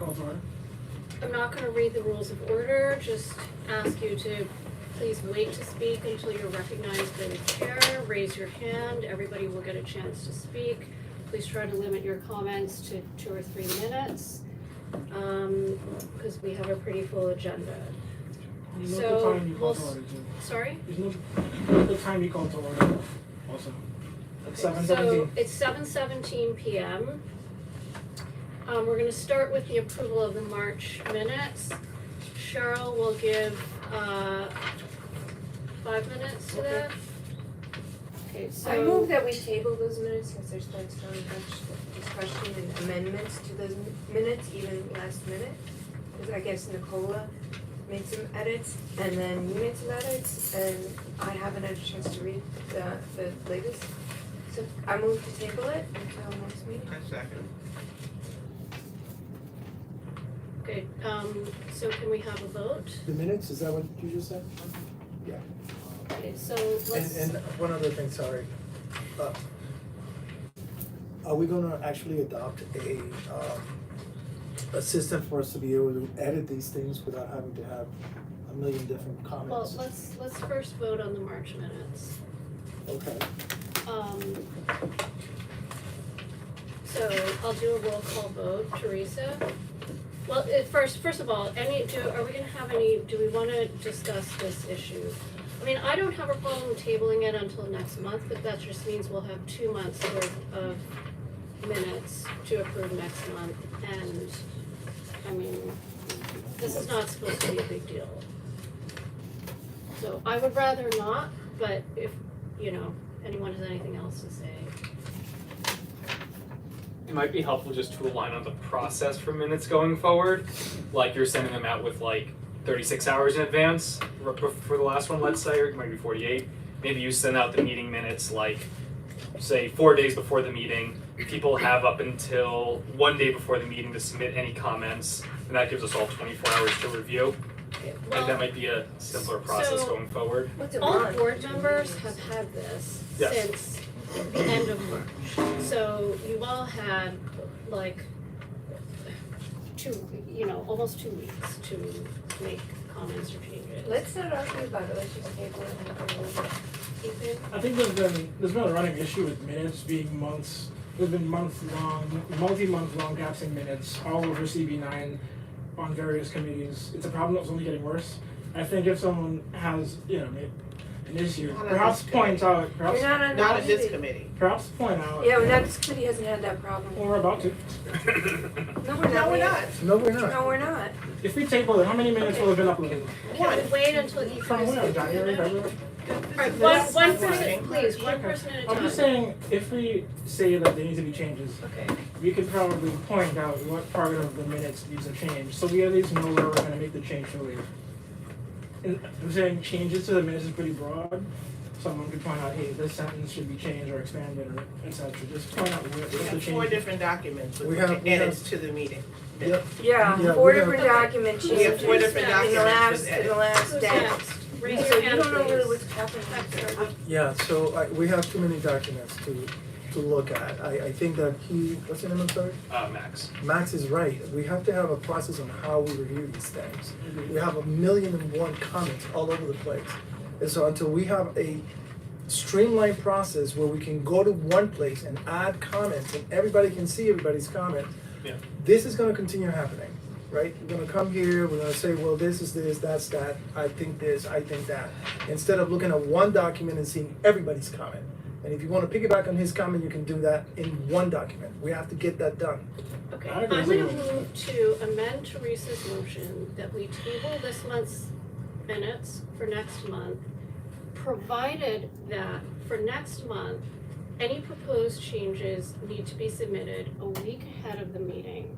call to order. I'm not going to read the rules of order, just ask you to please wait to speak until you're recognized by the chair. Raise your hand, everybody will get a chance to speak. Please try to limit your comments to 2 or 3 minutes, because we have a pretty full agenda. You know So, the time you call to we'll order too. Sorry? You know the time you call to order also. It's 7:17. So it's 7:17 p.m. We're gonna start with the approval of the March minutes. Cheryl will give 5 minutes to that. Okay, so. I move that we table those minutes since there's been so much discussion and amendments to those minutes, even last minute. Because I guess Nicola made some edits and then you made some edits and I haven't had a chance to read the latest. So I move to table it until next meeting. I second. Okay, so can we have a vote? The minutes, is that what you just said? Yeah. Okay, so let's. And one other thing, sorry. Are we gonna actually adopt a system for us to be able to edit these things without having to have a million different Well, comments? let's first vote on the March minutes. Okay. So I'll do a roll call vote. Teresa? Well, first of all, are we gonna have do we wanna discuss this issue? I mean, I don't have a problem tabling it until next month, but that just means we'll have 2 months worth of minutes to approve next month. And, I mean, this is not supposed to be a big deal. So I would rather not, but if, anyone has anything else to say. It might be helpful just to align on the process for minutes going forward. Like you're sending them out with like 36 hours in advance for the last one, let's say, or maybe 48. Maybe you send out the meeting minutes like, say, 4 days before the meeting. People have up until 1 day before the meeting to submit any comments, and that gives us all 24 hours to review. I think that might be a simpler process so- going forward. What's it All on? board members have had this Yes. since the end of March. So you've all had like almost 2 weeks to make comments or changes. Let's not argue about it, let's just table it and have a little bit. I think there's been a running issue with minutes being months. There's been multi-month long gaps in minutes all over CB9 on various committees. It's a problem that's only getting worse. I think if someone has, an issue, Not on perhaps this point out, You're not on the Not at this committee. committee. perhaps point out. Yeah, well, now this committee hasn't had that problem. Well, we're about to. No, we're not. No, we're not. No, we're not. No, we're not. If we table it, how many minutes will have been uploaded? Can we wait until each From person when? is January, finished? February? Alright, That's one not person, working. please, one person at a time. I'm just saying, if we say that there needs to be changes, Okay, we could probably point out what part of the minutes needs a change, so we at least know where we're gonna make the change for later. And I'm saying changes to the minutes is pretty broad. Someone could point out, hey, this sentence should be changed or expanded or et cetera. Just point out We what's the have change. 4 different documents with We have- edits to the meeting. Yep. Yeah, Yeah, 4 we have- different document We changes have 4 different in the documents with last who's day. next? Raise So your you hand, don't know really please. what's happening. Yeah, so we have too many documents to look at. I think that what's your name, I'm sorry? Max. Max is right. We have to have a process on how we review these things. We have 1,000,001 comments all over the place. And so until we have a streamlined process where we can go to one place and add comments and everybody can see everybody's comment, Yeah. this is gonna continue happening, right? We're gonna come here, we're gonna say, well, this is this, that's that, I think this, I think that. Instead of looking at one document and seeing everybody's comment. And if you wanna piggyback on his comment, you can do that in one document. We have to get that done. Okay, I I'm agree gonna with you. move to amend Teresa's motion that we table this month's minutes for next month, provided that for next month, any proposed changes need to be submitted a week ahead of the meeting.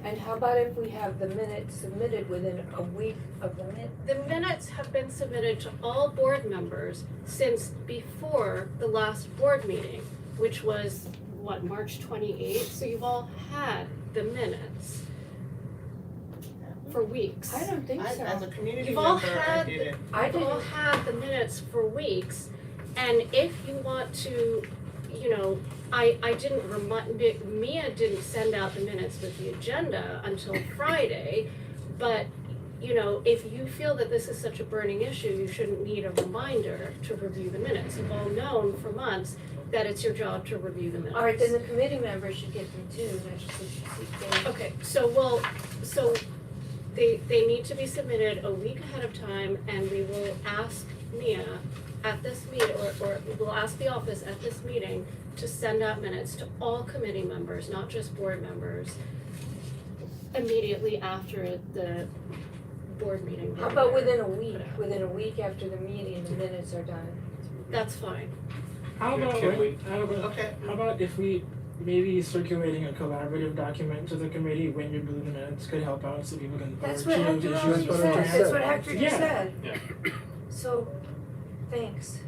And how about if we have the minutes submitted within a week of the minute? The minutes have been submitted to all board members since before the last board meeting, which was, March 28th? So you've all had the minutes for weeks. I don't think As a so. community You've all member, I had did it. I You've all didn't. had the minutes for weeks, and if you want to, you know, I didn't Mia didn't send out the minutes with the agenda until Friday, but, you know, if you feel that this is such a burning issue, you shouldn't need a reminder to review the minutes. You've all known for months that it's your job to review the minutes. Alright, then the committee members should get them too, not just the they. Okay, so they need to be submitted a week ahead of time, and we will ask Mia at this meeting, or we'll ask the office at this meeting to send out minutes to all committee members, not just board members, immediately after the board meeting. How about within a week after the meeting, the minutes are done? That's fine. How about, Can we- Okay. how about if we, maybe circulating a collaborative document to the committee when you're doing the minutes could help out so people can. That's or what change Hector issues already what I said, just that's said. what Hector just Yeah. said. Yeah. So, thanks.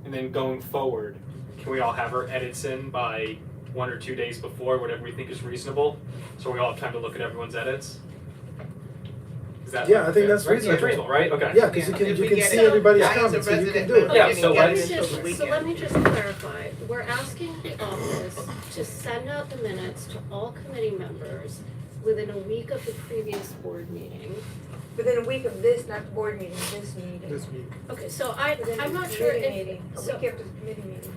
And then going forward, can we all have our edits in by 1 or 2 days before, whatever we think is reasonable? So we all have time to look at everyone's edits? Is that Yeah, I think that's right? reasonable. That's reasonable, right? Okay. Yeah, cause If you we can get see it, everybody's I as a comments, so you can resident do it. member Yeah, didn't so get let's- it until the So weekend. let me just clarify, we're asking the office to send out the minutes to all committee members within a week of the previous board meeting. Within a week of this, not the board meeting, this meeting. This week. Okay, so Within I'm the not sure committee if, meeting, a so- week after the committee meeting.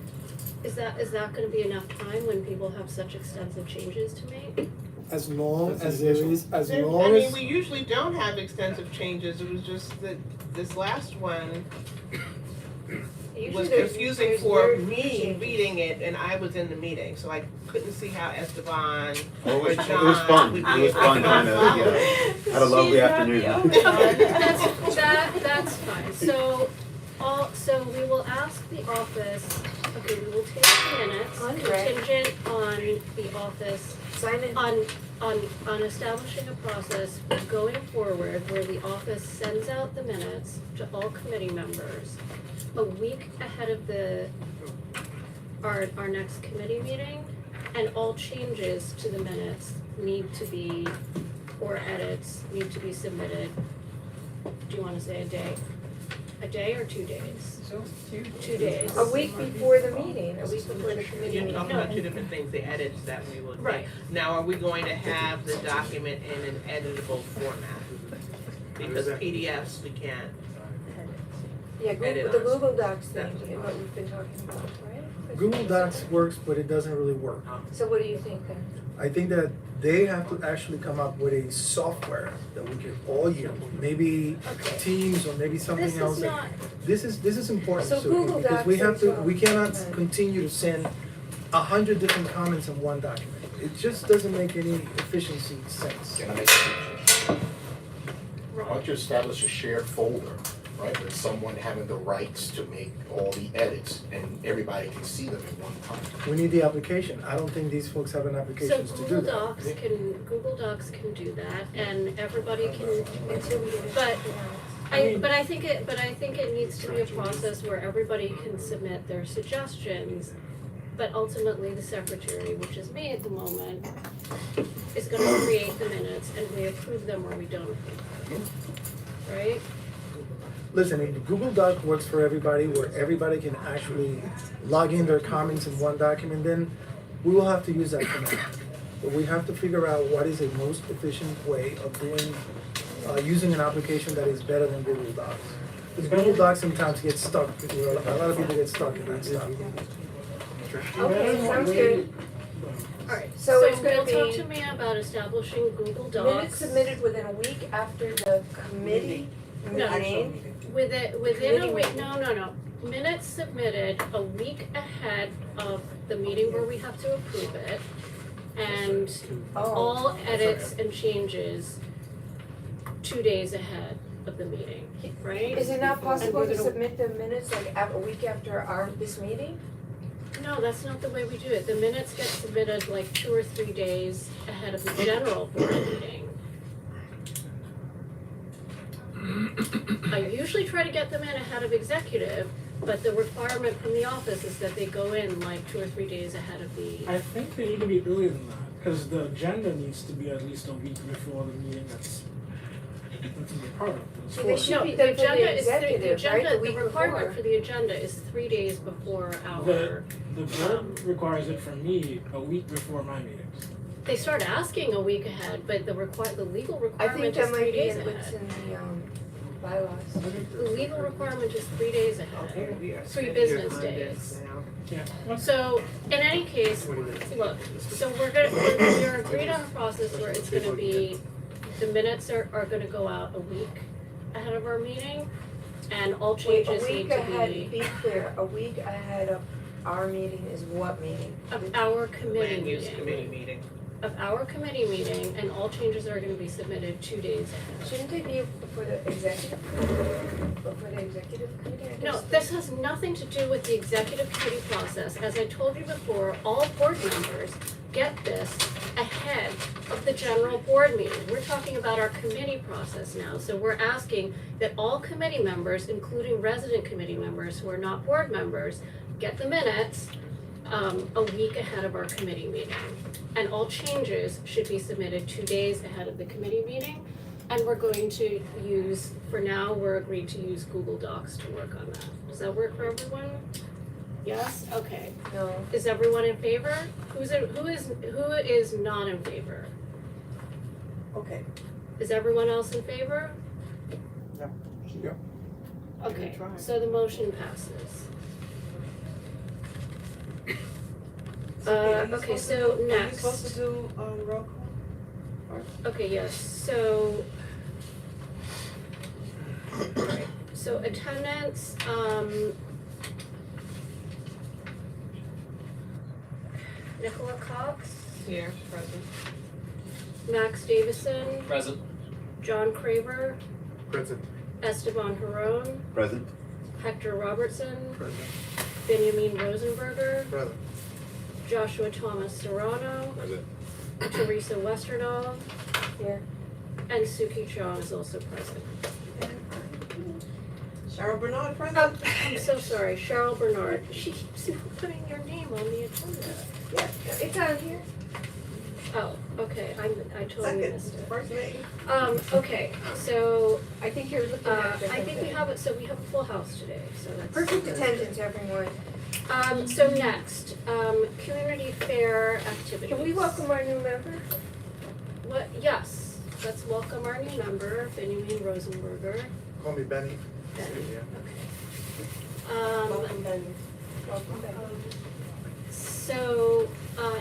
is that gonna be enough time when people have such extensive changes to make? As long That's as an there initial. is, as I long mean, as, we usually don't have extensive changes, it was just that this last one Usually was there's- confusing there's for very few me changes. reading it, and I was in the meeting, so I couldn't see how Esteban Oh, or it John was fun. would It be was able fun to trying to, follow. Had a lovely afternoon. That's fine, so we will ask the office, okay, we will take the minutes Andre. contingent on the office, Sign it. on establishing a process going forward where the office sends out the minutes to all committee members a week ahead of our next committee meeting, and all changes to the minutes need to be, or edits need to be submitted. Do you wanna say a day? A day or 2 days? 2 days. A week before the meeting, a week before the committee You're meeting. talking about two different things, the edits that we would make. Right. Now, are we going to have the document in an editable format? Because PDFs, we can't. Yeah, Edit Google, the on. Google Docs thing, is what we've been talking about, right? Google Docs works, but it doesn't really work. So what do you think then? I think that they have to actually come up with a software that we can all use, maybe Okay. Teams or maybe something This else. is that- not, This is important, So Suki, Google because we Docs have as to, well. we cannot Right. continue to send 100 different comments in one document. It just doesn't make any efficiency sense. Can I make a suggestion? Why right, don't you establish a shared folder, right, with someone having the rights to make all the edits and everybody can see them at one time? We need the application. I don't think these folks have an so application to do Google that. Docs can do that, and everybody can, Until we get it. but mean- but I think it needs to be a process where everybody can submit their suggestions, but ultimately the secretary, which is me at the moment, is gonna create the minutes, and we approve them or we don't approve them, right? Listen, if the Google Doc works for everybody, where everybody can actually log in their comments in one document, then we will have to use that for now. But we have to figure out what is the most efficient way of doing, using an application that is better than Google Docs. Because Google Docs sometimes gets stuck, you know, a lot of people get stuck in that stuff. Okay, sounds good. Alright, So so it's gonna we'll talk be to me about establishing Google Docs. Minutes submitted within a week after the committee No. meeting. Within a Committee week, meeting. no. Minutes submitted a week ahead of the meeting where we have to approve it. And Oh, all edits and changes 2 days ahead of the meeting, right? is it not possible And to we're gonna- submit the minutes like a week after this meeting? No, that's not the way we do it. The minutes get submitted like 2 or 3 days ahead of the general board meeting. I usually try to get them in ahead of executive, but the requirement from the office is that they go in like 2 or 3 days ahead of the. I think they need to be earlier than that, because the agenda needs to be at least a week before the meeting that's That's a big part of it. It's See, for they it. should No, be the done for the agenda is, executive, the right, agenda, the the week requirement before. for the agenda is 3 days before The our, board requires it from me a week before my meetings. they start asking a week ahead, but the legal I think requirement is that 3 might be days in what's ahead. in the bylaws. The legal requirement is 3 days Okay, ahead. we are 3 spending business your days. time now. Yeah. So, in any case, look, so we're agreed on a process where it's gonna be, the minutes are gonna go out a week ahead of our meeting, and all Wait, changes a need week to ahead, be be clear, a week ahead of our meeting is what meeting? of our committee Land use meeting. committee meeting. Of our committee meeting, and all changes are gonna be submitted 2 days ahead. Shouldn't they be before the executive committee? Before the executive committee, I guess? No, this has nothing to do with the executive committee process. As I told you before, all board members get this ahead of the general board meeting. We're talking about our committee process now, so we're asking that all committee members, including resident committee members who are not board members, get the minutes a week ahead of our committee meeting. And all changes should be submitted 2 days ahead of the committee meeting. And we're going to use, for now, we're agreed to use Google Docs to work on that. Does that work for everyone? Yes? Okay. No. Is everyone in favor? Who is not in favor? Okay. Is everyone else in favor? Yeah. Okay, so the motion passes. Okay, so next. Are you supposed to do, roll call? Okay, yes, so. Alright, so attendance, Nicola Cox, Here, present. Max Davison, Present. John Craver, Present. Esteban Harron, Present. Hector Robertson, Present. Benjamin Rosenberger, Present. Joshua Thomas Serrano, Present. Teresa Westerdahl, Here. and Suki Chong is also present. Cheryl Bernard present? I'm so sorry, Cheryl Bernard. She keeps not putting your name on the agenda. Yeah, it's on here. Oh, okay, I totally missed Second, it. first name. Okay, so, I think you're looking at a I different think we thing. have it, so we have a full house today, so that's. Perfect attendance, everyone. So next, community fair activities. Can we welcome our new member? What, yes, let's welcome our new member, Benjamin Rosenberger. Call me Benny. Ben. Yeah. Okay. Welcome, Ben. Welcome back. So,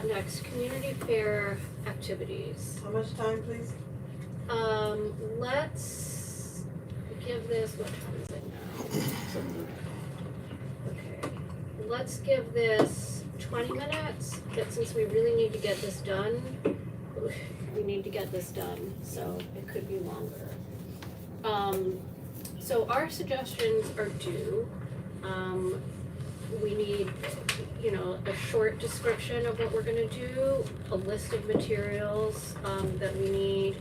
next, community fair activities. How much time, please? Let's give this, what time is it now? Okay, let's give this 20 minutes, but since we really need to get this done, we need to get this done, so it could be longer. So our suggestions are due. We need, a short description of what we're gonna do, a list of materials, that we need,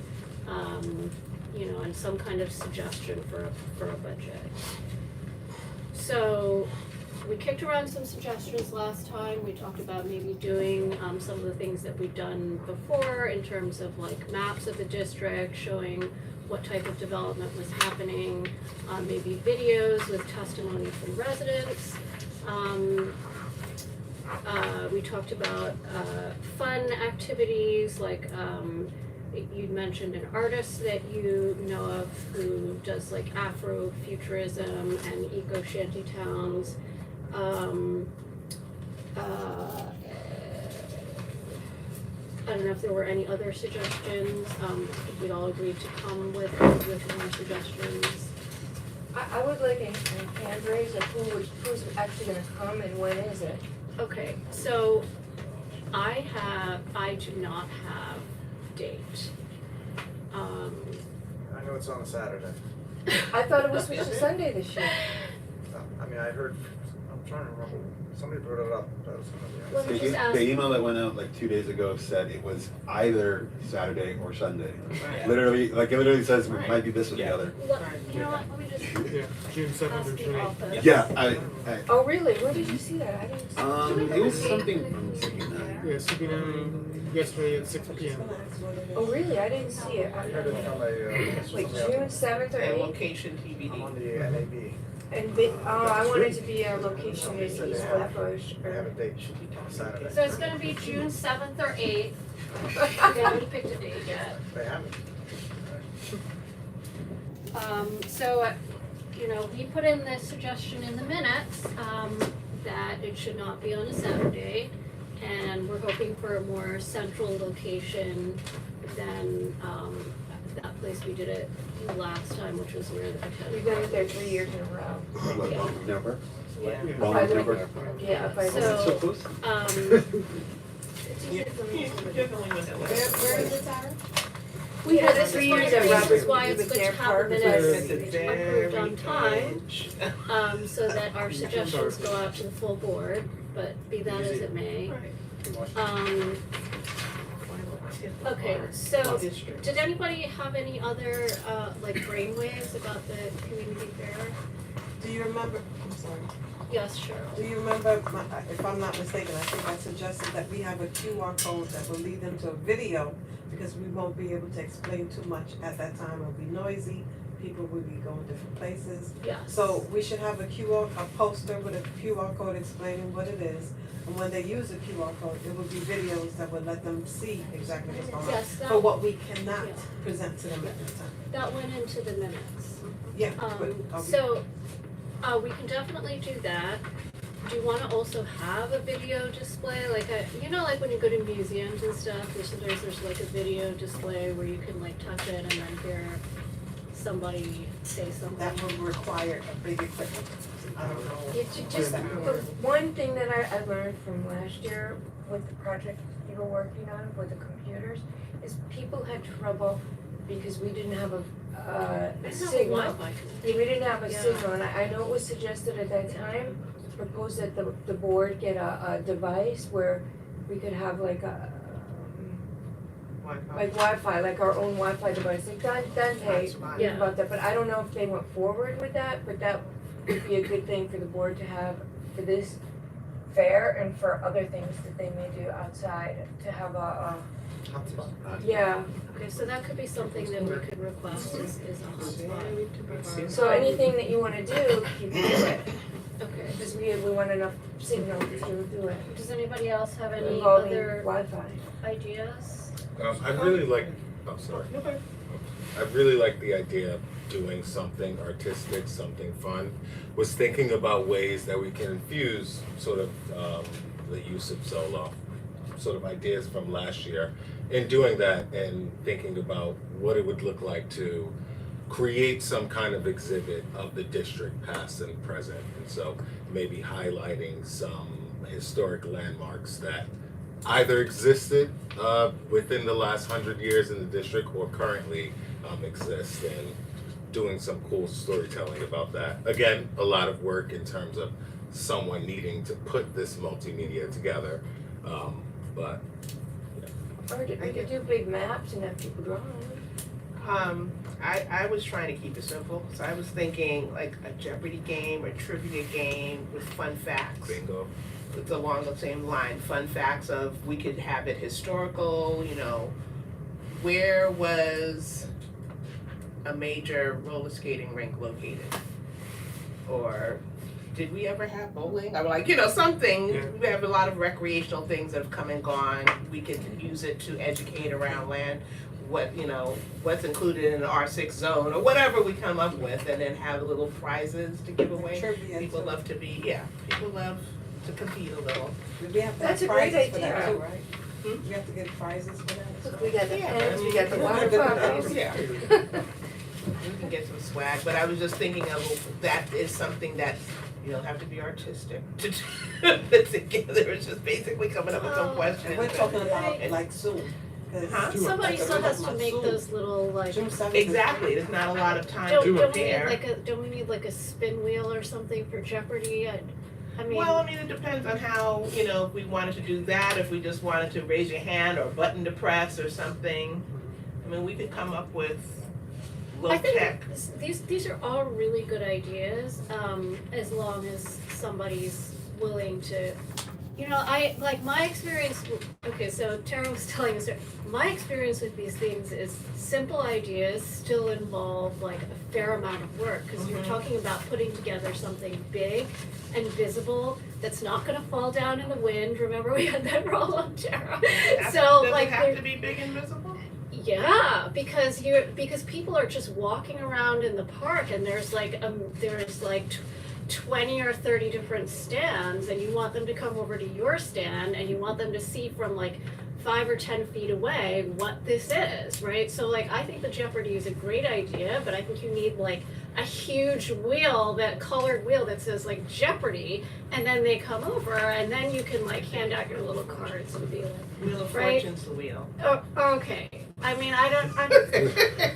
and some kind of suggestion for a budget. So, we kicked around some suggestions last time, we talked about maybe doing, some of the things that we've done before in terms of like maps of the district, showing what type of development was happening, maybe videos with testimony from residents. We talked about fun activities, like you'd mentioned an artist that you know of who does like Afrofuturism and eco shanty towns. I don't know if there were any other suggestions. We all agreed to come with more suggestions. I would like a hand raise of who's actually gonna come and when is it? Okay, so I do not have date. I know it's on a Saturday. I thought it was switched to Sunday this year. I mean, I heard, I'm trying to remember, somebody brought it up, that was somebody else. Let me just ask. The email that went out like 2 days ago said it was either Saturday or Sunday. Right. Literally, like it literally says it Right. might be this or the Yeah. other. You know what, let me just Yeah, June ask 7th or the June 8th. office. Yeah, I Oh, really? Where did you see that? I didn't see. it was something, one second, Yeah, CB9 yesterday at 6 p.m. Oh, really? I didn't see it. I heard it from a, Wait, June 7th or And 8th? location I'm on TBD. the NAB. And I wanted to be a location in East Flatbush. They have a date, Saturday. So it's gonna be June 7th or 8th. We haven't picked a date yet. They haven't. So, you know, we put in this suggestion in the minutes, that it should not be on a Saturday. And we're hoping for a more central location than, that place we did it last time, which was near the We've hotel. done it there 3 years in a row. What number? Yeah. By the- Yeah, by the. So, It's easier for me to- Definitely went that way. Where is it, Tara? We had this is 3 one of years the at reasons Robert why it's good to Dare have the Park. minutes It's a approved on very time. edge. So that our suggestions go out to the full board, but be that as it may. Okay, so did anybody have any other, like brainwaves about the community fair? Do you remember, I'm sorry, Yes, sure. do you remember, if I'm not mistaken, I think I suggested that we have a QR code that will lead them to a video, because we won't be able to explain too much at that time, it'll be noisy, people will be going different places. Yes. So we should have a poster with a QR code explaining what it is, and when they use the QR code, it will be videos that will let them see exactly what's going on. Yes, that, For what we cannot Yeah. present to them at this time. that went into the minutes. Yeah, but I'll be- So, we can definitely do that. Do you wanna also have a video display, like you know, like when you go to museums and stuff, there's like a video display where you can like touch it and then hear somebody say something. that will require a big equipment. I don't know. Just, the one thing that I learned from last year with the project you were working on with the computers is people had trouble because we didn't have a signal. Wi-Fi. Yeah, we didn't have a Yeah. signal, and I know it was suggested at that time, proposed that the board get a device where we could have like a, Wi-Fi. like Wi-Fi, like our own Wi-Fi device, like Dante That's fine. knew about that, but I don't know if they went forward with that, but that would be a good thing for the board to have for this fair and for other things that they may do outside, to have a yeah. Okay, so that could be something that we could request is a hotspot. So anything that you wanna do, you can do it, Okay, because we want enough signal to do it, does anybody else have any involving other Wi-Fi. ideas? I really like, I'm sorry. I really like the idea of doing something artistic, something fun. Was thinking about ways that we can infuse sort of the use of solo, sort of ideas from last year. In doing that and thinking about what it would look like to create some kind of exhibit of the district past and present. And so maybe highlighting some historic landmarks that either existed within the last 100 years in the district or currently exist, and doing some cool storytelling about that. Again, a lot of work in terms of someone needing to put this multimedia together, but Or we could do big maps and have people draw on them. I was trying to keep it simple, so I was thinking like a Jeopardy game or trivia game with fun facts. bingo. It's along the same line, fun facts of, we could have it historical, you know, where was a major roller skating rink located? Or did we ever have bowling? I'm like, you know, something, we have a lot of recreational things that have come and gone. We could use it to educate around land, what, you know, what's included in the R6 zone or whatever we come up with, and then have little prizes to give away. Trivia People too. love to be, people love to compete a little. We have to have That's a great prizes for that idea. too, right? We have to get prizes for that as well. We got the Yeah, pens, we got the yeah. water bottles. Yeah. We can get some swag, but I was just thinking of, that is something that you don't have to be artistic to put together. It's just basically coming up with some questions. And we're talking about like soon. 'cause- Huh? Somebody Like, still has to about make soon. those little like, June 7th is- Exactly, there's not a lot of time don't to we need prepare. like don't we need like a spin wheel or something for Jeopardy? I mean. Well, I mean, it depends on how, you know, if we wanted to do that, if we just wanted to raise your hand or button to press or something. I mean, we could come up with low I think tech. these are all really good ideas, as long as somebody's willing to, You know, I, like, my experience, okay, so Tara was telling us, my experience with these things is simple ideas still involve like a fair amount of work, because you're talking about putting together something big and visible that's not gonna fall down in the wind. Remember, we had that problem, Tara? So, like, Does it have to be big and visible? yeah, because people are just walking around in the park, and there's like 20 or 30 different stands, and you want them to come over to your stand, and you want them to see from like 5 or 10 feet away what this is, right? So like, I think the Jeopardy is a great idea, but I think you need like a huge wheel, that colored wheel that says like Jeopardy, and then they come over, and then you can like hand out your little cards and be like, Wheel of right? Fortune's the wheel. oh, okay. I mean,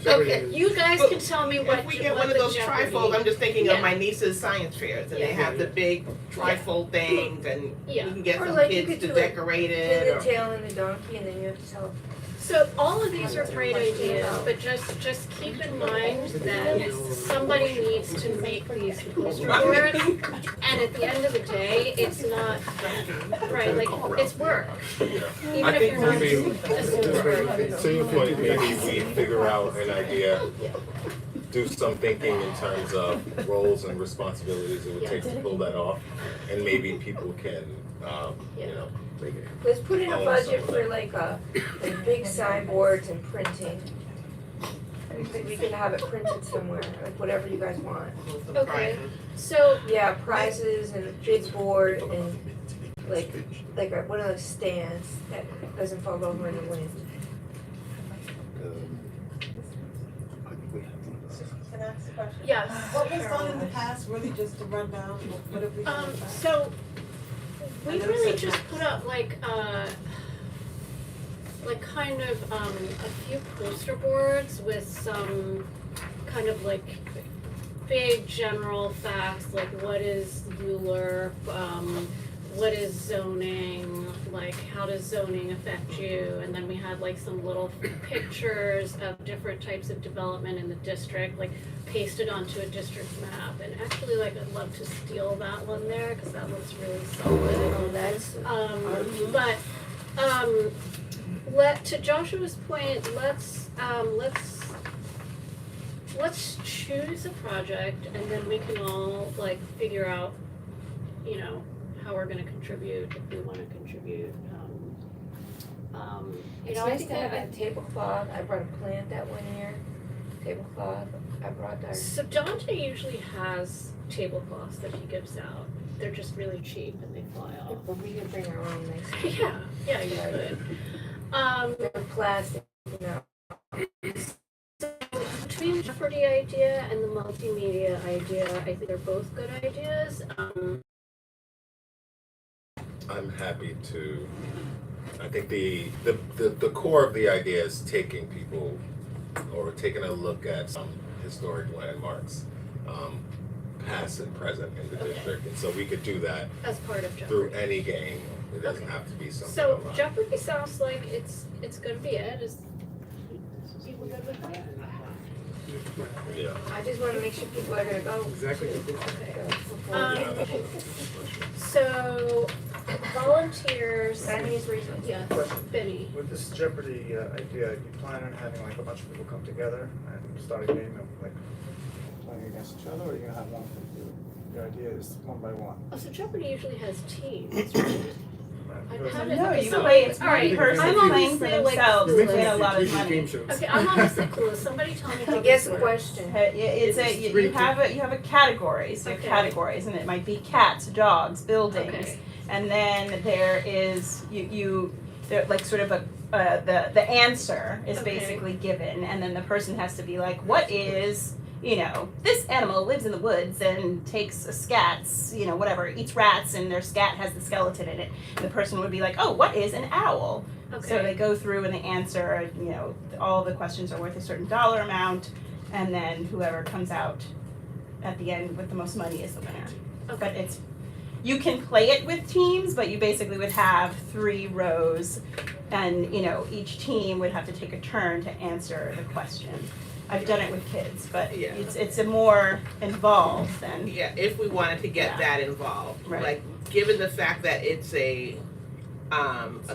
okay, you guys can tell me what If we get what one of the those Jeopardy- trifold, I'm just thinking Yeah. of my niece's science fairs, and they have the big trifold things, and you Yeah. can get Or some like you kids could to do it, decorate Pin it, the or. tail and the donkey, and then you have to tell. So all of these are great ideas, but just keep in mind that somebody needs to make these poster boards, and at the end of the day, it's not, right, like, it's work. Even I if think you're not maybe, a super. to your point, maybe we figure out an idea, do some thinking in terms of roles and responsibilities it would take to pull that off, and maybe people can, you know, Let's put in a budget for like big signboards and printing. We could have it printed somewhere, like whatever you guys want. Okay, so, Yeah, prizes and a big board and one of those stands that doesn't fall over in the wind. Can I ask a question? yes. What was done in the past, really just to run down, what have we done in the past? So, we I know really it's just like- put up like kind of a few poster boards with some kind of like big general facts, like what is ULURP, what is zoning, like how does zoning affect you, and then we had like some little pictures of different types of development in the district, like pasted onto a district map, and actually like I'd love to steal that one there, cause that looks really solid. Oh, that's. But, to Joshua's point, let's choose a project, and then we can all like figure out, you know, how we're gonna contribute, if we wanna contribute, you It's know, I nice think to have that, a tablecloth. I brought a plant that one year. Tablecloth. I brought that. so Dante usually has tablecloths that he gives out, they're just really cheap and they fly off. But we can bring our own next time. Yeah, you could. They're plastic, you know. Between the Jeopardy idea and the multimedia idea, I think they're both good ideas. I'm happy to, I think the core of the idea is taking people, or taking a look at some historic landmarks, past and present in the Okay. district, and so we could do that As part of through Jeopardy. any game, it doesn't have to be something So online. Jeopardy sounds like it's gonna be it. Is people good with that? Yeah. I just wanna make sure people are gonna go. Exactly. Okay. So volunteers, Benny's reason. yes, Question. Benny. With this Jeopardy idea, you plan on having like a bunch of people come together and start a game of like playing against each other, or are you gonna have one for you? The idea is one by one. Oh, so Jeopardy usually has teams, right? Because- How did- No, okay, you so- play, it's all right, one person I'm playing for honestly, like, themselves clueless. to win a lot of money. Game shows. Okay, I'm honestly clueless. Somebody tell me how I guess this the works. question. It's a, you have a categories, you have Okay. categories, and it might be cats, dogs, buildings. Okay. And then there is, there, like sort of the answer is Okay. basically given, and then the person has to be like, what is, this animal lives in the woods and takes scats, whatever, eats rats, and their scat has the skeleton in it. And the person would be like, oh, what is an owl? So they Okay, go through and they answer, all the questions are worth a certain dollar amount, and then whoever comes out at the end with the most money is the winner. But you can play it with teams, but you basically would have 3 rows And, you know, each team would have to take a turn to answer the question. I've done it with kids, but Yeah. it's a more involved than, Yeah, if we wanted to get Yeah. that involved, Right. like, given the fact that it's a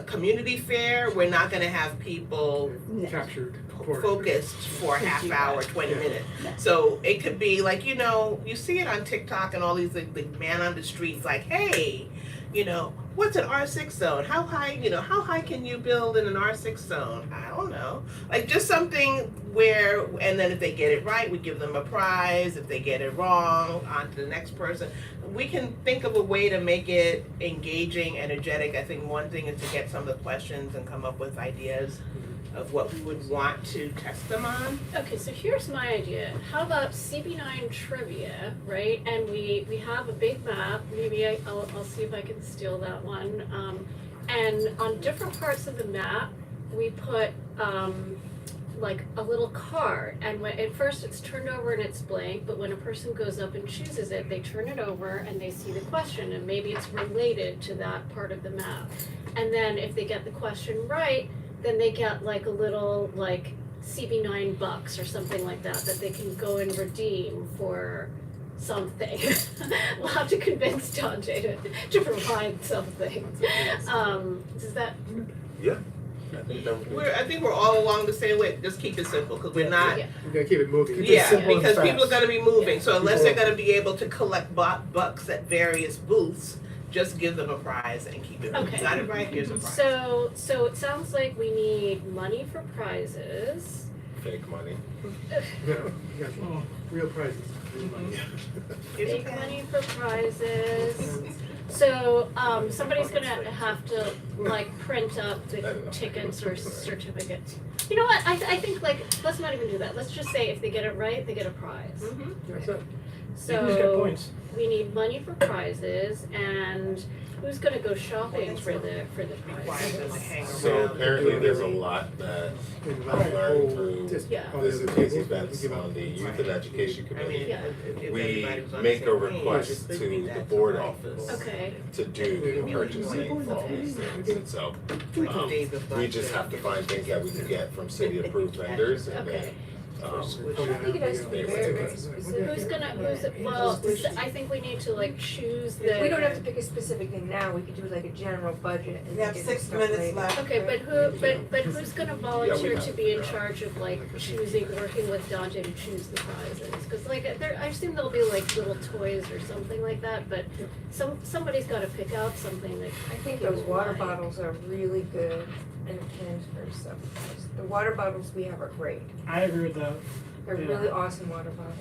community fair, we're not gonna have people Captured. recorded. focused for a half hour, 20 Yeah. minutes. Yeah. So it could be like, you know, you see it on TikTok and all these like the man on the streets like, hey, you know, what's an R6 zone? How high can you build in an R6 zone? I don't know. Like just something where, and then if they get it right, we give them a prize. If they get it wrong, on to the next person. We can think of a way to make it engaging, energetic. I think one thing is to get some of the questions and come up with ideas of what we would want to test them on. Okay, so here's my idea. How about CB9 trivia, right? And we have a big map. Maybe I'll see if I can steal that one. And on different parts of the map, we put like a little card. And when, at first it's turned over and it's blank, but when a person goes up and chooses it, they turn it over and they see the question. And maybe it's related to that part of the map. And then if they get the question right, then they get like a little like CB9 bucks or something like that they can go and redeem for something. We'll have to convince Dante to provide something. Does that? Yeah. I think that would be. I think we're all along the same way. Just keep it simple because we're not. Yeah. We gotta keep it moving. Keep it Yeah, simple and because fast. people are going to be moving. So unless People- they're going to be able to collect bucks at various booths, just give them a prize and keep it moving. Okay. Got it right? Here's a prize. So it sounds like we need money for prizes. Fake money. Yeah, yeah, real prizes. Real money. Big money for prizes. So somebody's gonna have to like print up the tickets or certificates. You know what? I think like let's not even do that. Let's just say if they get it right, they get a prize. Mhm. That's it. You just get So points. we need money for prizes, and who's gonna go shopping for the Requires them to prizes? hang So around. apparently there's a lot that I've learned through Yeah. this these events on the Youth and Education I mean, Committee. Yeah. if We everybody was on the make a same page, request it could to be the that board tonight office. was Okay. To do purchasing for all these things, and so, like a day before we just have to find things that we can get from city approved vendors and then, Okay. I think it has to be very, very specific. I think we need to like choose the. We don't have to pick a specific thing now, we could do like a general budget and We have get 6 stuff minutes later. left. Okay, but who's gonna volunteer to be in charge of like choosing, working with Dante to choose the prizes? Cause like there, I assume there'll be like little toys or something like that, but somebody's gotta pick out something that. I think those water like. bottles are really good and cans for stuff. The water bottles we have are great. I agree with that. They're Yeah. really awesome water bottles.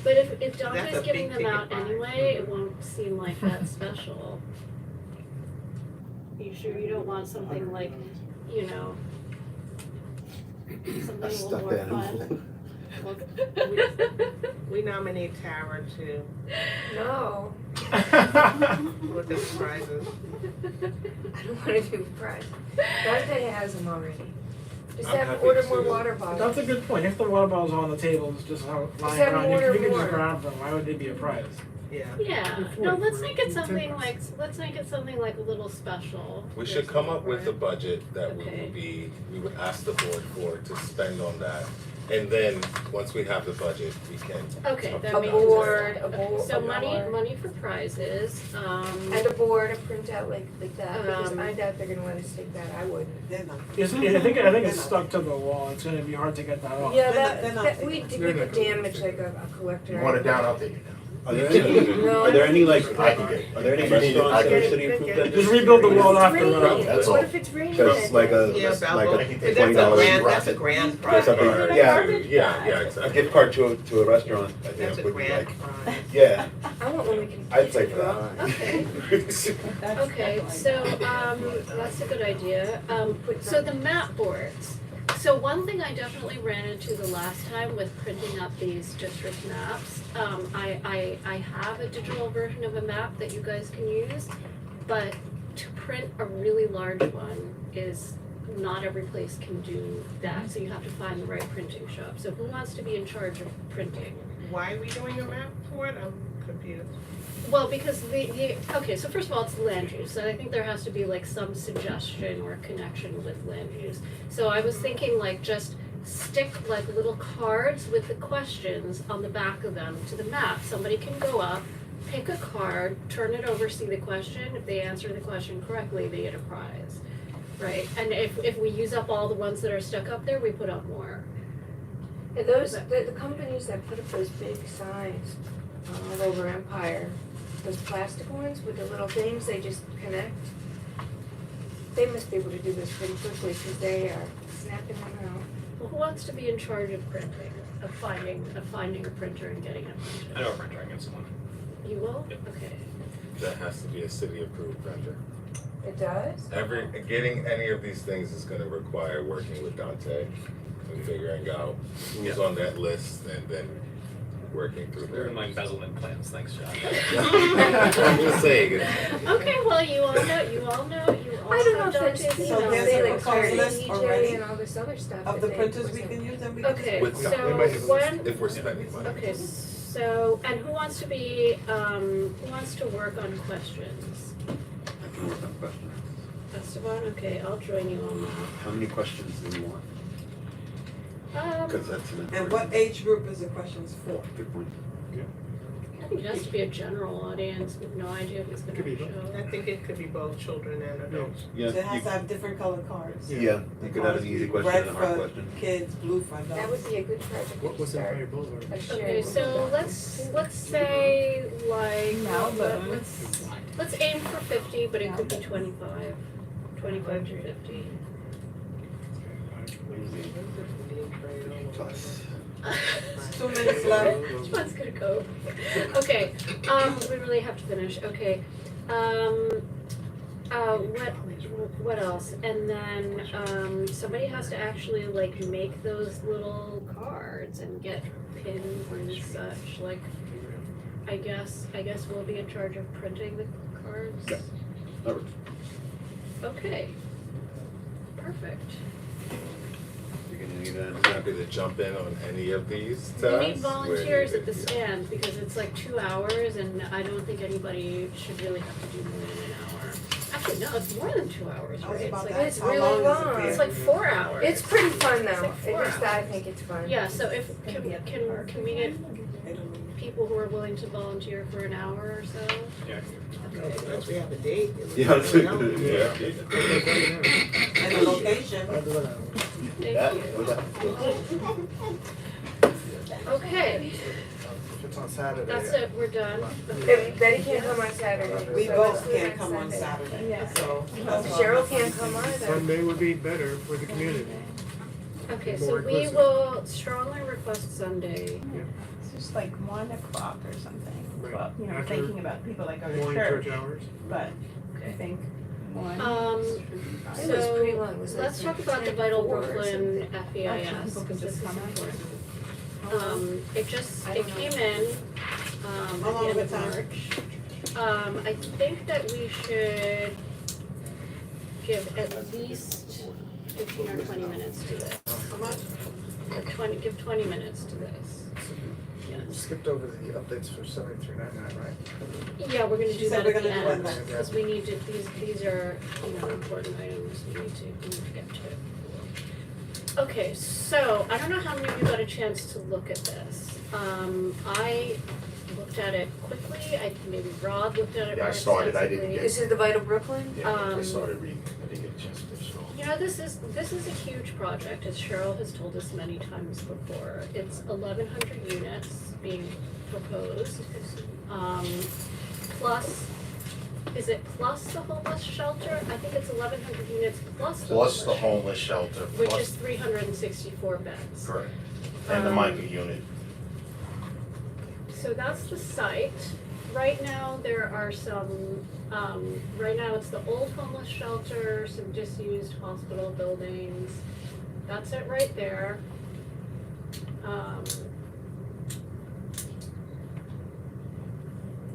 But if That's Dante's a giving big them out ticket buy. anyway, it won't seem like that special. You sure you don't want something like, you know, something a little more fun? We nominate Tara to No, look at the prizes. I don't wanna do prize. Dante has them already. Just I'm have happy order to- more water That's bottles. a good point. If the water bottles are on the tables, just how lying have around, more you and can more. just grab them. Why would they be a prize? Yeah. Yeah, no, let's make it something like, a little special. we should come up with a budget that Okay. we would ask the board for to spend on that. And then, once we have the budget, we can. Okay, talk that A about makes it. board, a board. So a board. money for prizes, And a board, a printout like that, because Um, I doubt they're gonna let us take that, I wouldn't. They're not. I think it's stuck to the wall. It's gonna be hard to get that off. Yeah, they're not we taking could it. damage like a collector. You want it down, I'll take it down. Are there any, No, are there any like, I can get it. are there any If you need it, I restaurants that can are get it. city approved vendors? Just rebuild the wall What if after. it's raining? That's What all. if it's raining? Cause like Yeah, like Balboa. a take That's a $20 grand, that's a profit. grand or prize. something. Or, Yeah, yeah, a exactly. gift card to a restaurant, I That's think a would be grand like, prize. yeah, I want one we can. I'd play for draw. that. Okay. Okay, so that's a good idea. So the map boards. So one thing I definitely ran into the last time with printing up these district maps, I have a digital version of a map that you guys can use, but to print a really large one is not every place can do that, so you have to find the right printing shop. So who wants to be in charge of printing? Why are we doing a map for it? I'm confused. Well, because okay, so first of all, it's land use, so I think there has to be like some suggestion or connection with land use. So I was thinking like just stick like little cards with the questions on the back of them to the map. Somebody can go up, pick a card, turn it over, see the question. If they answer the question correctly, they get a prize, right? And if we use up all the ones that are stuck up there, we put up more. Yeah, those, the companies that put up those big signs all over Empire, those plastic ones with the little things, they just connect. They must be able to do this pretty quickly because they are snapping them out. Well, who wants to be in charge of printing, of finding a printer and getting it printed? I know a printer, I can get someone. You will? Yep. Okay. That has to be a city approved vendor. It does? Getting any of these things is gonna require working with Dante and figuring out who's on that list and then working through We're there. in my embezzlement plans, thanks, John. I'm just saying. Okay, well, you all know, I don't know have if Dante's it's, So email. there's they a like proposed list DJ already and all this other stuff. of that the they printers we present. can use, and we can Okay, With- so we might have a list. when, If we're spending money. okay, so, and who wants to be, who wants to work on questions? I can work on questions. Esteban, okay, I'll join you on How many questions do you want? that. Because that's an And what age group is the questions for? Good point. I think it has to be a general audience with no idea who's gonna Could be both. show. I think it could be both children and adults. Yeah, So it has you, to have different colored cards. yeah, you could have an easy question and a hard Red question. for kids, blue for adults. That would be a good project What to was start. Empire Boulevard? a shared Okay, so Google Doc. let's say like, Melbourne. let's aim for 50, but it could be 25 to 50. Plus. 2 minutes left. Which one's gonna go? Okay, we really have to finish, okay. What else? And then, somebody has to actually like make those little cards and get pins and such, like, I guess we'll be in charge of printing the cards? Yeah. That works. Okay. Perfect. You're gonna need a. Happy to jump in on any of these tasks. We need volunteers where at the needed. stand because it's like 2 hours and I don't think anybody should really have to do more than an hour. Actually, no, it's more than 2 hours, I right? was It's about like, to ask, it's how really long is long. it? it's like 4 hours. It's pretty fun It's though, like it 4 just, I think it's fun. Yeah, so if, can we get I don't know. people who are willing to volunteer for an hour or so? Yeah. Once we have a date. Yeah, that's Yeah. good. And the location. I'll do it. That, Thank with you. Okay, If it's on Saturday. that's it, we're done. If Betty can't come on Saturday. We so both let's do it can't come on Sunday. Saturday, Yeah. so. that's all. Cheryl can't come either. Sunday would be better for the community. Okay, More so we inclusive. will strongly request Sunday. It's just like 1 o'clock or something. Right. Well, you know, After thinking about people that go to Morning church, church hours. but I Okay. think 1. It was pretty long, it was like Let's talk about the Vital 10-4 or Brooklyn Actually, FEIS, people because can this just is come out. important. I It don't know. came in, How at long the end of of a time? March. I think that we should give at least 15 or 20 minutes to this. How much? Give 20 minutes to this. We Yes. skipped over the updates for 7399, right? Yeah, we're gonna do She said that we're at the gonna do end, that. because we need to, these are, you know, important items we need to get to. Okay, so, I don't know how many of you got a chance to look at this. I looked at it quickly, maybe Rob looked at it Yeah, more I started, I didn't extensively. get- This is the Vital Brooklyn? Yeah, I Um, started reading, I didn't get a chance to finish it all. You know, this is a huge project, as Cheryl has told us many times before. It's 1,100 units being proposed, plus, is it plus the homeless shelter? I think it's 1,100 units plus the Plus the homeless homeless shelter, shelter, which is plus, 364 beds. correct, and the Um, micro unit. So that's the site. Right now, there are some, right now it's the old homeless shelter, some disused hospital buildings. That's it right there.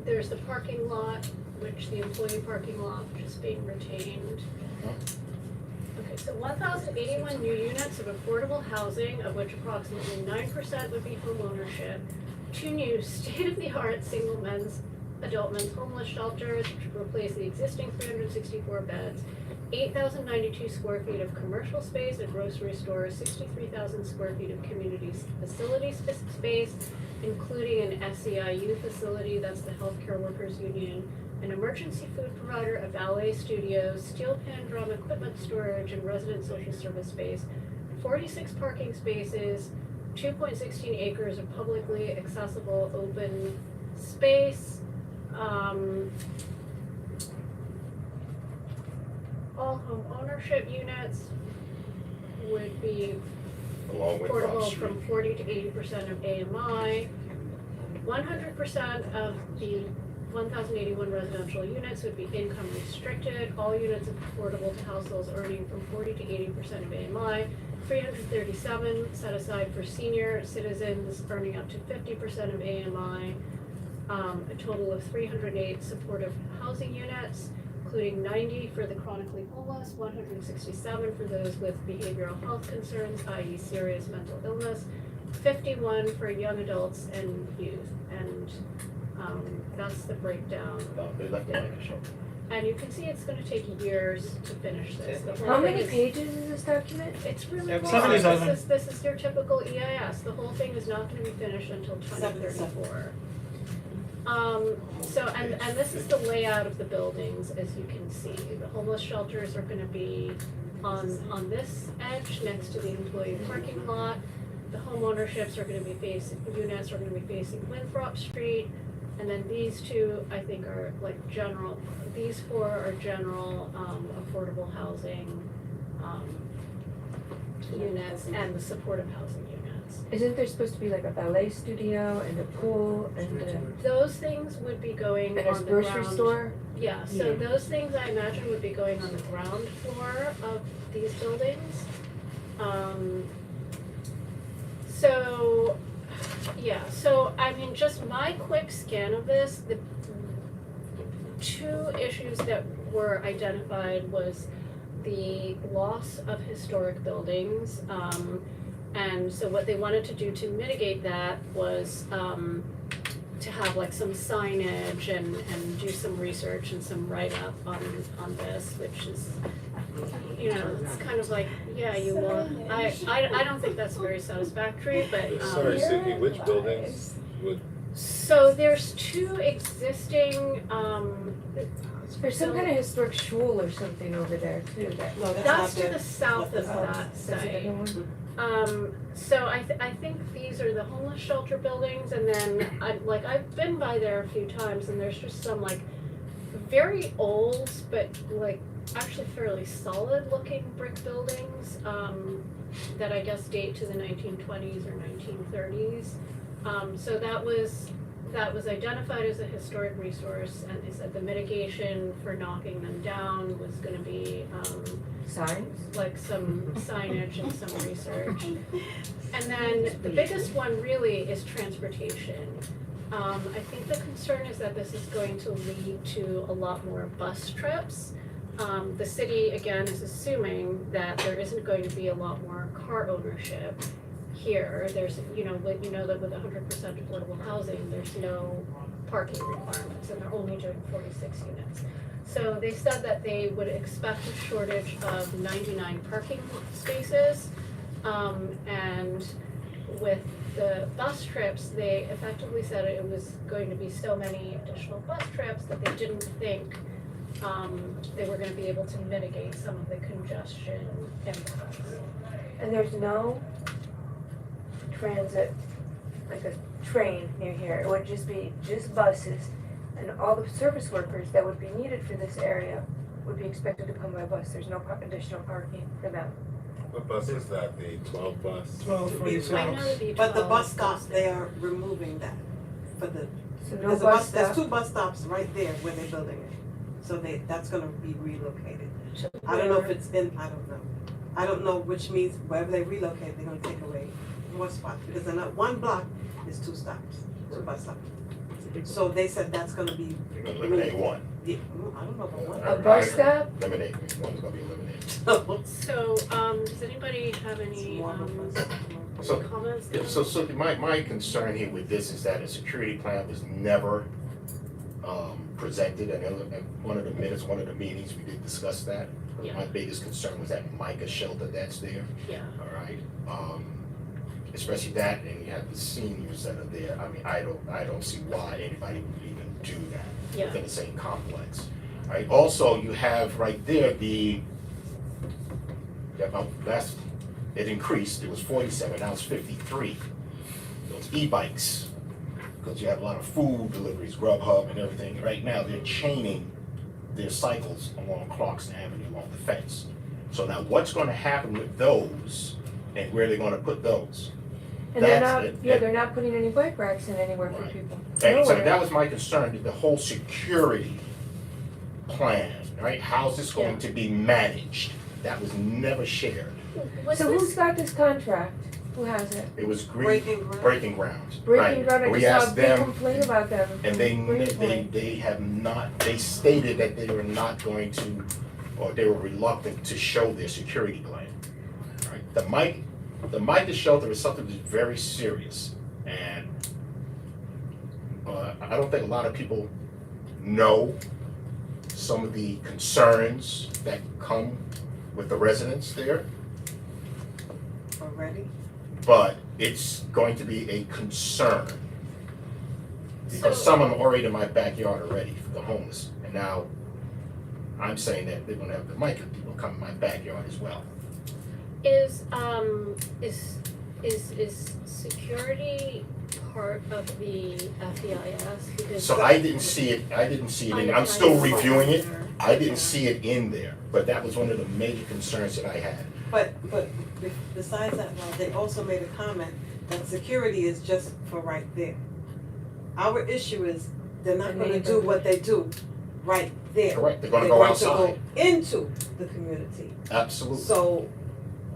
There's the parking lot, which the employee parking lot, which is being retained. Okay, so 1,081 new units of affordable housing, of which approximately 9% would be homeownership. 2 new state-of-the-art single men's, adult men's homeless shelters, which would replace the existing 364 beds. 8,092 square feet of commercial space, a grocery store, 63,000 square feet of community facility space, including an SEIU facility, that's the Healthcare Workers Union, an emergency food provider, a ballet studio, steel pan drum equipment storage, and resident social service space, 46 parking spaces, 2.16 acres of publicly accessible open space, all home ownership units would be Along with Broad affordable Street. from 40 to 80% of AMI. 100% of the 1,081 residential units would be income restricted. All units affordable to households earning from 40 to 80% of AMI. 337 set aside for senior citizens earning up to 50% of AMI. A total of 308 supportive housing units, including 90 for the chronically homeless, 167 for those with behavioral health concerns, i.e. serious mental illness, 51 for young adults and youth. And that's the breakdown. They left it like a show. And you can see it's gonna take years to finish this. The whole How thing many is- pages is this document? It's really long. 77. This is your typical EIS. The whole thing is not gonna be finished until 2034. And this is the layout of the buildings, as you can see. The homeless shelters are gonna be on this edge, next to the employee parking lot. The home ownerships are gonna be units are gonna be facing Winthrop Street. And then these two, I think, are like these 4 are general, affordable housing, units and the supportive housing units. Isn't there supposed to be like a ballet studio and a pool and Those things would be going a on the grocery ground. store? Yeah, so those things I imagine would be going on the ground floor of these buildings. So I mean, just my quick scan of this, the 2 issues that were identified was the loss of historic buildings. And so what they wanted to do to mitigate that was to have like some signage and do some research and some write-up on this, which is, you know, it's kind of like, yeah, you want, I don't think that's very satisfactory, but Sorry, Sydney, which buildings would, so there's 2 existing, There's some kind of historic shul or something over there too. No, that's to not the south of that That's a site. different one. So I think these are the homeless shelter buildings, and then I've been by there a few times, and there's just some like very old, but like actually fairly solid looking brick buildings, that I guess date to the 1920s or 1930s. So that was identified as a historic resource, and they said the mitigation for knocking them down was gonna be, Signs? like some signage and some research. And then the biggest one really is transportation. I think the concern is that this is going to lead to a lot more bus trips. The city, again, is assuming that there isn't going to be a lot more car ownership here. There's, that with 100% affordable housing, there's no parking requirements, and they're only doing 46 units. So they said that they would expect a shortage of 99 parking spaces, and with the bus trips, they effectively said it was going to be so many additional bus trips that they didn't think they were gonna be able to mitigate some of the congestion impacts. And there's no transit, like a train near here. It would just be buses. And all the service workers that would be needed for this area would be expected to come by bus. There's no additional parking for them. what bus is that, the 12 bus? 12 for the I know the But the B12 bus is stops, posted. they are removing that for the, So no there's a bus there's stop. 2 bus stops right there where they're building it. So that's gonna be relocated. So I don't know if where- it's in, I don't know. I don't know, which means wherever they relocate, they're gonna take away more spots, because in that 1 block is 2 stops, 2 bus stops. So they said that's gonna be, You're gonna eliminate one. yeah, I don't know about one. A bus stop? Eliminate, one's gonna be eliminated. So, does anybody have any, So, comments? So my concern here with this is that a security plan was never presented, and in one of the minutes, one of the meetings, we did discuss that. Yeah. My biggest concern was that mica shelter that's there, Yeah, all right? Especially that, and you have the seniors that are there. I mean, I don't see why anybody would even do that yeah, within the same complex. Right, also, you have right there it increased, it was 47, now it's 53. Those e-bikes, because you have a lot of food deliveries, Grubhub and everything. Right now, they're chaining their cycles along Clarkson Avenue, along the fence. So now what's gonna happen with those, and where they're gonna put those? And they're That's not, it. yeah, they're not putting any bike racks in anywhere for Right. people. And so Nowhere. that was my concern, that the whole security plan, right? How's this going Yeah. to be managed? That was never shared. was So who's this, got this contract? Who has it? It was Breaking ground. breaking grounds. Breaking Right. Ground, I We just saw a asked big them, complaint about them. and Great point. they have not, they stated that they were not going to, or they were reluctant to show their security plan. Right? The mica shelter is something that's very serious, and I don't think a lot of people know some of the concerns that come with the residents there, Already? but it's going to be a concern. Because So- some of them are already in my backyard already, the homeless, and now I'm saying that they're gonna have the mica people come in my backyard as well. is security part of the FEIS? Because So I didn't see it, I'm still reviewing it, I didn't see it in there, but that was one of the major concerns that I had. But besides that, Rob, they also made a comment that security is just for right there. Our issue is they're not The gonna do neighborhood. what they do right there. Correct, they're gonna go outside, They're going to go into the community. absolutely. So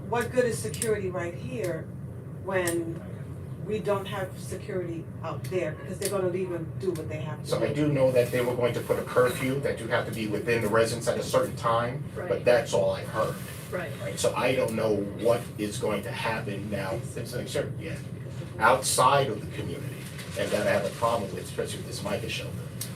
what good is security right here when we don't have security out there? Because they're gonna leave and do what they have to do. So I do know that they were going to put a curfew, that you have to be within the residence at a certain time, but Right. that's all I heard. Right, Right, so I don't know what is going to happen now, it's uncertain yet, outside of the community, and that I have a problem with, especially with this mica shelter.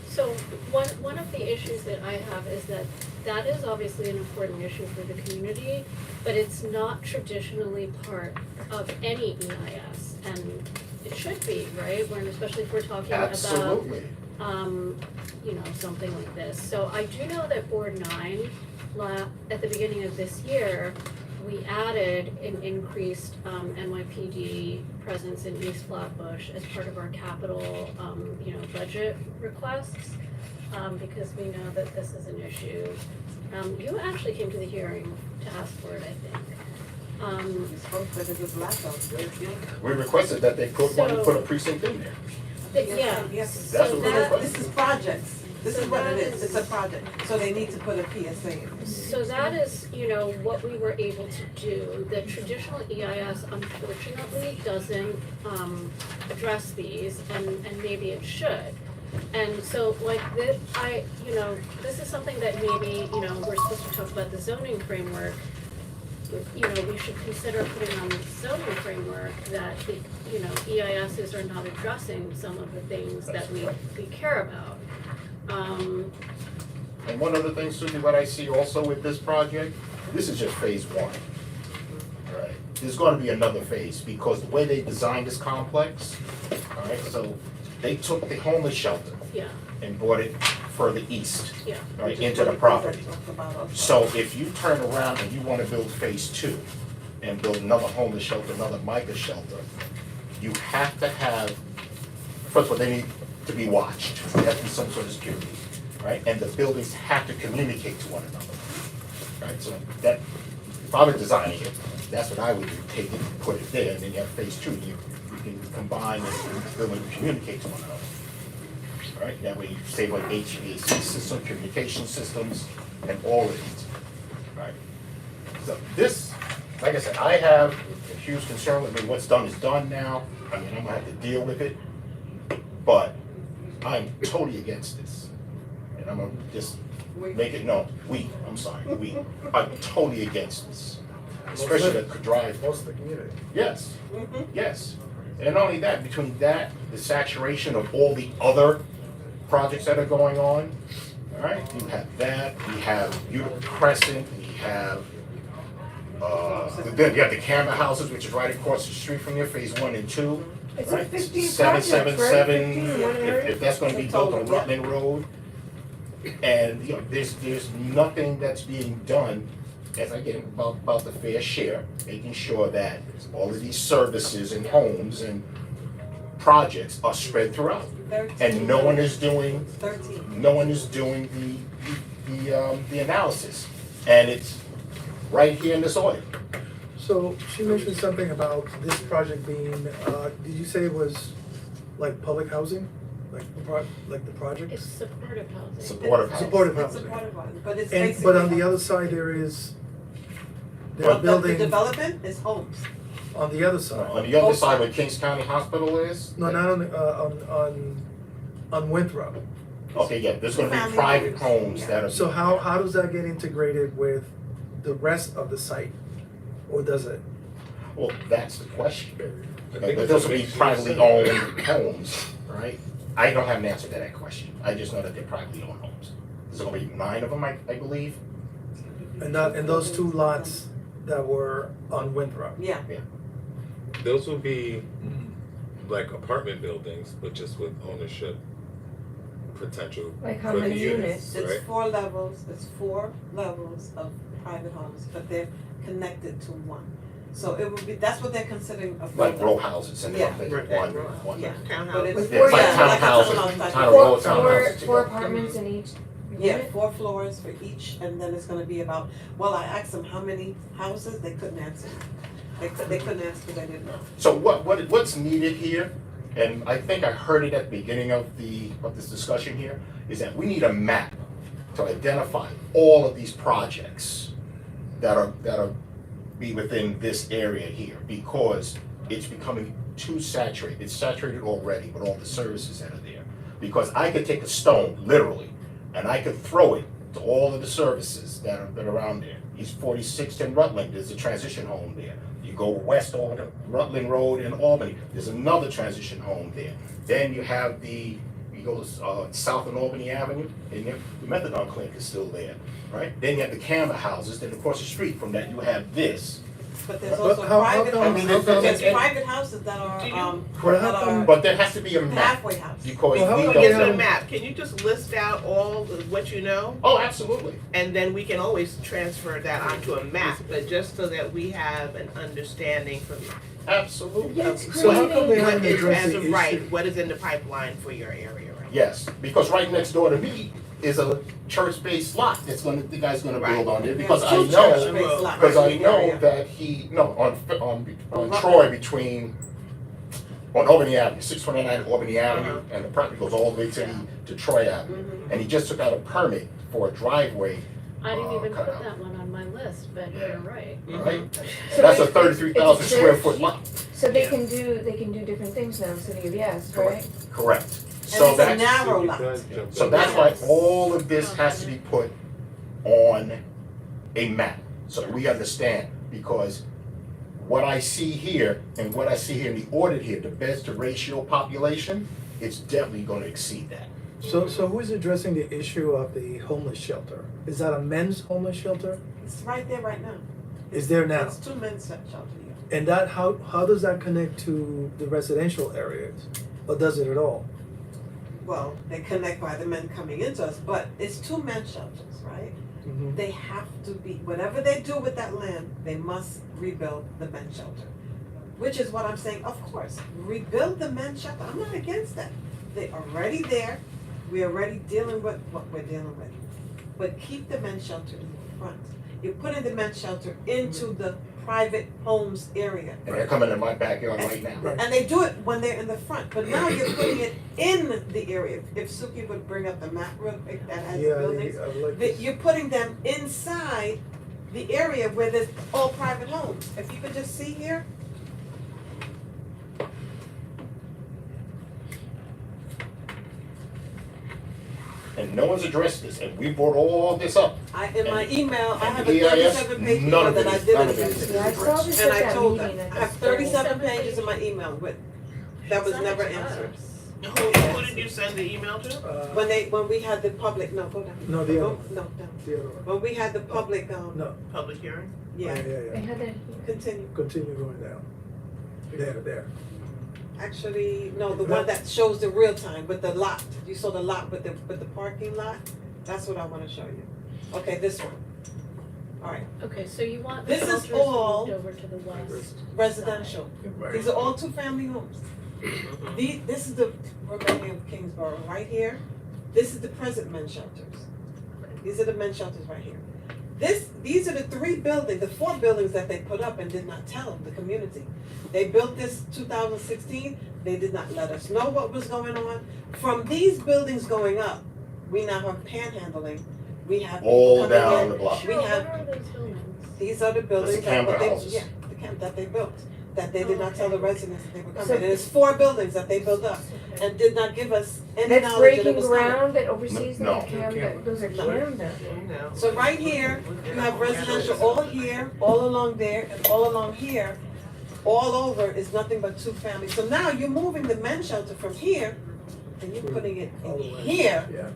so one of the issues that I have is that is obviously an important issue for the community, but it's not traditionally part of any EIS, and it should be, right? When, especially if we're talking about Absolutely. something like this. So I do know that Board 9, at the beginning of this year, we added an increased NYPD presence in East Flatbush as part of our capital, budget requests, because we know that this is an issue. You actually came to the hearing to ask for it, I think. We spoke, but it was blackout. We requested that they put So- put a precinct in there. Yeah, Yes. That's so what we that, requested. This is projects. This So is what that it is. is- It's a project. So they need to put a PSA in. so that is, what we were able to do. The traditional EIS unfortunately doesn't address these, and maybe it should. And so like this, this is something that maybe, we're supposed to talk about the zoning framework. We should consider putting on the zoning framework that the, EISs are not addressing some of the things that we care about. And one other thing, Susie, what I see also with this project, this is just phase one. Alright, there's gonna be another phase, because the way they designed this complex, alright, so they took the homeless shelter Yeah, and brought it further east, yeah, right, into the property. So if you turn around and you wanna build phase two, and build another homeless shelter, another mica shelter, you have to have, first of all, they need to be watched, there has to be some sort of security, right? And the buildings have to communicate to one another, right? So that, if I were designing it, that's what I would do, take it, put it there, and then you have phase two, you can combine and the building communicate to one another. Right, that way you save on HVAC system, communication systems, and all of these, right? So this, like I said, I have a huge concern with me, what's done is done now, I mean, I'm gonna have to deal with it, but I'm totally against this. And I'm gonna just make it known, we are totally against this. Especially that could drive, Most of the community. yes, yes. And not only that, between that, the saturation of all the other projects that are going on, all right? You have that, you have ULURP Crescent, you have, then you have the Canva houses, which is right across the street from there, phase 1 and 2. It's Right? like 15 777, projects, right? 15 in one area? if that's gonna be built on Rutland Road. And, you know, there's nothing that's being done, as I get about the fair share, making sure that all of these services and homes and projects are spread throughout. 13. And no one is doing 13. no one is doing the analysis, and it's right here in this audit. So she mentioned something about this project being, did you say it was like public housing? Like the project? It's supportive housing. Supportive housing. Supportive It's a housing. part of it, but it's And, basically. but on the other side, there is, they're Well, the building, development is homes. on the other side. On the other side where Kings County Hospital is. No, not on Winthrop. Okay, yeah, there's gonna be Family private members, homes yeah. that are. So how does that get integrated with the rest of the site? Or does it? Well, that's the question. I think But it's those a will be mixed use privately center. owned homes, right? I don't have an answer to that question. I just know that they're privately owned homes. There's gonna be 9 of them, I believe. And those 2 lots that were on Winthrop? Yeah. Those will be like apartment buildings, but just with ownership potential Like how for the many units, units? right? It's 4 levels, it's 4 levels of private homes, but they're connected to one. So it would be, that's what they're considering a Like full row houses and Yeah. everything, Right. one. Yeah, Townhouse. but it's. With Yeah, it's like Yeah, like a townhouses, townhouse type town of- row Four townhouses together. apartments in each Yeah, unit? 4 floors for each, and then it's gonna be about, well, I asked them how many houses, they couldn't answer. They couldn't answer because they didn't know. So what's needed here, and I think I heard it at the beginning of this discussion here, is that we need a map to identify all of these projects that are be within this area here, because it's becoming too saturated. It's saturated already with all the services that are there. Because I could take a stone, literally, and I could throw it to all of the services that are around there. East 46th and Rutland, there's a transition home there. You go west over to Rutland Road in Albany, there's another transition home there. Then you have you go south on Albany Avenue, and the methadone clinic is still there, right? Then you have the Canva houses, then across the street from that, you have this. But there's But also how private come- houses, how come- there's and- private houses that are, Do you- Well, how that come- are But there has to be a map, halfway houses. because Well, how we come don't you Get know. a map, can you just list out all of what you know? Oh, absolutely. And then we can always transfer that onto a map, but just so that we have an understanding from Absolutely. Yeah, it's So how come they what haven't is, addressed as the of right, issue? what is in the pipeline for your area right Yes, because right next door to me is a church-based lot the guy's gonna build on there, because I Two know, church-based lots because I in the know area. that on Troy on Albany Avenue, 629 Albany Avenue, and the property goes all the way to Troy Avenue. And he just took out a permit for a driveway, I didn't even cut put out. that one on my list, but Yeah. you're right. right? So And that's a basically, 33,000 it's a square church. foot lot. So they can do different things now, City of Yes, right? Correct. And So it's a that's, narrow lot. so that's why all of this has to be put on a map, so that we understand, because what I see here and what I see here in the audit here, the beds to ratio population, it's definitely gonna exceed that. So who is addressing the issue of the homeless shelter? Is that a men's homeless shelter? It's right there right now. Is there now? It's 2 men's shelter here. And that, how does that connect to the residential areas? Or does it at all? Well, they connect by the men coming into us, but it's 2 men's shelters, right? Mhm. They have to be, whatever they do with that land, they must rebuild the men's shelter. Which is what I'm saying, of course, rebuild the men's shelter, I'm not against that. They're already there, we're already dealing with what we're dealing with. But keep the men's shelter in the front. You're putting the men's shelter into the private homes area. And they're coming in my backyard right now. Right. And they do it when they're in the front, but now you're putting it in the area. If Suki would bring up the map real quick that has the Yeah, buildings. I would like That to. you're putting them inside the area where there's all private homes. If you could just see here. and no one's addressed this, and we brought all this up. In my email, I And have a the EIS, 37-page none email of it that I is- did none it of it is against. Yeah, I saw this And at I that told meeting. them, at I have the store. 37 pages in my email, but that was Send it never to answered. us. Who did you send the email to? When we had the public, no, go down. No, the other Go- one. No, down. The other one. When we had the public, No. Public hearing? yeah, Yeah, I yeah. had that here. continue. Continue going down. There. Actually, no, the one that shows the real time with the lot. You saw the lot with the parking lot? That's what I wanna show you. Okay, this one. All right, Okay, so you want the This is shelters all moved over to the west. residential. These are all two-family homes. This is the remaining of Kingsborough, right here. This is the present men's shelters. These are the men's shelters right here. These are the the 4 buildings that they put up and did not tell the community. They built this 2016, they did not let us know what was going on. From these buildings going up, we now have panhandling, we have people All coming down in. the block. We Cheryl, have- what are those buildings? These are the buildings That's the camper that they, houses. yeah, the camp that they built, that they did not tell the residents that they were coming. So- And it's 4 buildings that they built up Okay. and did not give us any That's knowledge that it breaking was coming. ground that oversees No. that cam, those are No. cam down. No. So right here, you have residential all here, all along there, and all along here. All over is nothing but 2 families. So now you're moving the men's shelter from here and you're putting it All in the way. here. Yeah.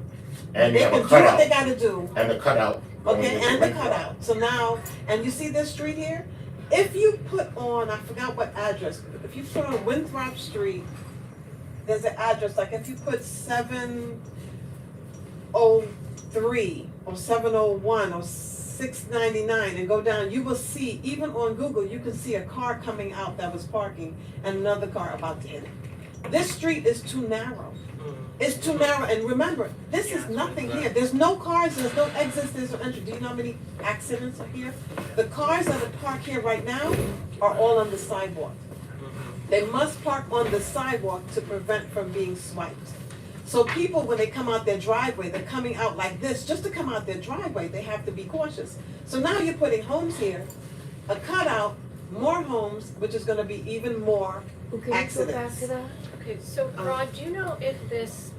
And you They have can a do what they cutout, gotta do. and the cutout. going Okay, into and the Winthrop. cutout. So now, and you see this street here? If you put on, I forgot what address, but if you put on Winthrop Street, there's an address, like if you put 703 or 701 or 699 and go down, you will see, even on Google, you can see a car coming out that was parking and another car about to hit it. This street is too narrow. It's too narrow, and remember, this is nothing here, there's no cars, there's no exits, there's no entry, do you know how many accidents are here? The cars that are parked here right now are all on the sidewalk. They must park on the sidewalk to prevent from being swiped. So people, when they come out their driveway, they're coming out like this, just to come out their driveway, they have to be cautious. So now you're putting homes here, a cutout, more homes, which is gonna be even more Can you go back accidents. to that? Okay, so Rod, do you know if this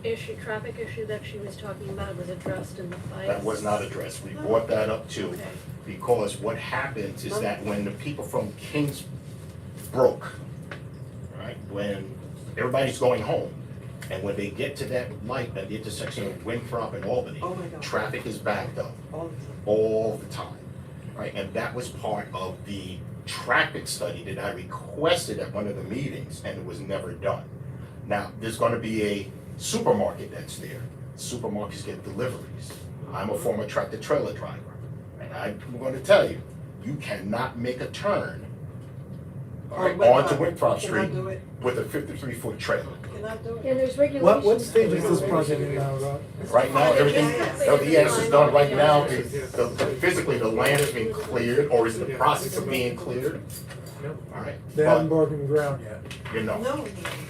issue, traffic issue that she was talking about was addressed in the fight? That was not addressed. We brought that up too, Okay. because what happens is that when the people from Kingsbrook, right, when everybody's going home, and when they get to that light at the intersection of Winthrop and Albany, Oh my God. traffic is backed up All the time. all the time, right? And that was part of the traffic study that I requested at one of the meetings, and it was never done. Now, there's gonna be a supermarket that's there. Supermarkets get deliveries. I'm a former tractor trailer driver, and I'm gonna tell you, you cannot make a turn, all right, onto Winthrop Street Cannot do it, with a 53-foot trailer. cannot do it. Yeah, there's regulations. What stage is this project in now, Rob? Right now, everything, Yeah. the ES is done right now, physically, the land has been cleared, or is in the process of being cleared. All right, They haven't but, broken ground yet. you know, No,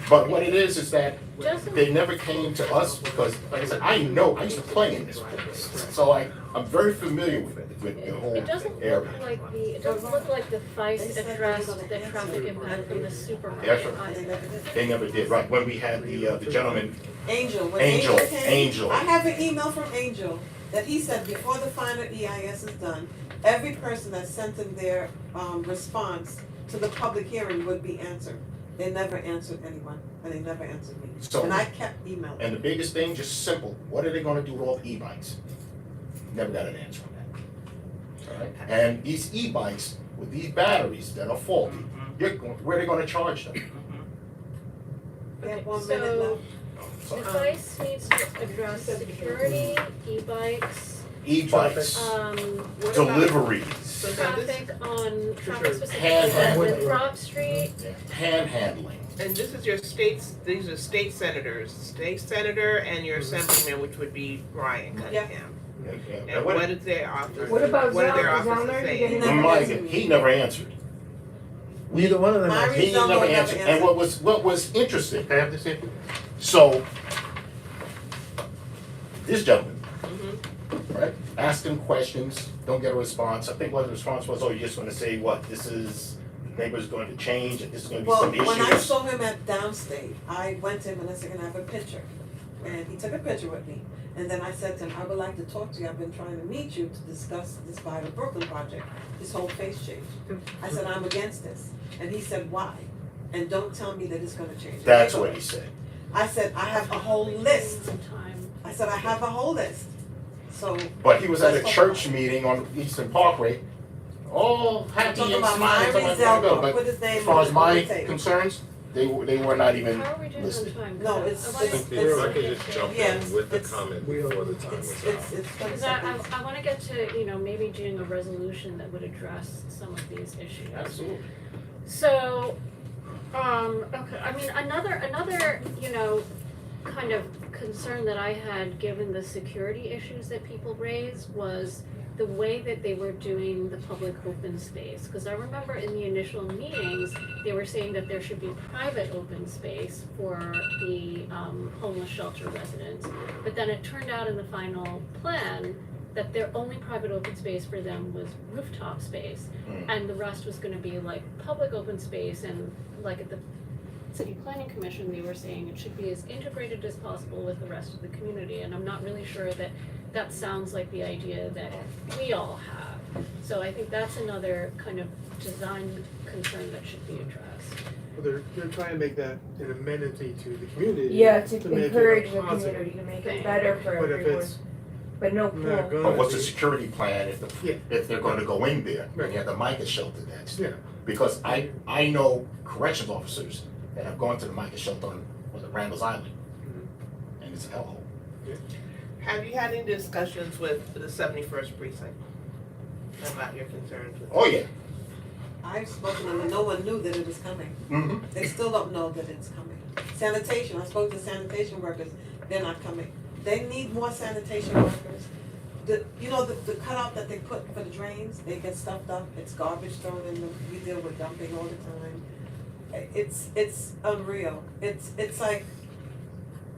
but what it is that Doesn't- they never came to us, because, like I said, I used to play in this place. So I'm very familiar with the whole It doesn't area. it doesn't look like the FICE addressed the traffic impact from the supermarket That's right. either. They never did, right, when we had the gentleman, Angel, when Angel, Angel came, Angel. I have an email from Angel that he said before the final EIS is done, every person that sent in their response to the public hearing would be answered. They never answered anyone, and they never answered me. So- And I kept emailing. and the biggest thing, just simple, what are they gonna do with all the e-bikes? Never got an answer on that. All right, and these e-bikes with these batteries that are faulty, where are they gonna charge them? We have Okay, 1 minute so- left. So, The FICE needs to address security, e-bikes, e-bikes, what about deliveries, traffic specifically Panhandling. on Winthrop Street? panhandling. And this is your states, these are state senators, state senator and your assemblyman, which would be Ryan Cunningham. Yeah. And what is their office? What about What are their Zellner? offices Zellner, you saying? getting Never Mike, answered me. he never answered. Neither one of them. Myron He Zellner never never answered. And answered. what was interesting, can I have this here? So, this gentleman, right, asked him questions, don't get a response. I think what the response was, oh, you're just gonna say what, this is, neighbor's going to change, and this is gonna be Well, some when I issues. saw him at Downstate, I went to him and I said, can I have a picture? and he took a picture with me. And then I said to him, I would like to talk to you, I've been trying to meet you to discuss this Vital Brooklyn project, this whole face change. I said, I'm against this, and he said, why? And don't tell me that it's gonna change. That's what he said. I said, I have a whole list. Some time. I said, I have a whole list. So. But he was at a let's talk church about it. meeting on Eastern Parkway, all happy Talking and about smiling. Myron talking about, Zelda, but put his name as far as on my the table. concerns, they were not even How are we doing listed. on time? No, I it's- wanna- it's- If I could just jump Yeah, in with the it's- comment we before are- the time It's, was it's, out. it's Because 20 seconds. I wanna get to, maybe doing a resolution that would address some of these issues. Absolutely. So, okay, I mean, another, kind of concern that I had, given the security issues that people raised, was the way that they were doing the public open space. Cause I remember in the initial meetings, they were saying that there should be private open space for the, homeless shelter residents. But then it turned out in the final plan that their only private open space for them was rooftop space. And the rest was gonna be like public open space, and like at the City Planning Commission, they were saying it should be as integrated as possible with the rest of the community, and I'm not really sure that that sounds like the idea that we all have. So I think that's another kind of design concern that should be addressed. Well, they're trying to make that an amenity to the community. Yeah, to make it encourage a the positive. community to make thing. it better for But if everyone, it's but no not pool. gonna But what's the be- security plan Yeah. if they're gonna go in there, and Right. you have the Micah shelter next? Yeah. Because I know corrections officers that have gone to the Micah shelter on, was it Randall's Island? Mm-hmm. And it's a hellhole. Have you had any discussions with the 71st precinct about your concerns with? Oh, yeah. I've spoken to them, and no one knew that it was coming. Mm-hmm. They still don't know that it's coming. Sanitation, I spoke to sanitation workers, they're not coming. They need more sanitation workers. The cutout that they put for the drains, they get stuffed up, it's garbage thrown in them, we deal with dumping all the time. It's unreal. It's like,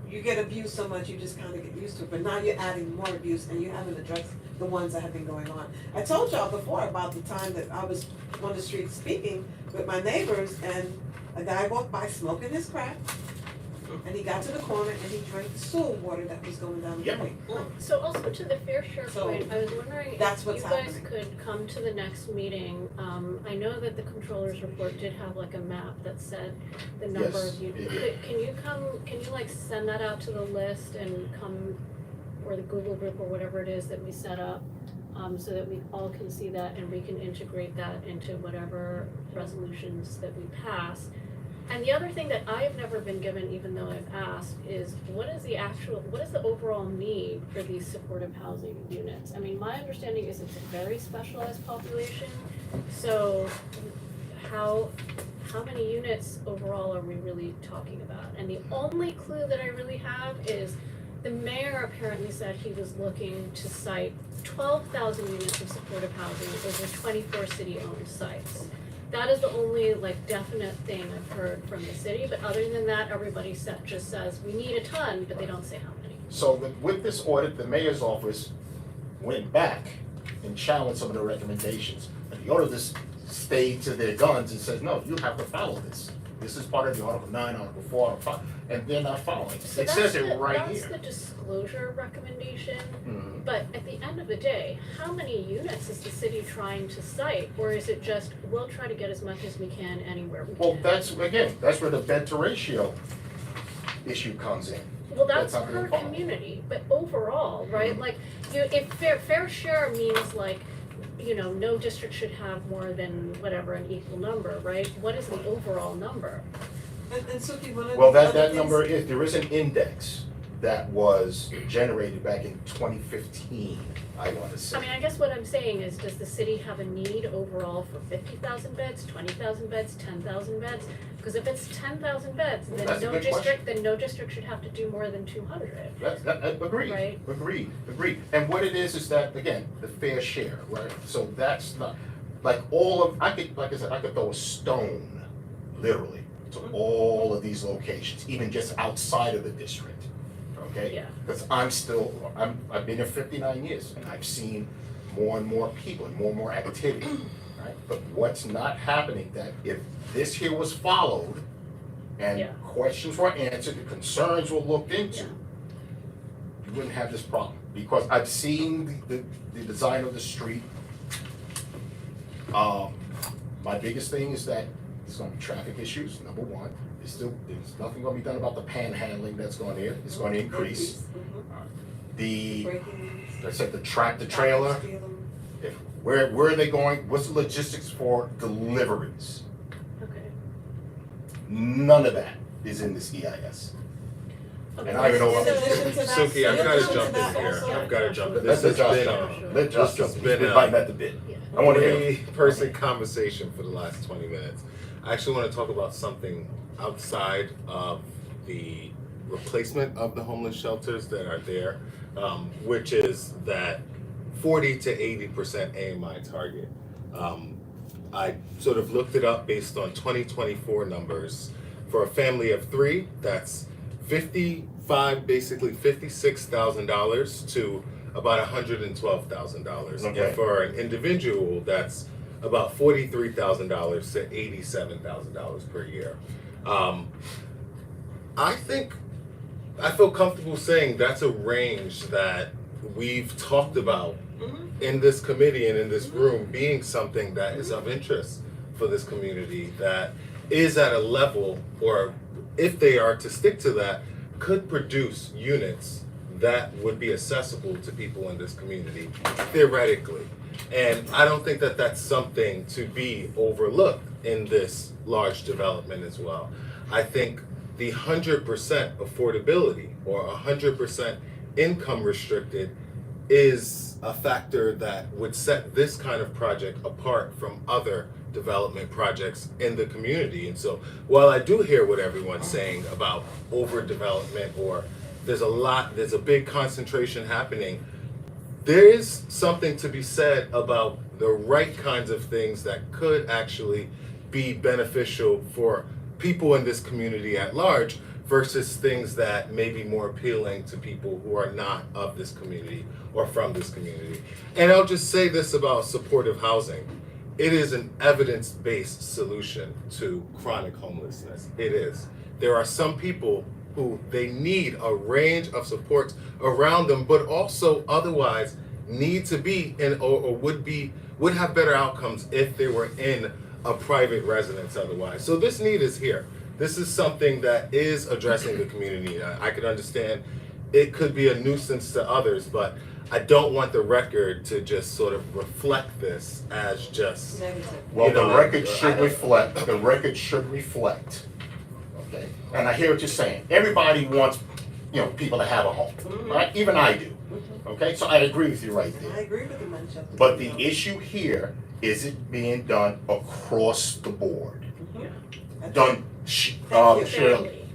you get abused so much, you just kinda get used to it, but now you're adding more abuse and you haven't addressed the ones that have been going on. I told y'all before about the time that I was on the street speaking with my neighbors, and a guy walked by smoking his crack, and he got to the corner and he drank the sewer water that was going down the Yeah. drain. So also to the fair share So, point, I was wondering if that's you what's guys happening. could come to the next meeting. I know that the controller's report did have like a map that said the number Yes, of you. it did. Can you like send that out to the list and come, or the Google group or whatever it is that we set up, so that we all can see that and we can integrate that into whatever resolutions that we pass. And the other thing that I've never been given, even though I've asked, is what is the overall need for these supportive housing units? I mean, my understanding is it's a very specialized population, so how many units overall are we really talking about? And the only clue that I really have is the mayor apparently said he was looking to cite 12,000 units of supportive housing over 24 city-owned sites. That is the only like definite thing I've heard from the city, but other than that, everybody just says, we need a ton, but they don't say how many. So with this audit, the mayor's office went back and challenged some of the recommendations. And the auditors stayed to their guns and said, no, you have to follow this. This is part of the Article 9, Article 4, Article 5, and they're not following. So It says it right that's here. the disclosure recommendation, Mhm. but at the end of the day, how many units is the city trying to cite? Or is it just, we'll try to get as much as we can anywhere we can? Well, that's where the bed to ratio issue comes in. Well, that's not per being followed. community, but overall, right, like, if fair share means like, no district should have more than whatever an equal number, right? What is the overall number? And Suki, one of the Well, other that things- number is, there is an index that was generated back in 2015, I want to say. I mean, I guess what I'm saying is, does the city have a need overall for 50,000 beds, 20,000 beds, 10,000 beds? Because if it's 10,000 beds, then That's a no good district should have to do more than 200. Agreed, Right. agreed. And what it is that, again, the fair share, right? So that's not, like I could throw a stone, literally, to all of these locations, even just outside of the district, okay? Yeah. Because I've been here 59 years, and I've seen more and more people and more activity, right? But what's not happening, that if this here was followed, and Yeah. questions were answered, the concerns were looked into, wouldn't have this problem, because I've seen the design of the street. My biggest thing is that there's gonna be traffic issues, number one. There's nothing gonna be done about the panhandling that's going in, it's gonna increase. I said the trailer, where are they going, what's the logistics for deliveries? Okay. None of that is in this EIS. Okay. And I don't even know what. In addition to that- Silky, I've in gotta addition to jump in that here, also- I've gotta jump in. Let This has Josh been jump. a, Let Josh this jump, has he's been been a biting at the bit. Yeah. I wanna hear him. three-person conversation for the last 20 minutes. I actually wanna talk about something outside of the replacement of the homeless shelters that are there, which is that 40 to 80% AMI target. I sort of looked it up based on 2024 numbers. For a family of three, that's basically $56,000 to about $112,000. Okay. And for an individual, that's about $43,000 to $87,000 per year. I feel comfortable saying that's a range that we've talked about in this committee and in this room being something that is of interest for this community, that is at a level, or if they are to stick to that, could produce units that would be accessible to people in this community, theoretically. And I don't think that that's something to be overlooked in this large development as well. I think the 100% affordability or 100% income restricted is a factor that would set this kind of project apart from other development projects in the community. And so while I do hear what everyone's saying about overdevelopment, or there's a big concentration happening, there is something to be said about the right kinds of things that could actually be beneficial for people in this community at large versus things that may be more appealing to people who are not of this community or from this community. And I'll just say this about supportive housing. It is an evidence-based solution to chronic homelessness. It is. There are some people who they need a range of supports around them, but also otherwise need to be in or would have better outcomes if they were in a private residence otherwise. So this need is here. This is something that is addressing the community. I could understand it could be a nuisance to others, but I don't want the record to just sort of reflect this as just Well, you know, the record should reflect, okay? And I hear what you're saying. Everybody wants, people to have a home, right? Even I do, okay? So I agree with you right I there. agree with the man shelter. But the issue here, is it being done across the board? Done, Fairly.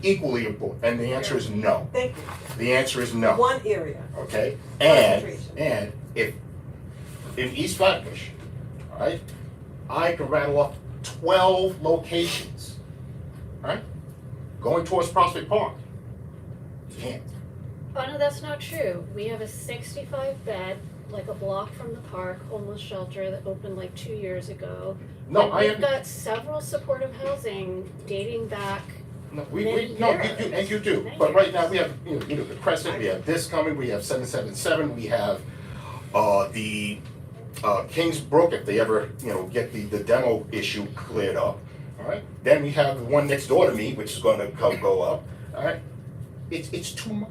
equally important? And the answer is no. Thank you. The answer is no. One area. Okay, Concentration. and if in East Flatbush, all right, I can rattle off 12 locations, all right, going towards Prospect Park. You can't. Oh, no, that's not true. We have a 65 bed, like a block from the park, homeless shelter that opened like 2 years ago. No, And I we've am. got several supportive housing dating back. No, many you years. do. Many But right now years. we have, the Crescent. We have this coming. We have 777. We have the Kingsbrook. If they ever, get the demo issue cleared up. All right. Then we have the one next door to me, which is going to go up. All right. It's too much.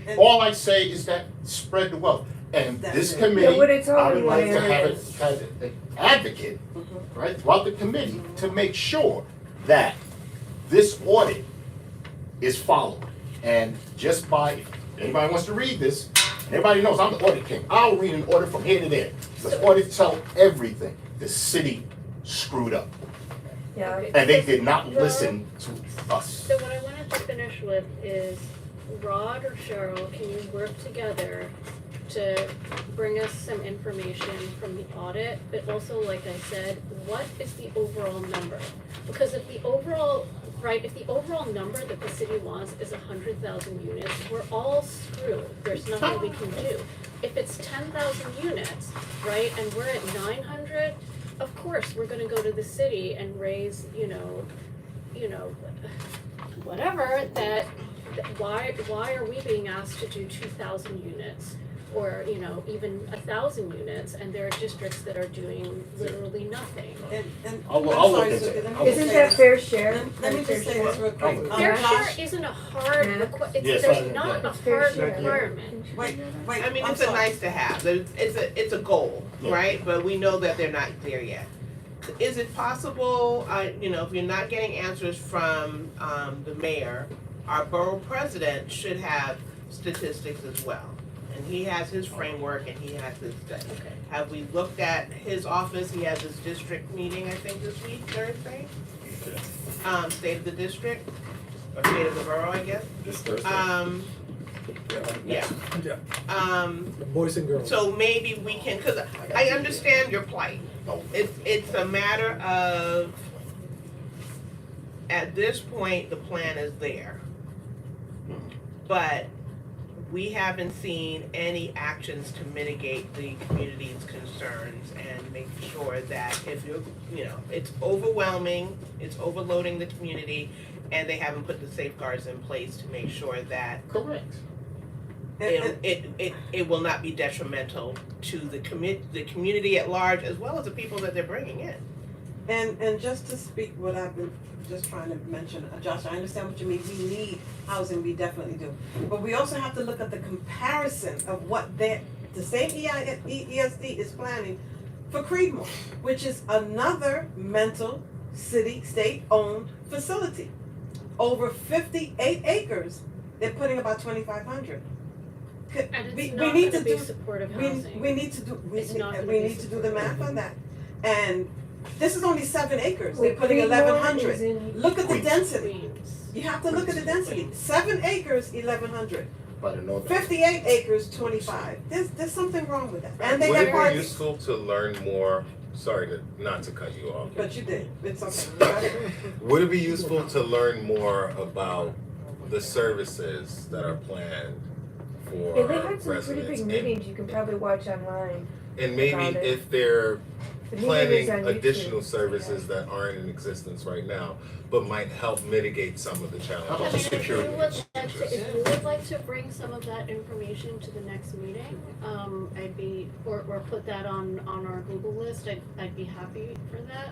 And- All I say is that spread the wealth. And That's this it. committee, Yeah, but it's I only would one like to have area. have an advocate, right, throughout the committee to make sure that this audit is followed. And just by, if anybody wants to read this, everybody knows I'm the audit king. I'll read an audit from here to there. The audit tell everything. The city screwed up. Yeah. Okay. And they did not listen to us. So what I wanted to finish with is Rod or Cheryl, can you work together to bring us some information from the audit, but also, like I said, what is the overall number? Because if the overall number that the city wants is 100,000 units, we're all screwed. There's nothing we can do. If it's 10,000 units, right, and we're at 900, of course, we're gonna go to the city and raise, whatever that why are we being asked to do 2,000 units? Or, you know, even 1,000 units, and there are districts that are doing literally nothing. And I'll I'm look sorry, into Suki, it. let me I'll just look Isn't say that this. fair share? Let me just say this real quick. Fair Josh, share isn't a hard, Yeah. it's, Yes, there's not a It's fair hard share. requirement. wait, I mean, I'm it's a sorry. nice to have, it's a goal, Yeah. right? But we know that they're not there yet. Is it possible, you know, if you're not getting answers from, the mayor, our borough president should have statistics as well. And he has his framework and he has his study. Okay. Have we looked at his office? He has his district meeting, I think, this week, Thursday? State of the district, or state of the borough, I guess. This Thursday. Yeah. Yeah. Boys and girls. So maybe we can, cause I understand your plight. It's a matter of, at this point, the plan is there. But we haven't seen any actions to mitigate the community's concerns and make sure that if you're, you know, it's overwhelming, it's overloading the community, and they haven't put the safeguards in place to make sure that Correct. it will not be detrimental to the community at large, as well as the people that they're bringing in. And just to speak what I've been just trying to mention, Josh, I understand what you mean, we need housing, we definitely do. But we also have to look at the comparison of what the same ESD is planning for Creedmoor, which is another mental city, state-owned facility. Over 58 acres, they're putting about 2,500. And We it's not need gonna to be do, supportive we housing. need to do, It's not gonna we be need to do the math on that. And this is only 7 acres, they're Wait, putting Creedmoor 1,100. is in- Look at the Queens. density, Queens. you have to look at the density, 7 acres, 1,100. By the north. 58 acres, 25. There's something wrong with that. And they Would have it be parties, useful to learn more, sorry not to cut you off. but you did, it's okay. Would it be useful to learn more about the services that are planned for Yeah, they had some residents? pretty big and- meetings you can probably watch online. And maybe about it. if they're The meeting planning is on YouTube. additional services that aren't in existence right now, but might help mitigate some of the How I about challenges. mean, the if you security? would like to, if you would like to bring some of that information to the next meeting, I'd be, or put that on our Google list, I'd be happy for that.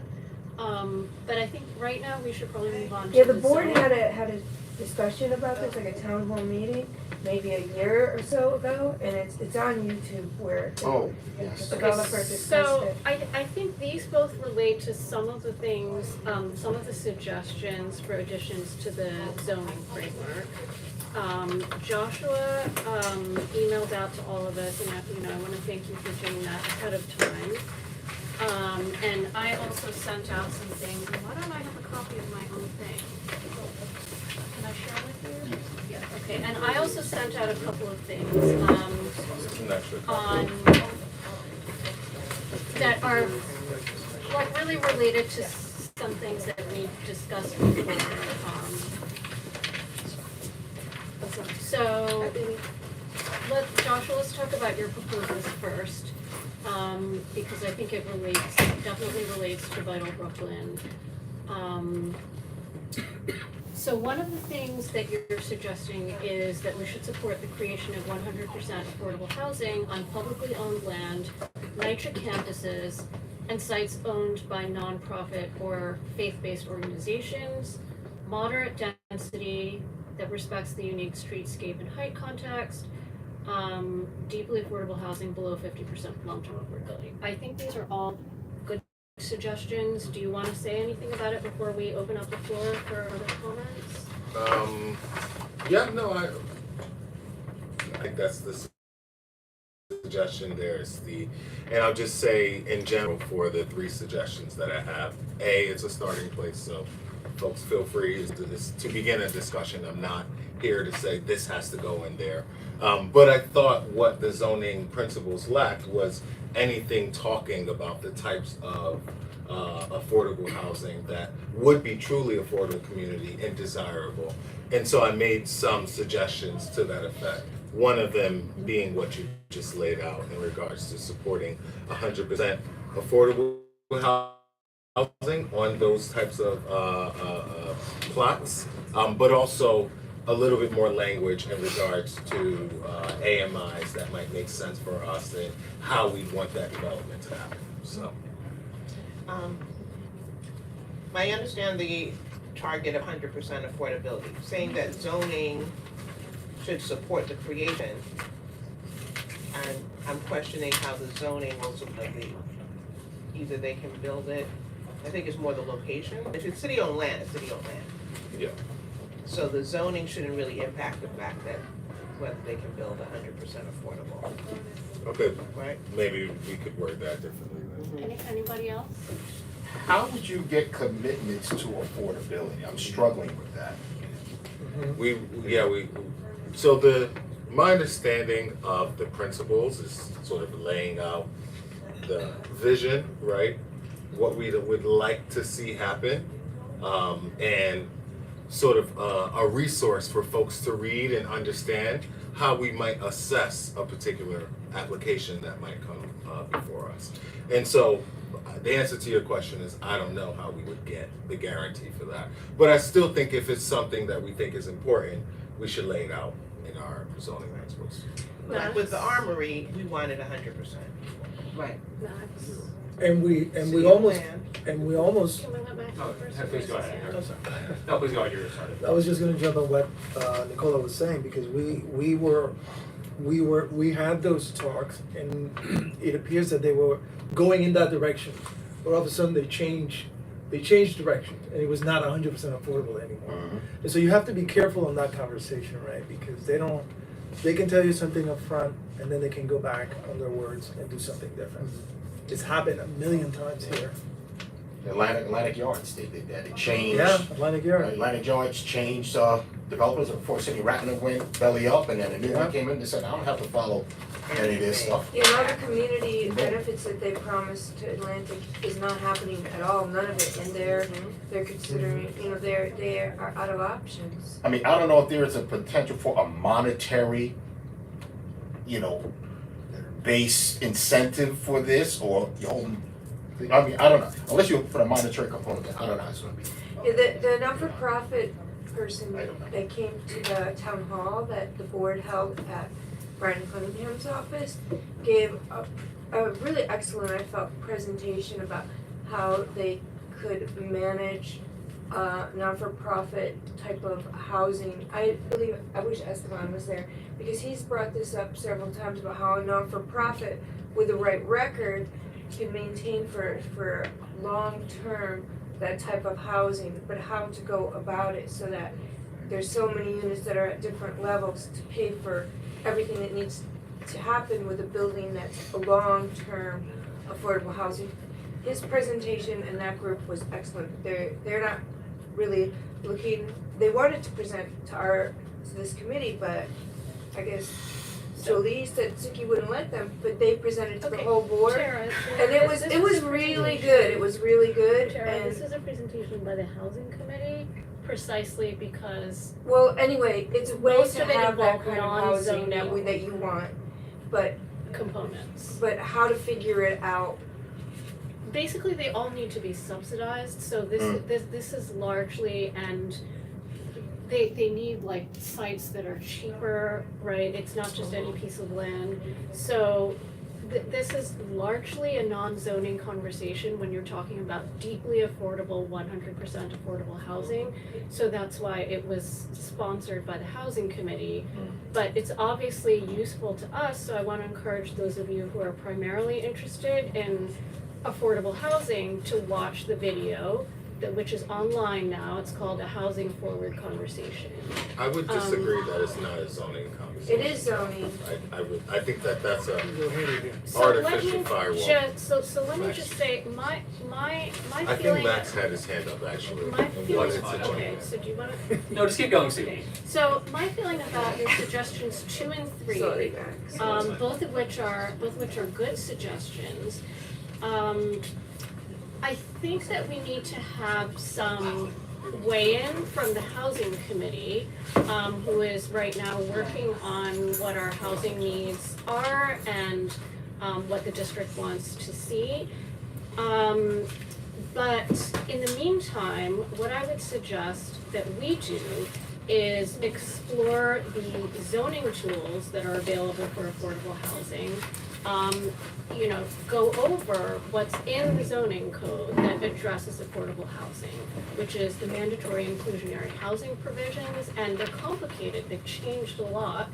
But I think right now we should probably move on to Yeah, the the board zoning. had a discussion about this, like a town hall meeting, maybe a year or so ago, and it's on YouTube where Oh, the yes. developer discussed So it. I think these both relate to some of the things, some of the suggestions for additions to the zoning framework. Joshua emailed out to all of us, and I wanna thank you for doing that ahead of time. And I also sent out some things, and why don't I have a copy of my own thing? Can I share with you? Yeah, okay, and I also sent out a couple of things, I'm not sure. on, that are like really related to some things that we've discussed before. So, Joshua, let's talk about your proposals first, because I think it definitely relates to Vital Brooklyn. So one of the things that you're suggesting is that we should support the creation of 100% affordable housing on publicly owned land, NYCHA campuses, and sites owned by nonprofit or faith-based organizations, moderate density that respects the unique streetscape and height context, deeply affordable housing below 50% long-term affordability. I think these are all good suggestions. Do you want to say anything about it before we open up the floor for other comments? Yeah, no, I think that's the suggestion. There's and I'll just say in general for the 3 suggestions that I have. A, it's a starting place, so folks feel free to begin a discussion. I'm not here to say this has to go in there. But I thought what the zoning principles lacked was anything talking about the types of affordable housing that would be truly affordable community and desirable. And so I made some suggestions to that effect. One of them being what you just laid out in regards to supporting 100% affordable housing on those types of plots, but also a little bit more language in regards to AMIs that might make sense for us and how we want that development to happen, so. I understand the target of 100% affordability, saying that zoning should support the creation. And I'm questioning how the zoning will support either they can build it, I think it's more the location. If it's city-owned land, it's city-owned land. Yeah. So the zoning shouldn't really impact the fact that whether they can build 100% affordable, Okay, right? maybe we could word that differently then. Anybody else? How would you get commitments to affordability? I'm struggling with that. So my understanding of the principles is sort of laying out the vision, right? What we would like to see happen, and sort of a resource for folks to read and understand how we might assess a particular application that might come before us. And so the answer to your question is I don't know how we would get the guarantee for that. But I still think if it's something that we think is important, we should lay it out in our zoning principles. Like with the armory, we wanted 100%. Right. Max? And we City almost, plan. and we almost, Can we go back to Oh, the first? please go one? ahead. Yeah. No, please go ahead, you're started. I was just gonna jump on what Nicola was saying, because we had those talks, and it appears that they were going in that direction, but all of a sudden they changed direction, and it was not 100% affordable anymore. And so you have to be careful in that conversation, right? Because they can tell you something up front, and then they can go back on their words and do something different. It's happened a million times here. Atlantic Yards, they did that. It changed. Yeah, Atlantic Yard. Atlantic Yards changed developers. Of course, City Rattler went belly up, and then a new one came in and said, I don't have to follow any of this stuff. Yeah, all the community benefits that they promised to Atlantic is not happening at all, none of it, and they're considering, they are out of options. I mean, I don't know if there is a potential for a monetary, base incentive for this, or I mean, I don't know. Unless you put a monetary component in, I don't know how it's gonna be. Yeah, the not-for-profit person that came to the town hall that the board held at Brian Cunningham's office gave a really excellent, I felt, presentation about how they could manage non-for-profit type of housing. I wish Esteban was there, because he's brought this up several times about how a non-for-profit with the right record can maintain for long-term that type of housing, but how to go about it so that there's so many units that are at different levels to pay for everything that needs to happen with a building that's a long-term affordable housing. His presentation in that group was excellent. They're not really looking, they wanted to present to this committee, but I guess Jolie said Suki wouldn't let them, but they presented to the Okay, whole board. Tara, And it was really good, it was really good, Tara, and, this is a presentation by the housing committee precisely because well, anyway, it's a way Most to of it have that involved kind of housing non-zoning. that you want, but components. how to figure it out. Basically, they all need to be subsidized, so this is largely, and they need like sites that are cheaper, right? It's not just any piece of land. So this is largely a non-zoning conversation when you're talking about deeply affordable, 100% affordable housing. So that's why it was sponsored by the housing committee. But it's obviously useful to us, so I want to encourage those of you who are primarily interested in affordable housing to watch the video, which is online now. It's called A Housing Forward Conversation. I would disagree that it's not a zoning conversation. It is zoning. I think that's a So artificial let firewall. me just, so let me just say, my I think feeling. Max had his hand up actually. My and feeling, wanted to join okay, in. so do you wanna? No, just keep going, Steve. So my feeling about your suggestions 2 and 3, Sorry, Max. both of which are good suggestions. I think that we need to have some weigh-in from the housing committee, who is right now working on what our housing needs are and what the district wants to see. But in the meantime, what I would suggest that we do is explore the zoning tools that are available for affordable housing. You know, go over what's in the zoning code that addresses affordable housing, which is the mandatory inclusionary housing provisions, and they're complicated, they've changed a lot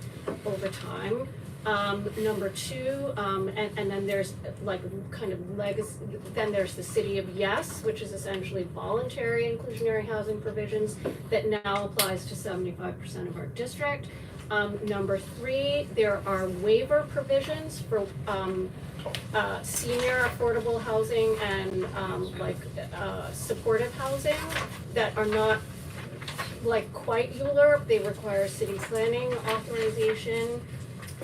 over time. Number two, and then there's like kind of legacy, then there's the City of Yes, which is essentially voluntary inclusionary housing provisions that now applies to 75% of our district. Number three, there are waiver provisions for senior affordable housing and supportive housing that are not like quite ULURP, they require city planning authorization.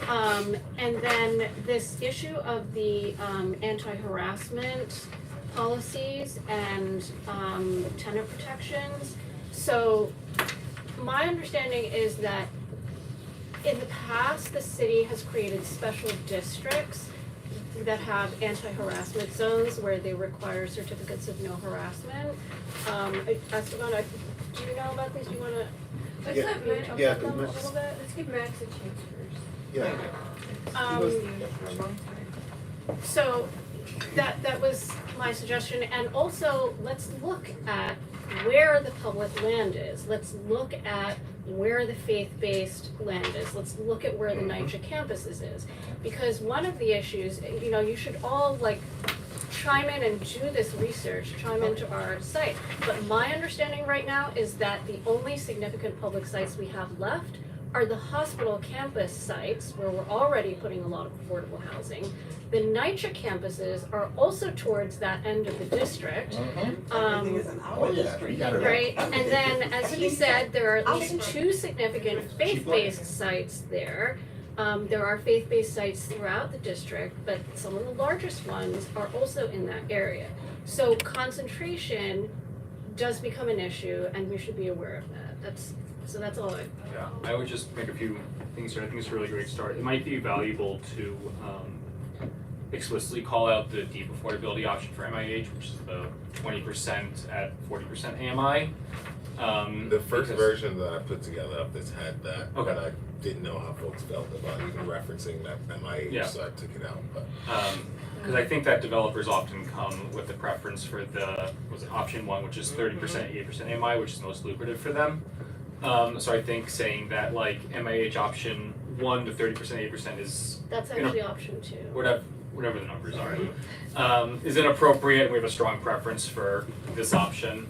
And then this issue of the anti-harassment policies and tenant protections. So my understanding is that in the past, the city has created special districts that have anti-harassment zones where they require certificates of no harassment. Esteban, do you know about these? Do you wanna? Let's Yeah. let Max, Yeah, talk about them a Max- little bit. Let's give Max a chance first. Yeah. He was here for a long time. So that was my suggestion, and also let's look at where the public land is. Let's look at where the faith-based land is. Let's look at where the NYCHA campuses is. Because one of the issues, you know, you should all like chime in and do this research, chime into our site. But my understanding right now is that the only significant public sites we have left are the hospital campus sites where we're already putting a lot of affordable housing. The NYCHA campuses are also towards that end of the district. Everything is in our district. Right, and then, as he said, there are at least two significant faith-based sites there. There are faith-based sites throughout the district, but some of the largest ones are also in that area. So concentration does become an issue, and we should be aware of that. That's all I. Yeah, I would just make a few things here. I think it's a really great start. It might be valuable to explicitly call out the deep affordability option for MIH, which is the 20% at 40% AMI. The first because- version that I put together of this had that, Okay. but I didn't know how folks felt about even referencing that MIH, Yeah. so I took it out, but. Because I think that developers often come with a preference for the, was it option one, which is 30%, 80% AMI, which is most lucrative for them. So I think saying that like MIH option 1 to 30%, 80% is That's actually option two. whatever the numbers are, is inappropriate, and we have a strong preference for this option,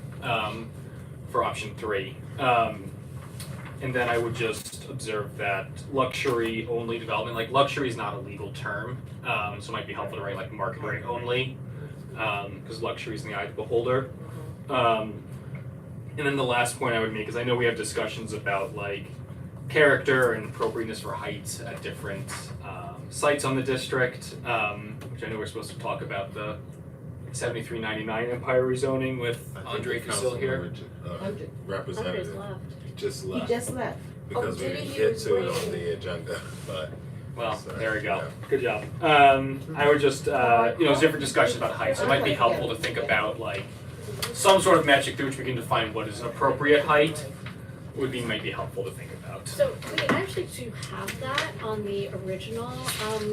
for option 3. And then I would just observe that luxury only development, like luxury is not a legal term, so it might be helpful to write like market rate only, because luxury is in the eye of the beholder. And then the last point I would make is I know we have discussions about like character and appropriateness for heights at different sites on the district, which I know we're supposed to talk about the 7399 Empire rezoning with Andre, if he's still here. Andre's Representative left. just He left just left. because we did didn't he? get Was to it on waiting. the agenda, but. Well, so, there we go. yeah. Good job. I would just, there's different discussions about height, so it might be helpful to think about like some sort of metric through which we can define what is an appropriate height might be helpful to think about. So we actually do have that on the original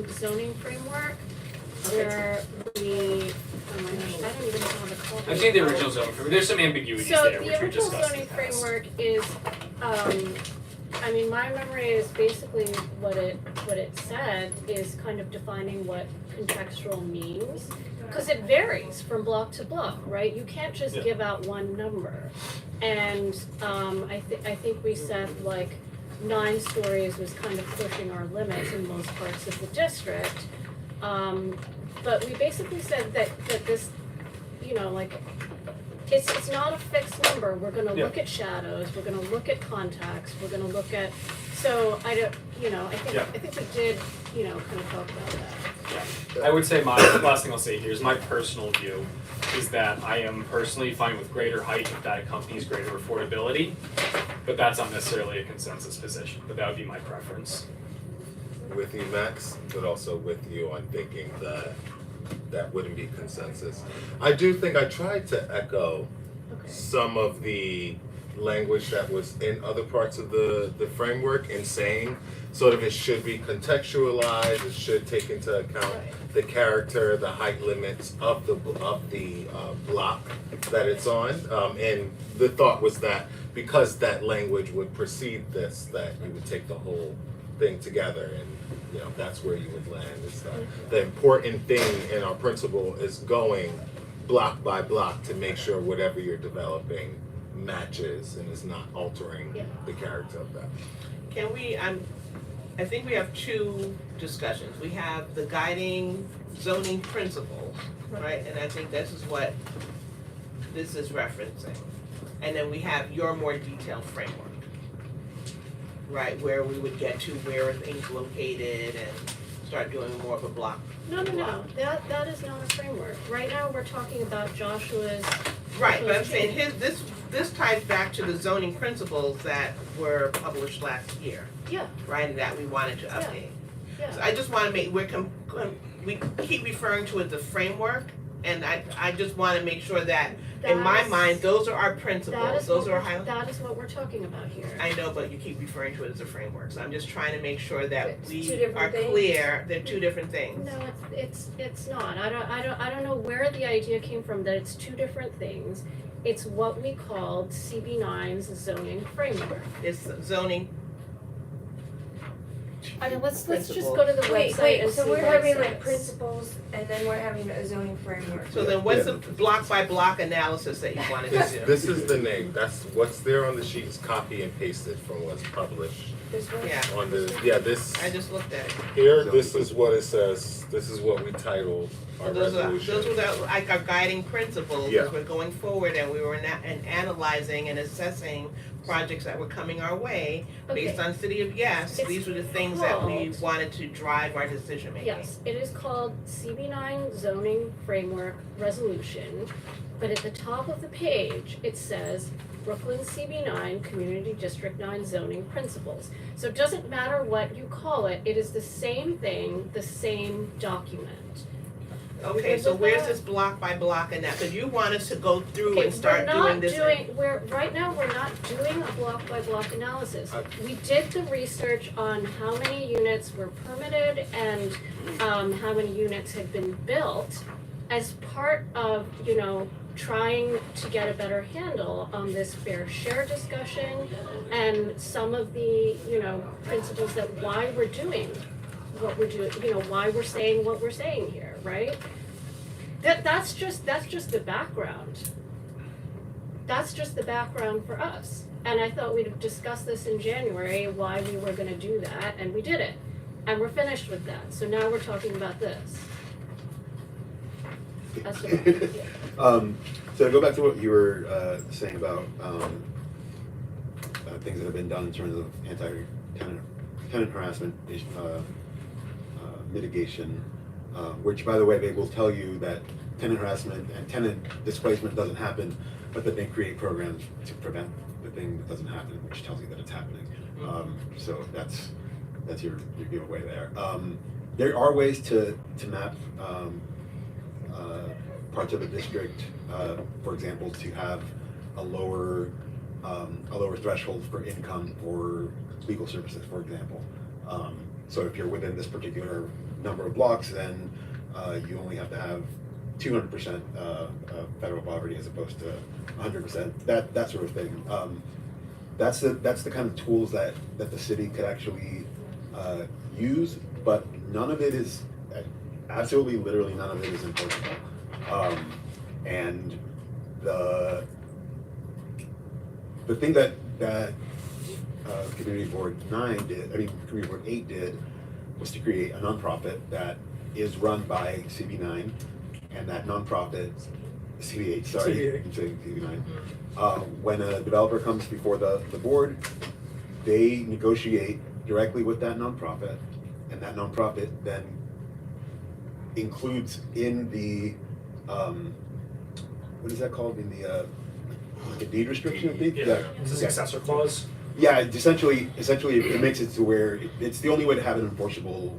zoning framework where we, oh my gosh, I don't even know how to call it. I've seen the original zoning framework. There's some ambiguities So there, the which we original discussed in zoning the past. framework is, I mean, my memory is basically what it said is kind of defining what contextual means. Cause it varies from block to block, right? You can't just Yeah. give out one number. And I think we said like 9 stories was kind of pushing our limits in most parts of the district. But we basically said that this, you know, like, it's not a fixed number. We're gonna Yeah. look at shadows, we're gonna look at contacts, we're gonna look at, so I don't, you know, I think Yeah. we did, you know, kind of talk about that. I would say my last thing I'll say here is my personal view is that I am personally fine with greater height if that accompanies greater affordability, but that's not necessarily a consensus position, but that would be my preference. With you, Max, but also with you on thinking that that wouldn't be consensus. I do think I tried to echo Okay. some of the language that was in other parts of the framework and saying sort of it should be contextualized, it should take into account the character, the height limits of the block that it's on. And the thought was that because that language would precede this, that you would take the whole thing together, and you know that's where you would land. It's the important thing in our principle is going block by block to make sure whatever you're developing matches and is not altering the character of that. Can we, I think we have two discussions. We have the guiding zoning principles, right? And I think this is what this is referencing. And then we have your more detailed framework, right? Where we would get to where are things located and start doing more of a block. No, that is not a framework. Right now, we're talking about Joshua's. Right, but I'm saying this ties back to the zoning principles that were published last year, Yeah, right? And that we wanted to update. yeah. So I just want to make, we keep referring to it as the framework, and I just want to make sure that in my That's- mind, those are our That principles, is those what are we're- highlighted. That is what we're talking about here. I know, but you keep referring to it as a framework, so I'm just trying to make sure that It's two we different are things? clear, they're two different things. No, it's not. I don't know where the idea came from that it's two different things. It's what we called CB9's zoning framework. It's zoning. I mean, let's just Principles. go to the Wait, website wait, and so see we're what having it like says. principles and then we're having a zoning framework. So then what's Yeah. the block by block analysis that you wanted to do? This is the name. That's what's there on the sheet is copy and pasted from what's published This one? Yeah, on the this I just looked at it. here. This is what it says. This is what we titled our Those were resolution. like our guiding principles Yeah. as we're going forward, and we were and analyzing and assessing projects that were coming our way based Okay. on City of Yes. It's These were the things that we called- wanted to drive our decision making. Yes, it is called CB9 zoning framework resolution, but at the top of the page, it says Brooklyn CB9 Community District 9 zoning principles. So it doesn't matter what you call it, it is the same thing, the same document. Okay, so where's this block by block and that? Because you want us to go through and start doing this. Right now, we're not doing a block by block analysis. We did the research on how many units were permitted and how many units had been built as part of, trying to get a better handle on this fair share discussion and some of the, principles that why we're doing what we're doing, why we're saying what we're saying here, right? That's just the background. That's just the background for us. And I thought we'd discuss this in January, why we were gonna do that, and we did it. And we're finished with that, so now we're talking about this. That's what, So to go back to what you were saying about things that have been done in terms of anti-tenant harassment mitigation, which, by the way, they will tell you that tenant harassment and tenant displacement doesn't happen, but that they create programs to prevent the thing that doesn't happen, which tells you that it's happening. So that's your giveaway there. There are ways to map parts of the district, for example, to have a lower threshold for income for legal services, for example. So if you're within this particular number of blocks, then you only have to have 200% federal poverty as opposed to 100%. That sort of thing. That's the kind of tools that the city could actually use, but none of it is absolutely, literally none of it is enforceable. And the thing that Community Board 8 did was to create a nonprofit that is run by CB9, and that nonprofit, CB8, sorry, CB8. I'm saying CB9. When a developer comes before the board, they negotiate directly with that nonprofit, and that nonprofit then includes in the what is that called, in the like a deed restriction, I think? Yeah, it's a successor clause. Yeah, essentially it makes it to where it's the only way to have an enforceable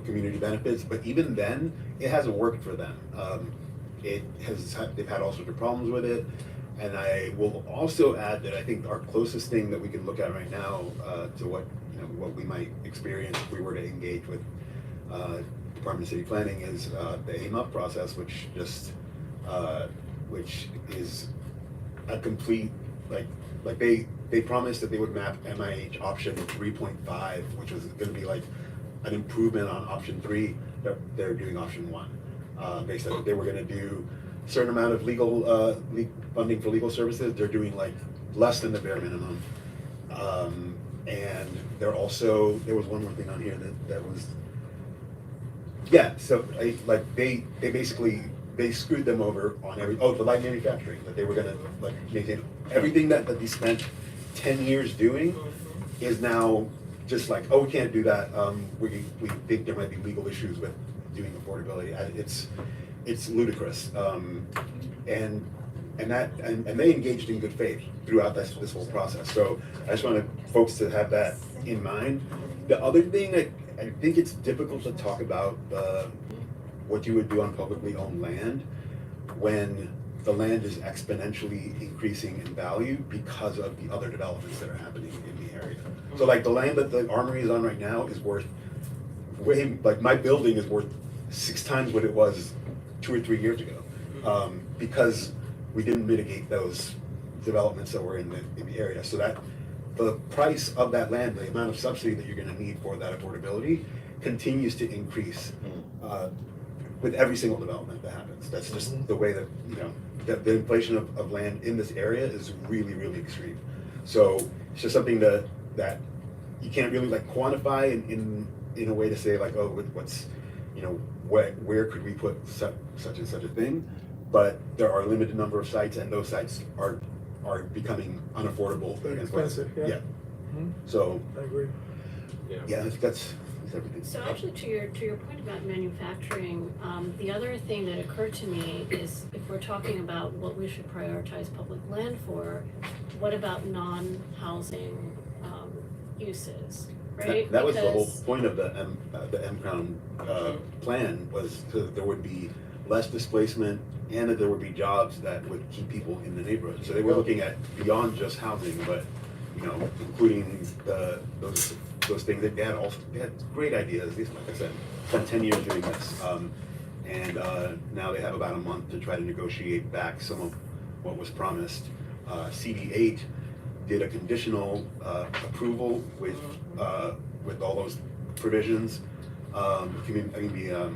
community benefits, but even then it hasn't worked for them. They've had all sorts of problems with it, And I will also add that I think our closest thing that we can look at right now to what what we might experience if we were to engage with Department of City Planning is the AIM-UP process, which is a complete like they promised that they would map MIH option 3.5, which was going to be like an improvement on option 3. They're doing option 1. They said that they were going to do a certain amount of legal funding for legal services. They're doing like less than the bare minimum. And there was one more thing on here that was, so they screwed them over on the light manufacturing, that they were gonna like maintain everything that they spent 10 years doing is now just like, we can't do that. We think there might be legal issues with doing affordability. It's ludicrous. And they engaged in good faith throughout this whole process. So I just want folks to have that in mind. The other thing that I think it's difficult to talk about what you would do on publicly owned land when the land is exponentially increasing in value because of the other developments that are happening in the area. So like the land that the Armory is on right now is worth my building is worth 6 times what it was 2 or 3 years ago, because we didn't mitigate those developments that were in the area. So that the price of that land, the amount of subsidy that you're going to need for that affordability, continues to increase with every single development that happens. That's just the way that the inflation of land in this area is really, really extreme. So it's just something that you can't really like quantify in a way to say like, what's where could we put such and such a thing. But there are a limited number of sites, and those sites are becoming unaffordable. Expensive, yeah. Mm-hmm. So I agree. Yeah, I think that's everything. So actually, to your point about manufacturing, the other thing that occurred to me is if we're talking about what we should prioritize public land for, what about non-housing uses, right? That was the whole point of the M-Crown plan, was so that there would be less displacement and that there would be jobs that would keep people in the neighborhood. So they were looking at beyond just housing, but including those things. They had great ideas. Like I said, spent 10 years doing this, and now they have about a month to try to negotiate back some of what was promised. CD8 did a conditional approval with all those provisions. The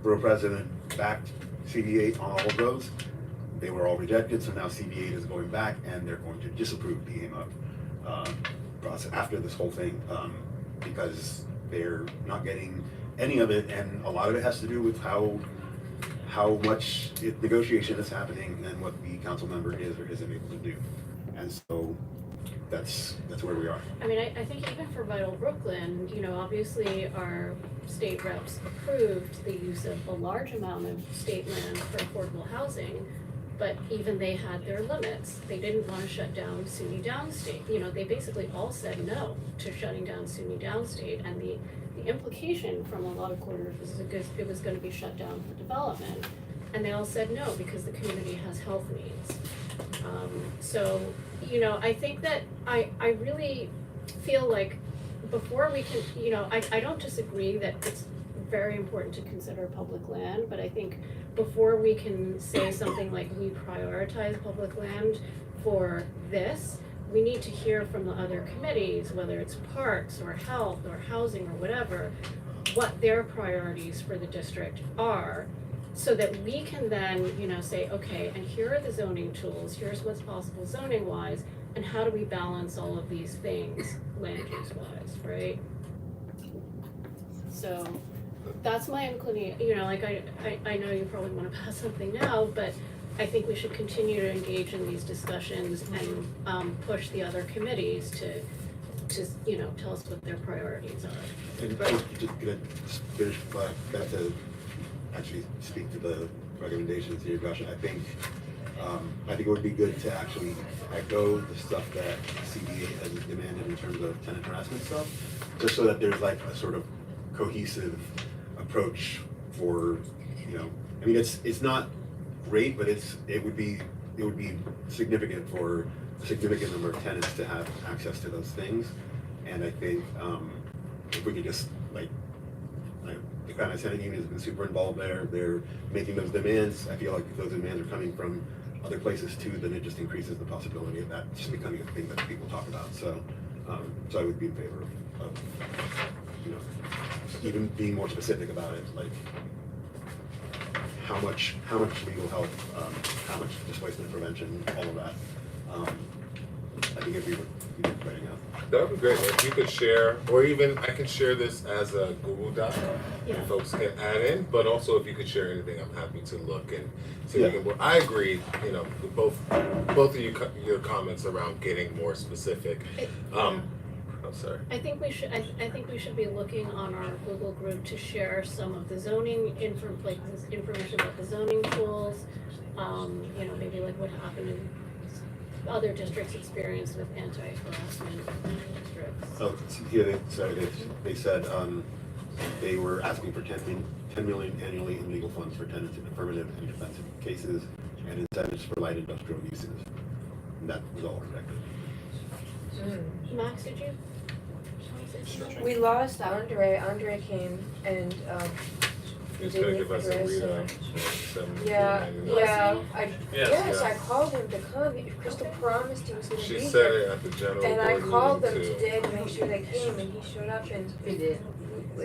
borough president backed CD8 on all of those. They were all rejected, so now CD8 is going back and they're going to disapprove the AIM-UP process after this whole thing, because they're not getting any of it, and a lot of it has to do with how much negotiation is happening and what the council member is or isn't able to do. And so that's where we are. I mean, I think even for Vital Brooklyn, obviously our state reps approved the use of a large amount of state land for affordable housing, but even they had their limits. They didn't want to shut down SUNY Downstate. They basically all said no to shutting down SUNY Downstate, and the implication from a lot of quarters was it was going to be shut down for development, and they all said no because the community has health needs. So, I think that I really feel like before we can, I don't disagree that it's very important to consider public land, but I think before we can say something like we prioritize public land for this, we need to hear from the other committees, whether it's parks or health or housing or whatever, what their priorities for the district are, so that we can then, say, okay, and here are the zoning tools, here's what's possible zoning wise, and how do we balance all of these things land use wise, right? So that's my inclination. I know you probably want to pass something now, but I think we should continue to engage in these discussions and push the other committees to tell us what their priorities are. And just gonna finish that to actually speak to the recommendations to your question. I think it would be good to actually echo the stuff that CDA has demanded in terms of tenant harassment stuff, just so that there's like a sort of cohesive approach for, it's not great, but it would be it would be significant for a significant number of tenants to have access to those things. And I think, if we could just the kind of tenant union has been super involved there, they're making those demands. I feel like if those demands are coming from other places too, then it just increases the possibility of that just becoming a thing that people talk about. So, so I would be in favor of, you know, even being more specific about it, like how much legal help, how much displacement prevention, all of that. I think it'd be writing out. That would be great if you could share, or even I can share this as a Google Doc, Yeah. and folks can add in. But also, if you could share anything, I'm happy to look and see. Yeah. Well, I agree. You know, with both of you, your comments around getting more specific. I'm sorry. I think we should. I think we should be looking on our Google group to share some of the zoning information about the zoning tools. You know, maybe like what happened in other districts' experience with anti-harassment districts. Oh, here they said they were asking for 10 million annually in legal funds for tenants in affirmative and defensive cases and incentives for light industrial uses. And that was all rejected. Max, did you want to say something? We lost Andre. Andre came and He's did gonna make give us a address readout. Yeah, Yeah. Yes, Yeah. I called him to come. Crystal promised he was gonna She be said here. it at the general And I board called them meeting too. today to make sure they came, and he showed up and He did.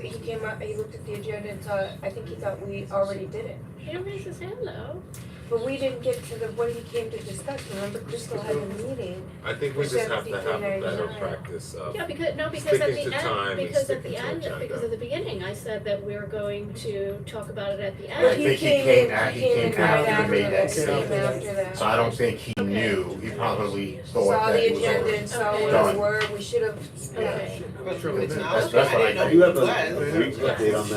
he came up, he looked at the agenda and saw, I think he thought we already did it. He didn't raise his hand though. But we didn't get to what he came to discuss. Remember, Crystal had a meeting. I think we just have to have a better 73.99. practice of Yeah, because at sticking the to time end, and because at sticking the to end, agenda. because at the beginning, I said that we were going to talk about it at the But end. think he came he right came in right after he made after that that, came statement. after that. So I don't think he Okay. knew, he probably thought Saw that the it was agenda already and saw Okay. what done. we were, we should have, Okay. That's real It's bad. not- That's what I didn't know I who do have he a was. brief update on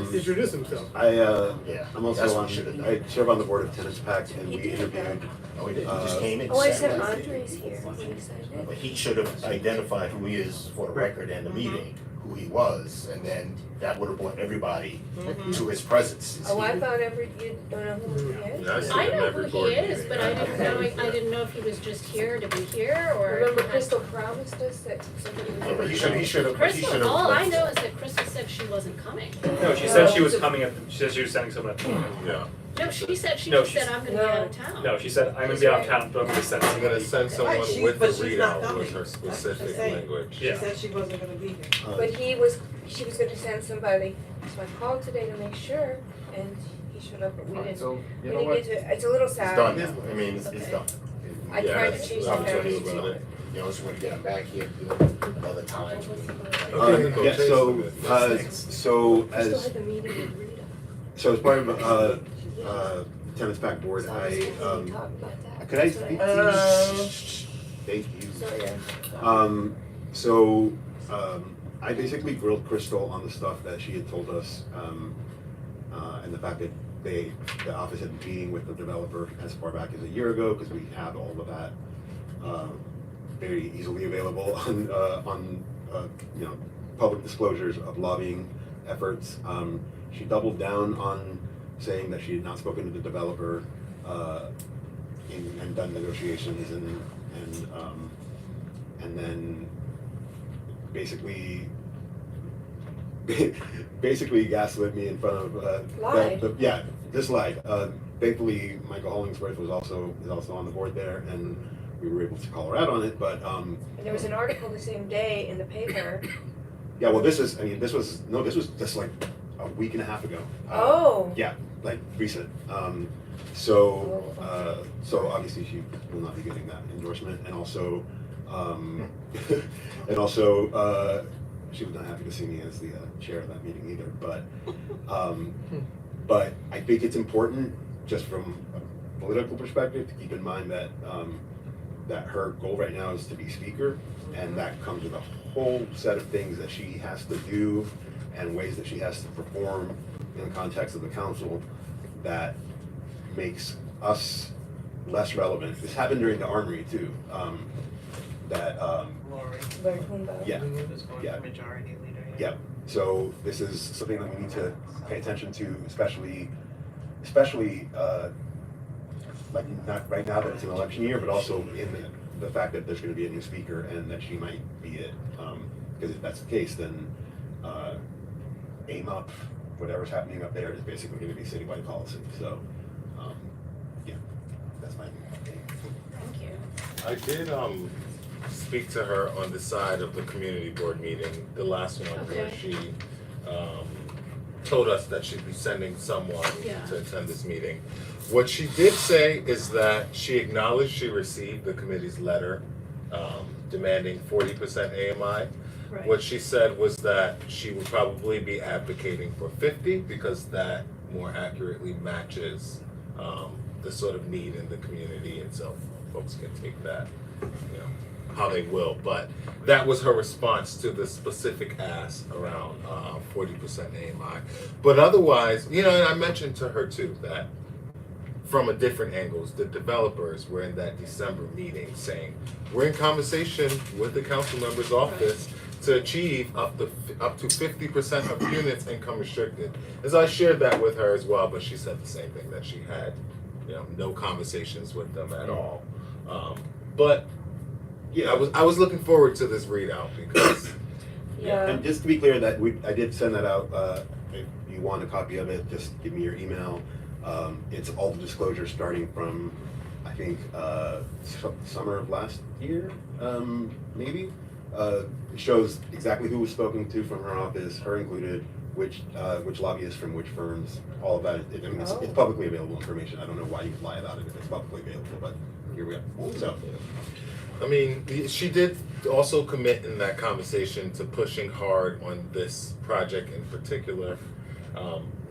that. Introduce himself. Yeah, I'm that's also what on, we should've done. I serve on the board of Tenants Pact, and we He did interviewed, Oh, he did, he just came in. oh, I said said it. Andre's here, when he said it. But he should have identified who he is for the record and the meeting, who he was, and then that would have brought everybody to his presence. Oh, I thought you don't know who he is? Yeah, I see I him know every who board he is, meeting. but I didn't know if he was just here to be here or. Remember if he had- Crystal promised us that somebody was. Yeah, but he should have. Crystal, all I know is that Crystal said she wasn't coming. No, she said she was coming she said she was sending someone at the meeting. Yeah. No, she said, No, just said, she's- I'm gonna be out of town. No, she said, I'm gonna be out of town, but I'm gonna send I'm somebody. gonna send someone Right, she- with the but she's not readout was coming. her That's what specific she's saying. language. She Yeah. said she wasn't gonna be here. But she was gonna send somebody, so I called today to make sure, and he showed up, but we didn't, So, we you know didn't what? get to, it's a little It's sad. done now, I mean, it's Okay. done. I Yeah, tried to that's- change I'm the telling you values. about it. You know, so when you get him back here, do it another time. Okay, yeah, so, so Crystal as, had the meeting with Rita. so as part of, Tenants Pact board, So I, we didn't talk about that. could I That's what speak asked. thank you. Sorry. So, I basically grilled Crystal on the stuff that she had told us, and the fact that the office had been meeting with the developer as far back as a year ago, because we had all of that, very easily available on you know, public disclosures of lobbying efforts. She doubled down on saying that she had not spoken to the developer, and done negotiations and then basically gaslit me in front of Lied. yeah, just lied. Thankfully, Michael Hollingsworth is also on the board there, and we were able to call her out on it. But And there was an article the same day in the paper. yeah, well, this was just like a week and a half ago. Oh. Yeah, like recent. So obviously she will not be getting that endorsement, and also, she was not happy to see me as the chair of that meeting either. But I think it's important, just from a political perspective, to keep in mind that that her goal right now is to be speaker, and that comes with a whole set of things that she has to do and ways that she has to perform in the context of the council that makes us less relevant. This happened during the Armory too. Larry Humboldt. Yeah, Who's going yeah. for majority leader? yeah. So this is something that we need to pay attention to, especially like not right now that it's an election year, but also in the fact that there's gonna be a new speaker and that she might be it. Because if that's the case, then aim up, whatever's happening up there is basically gonna be citywide policy. So, yeah, that's my Thank you. I did speak to her on the side of the community board meeting, the last one, where Okay. she told us that she'd be sending someone Yeah. to attend this meeting. What she did say is that she acknowledged she received the committee's letter demanding 40% AMI. Right. What she said was that she would probably be advocating for 50 because that more accurately matches the sort of need in the community, and so folks can take that, you know, how they will. But that was her response to the specific ask around 40% AMI. But otherwise, you know, and I mentioned to her too that from a different angles, the developers were in that December meeting saying, we're in conversation with the council member's office to achieve up to 50% of units income restricted. As I shared that with her as well, but she said the same thing, that she had, you know, no conversations with them at all. But yeah, I was looking forward to this readout because Yeah. And just to be clear, that I did send that out. If you want a copy of it, just give me your email. It's all the disclosures starting from, I think, summer of last year, maybe. It shows exactly who was spoken to from her office, her included, which lobbyists from which firms, all of that. I mean, it's publicly available information. I don't know why you would lie about it if it's publicly available, but here we go. So, I mean, she did also commit in that conversation to pushing hard on this project in particular,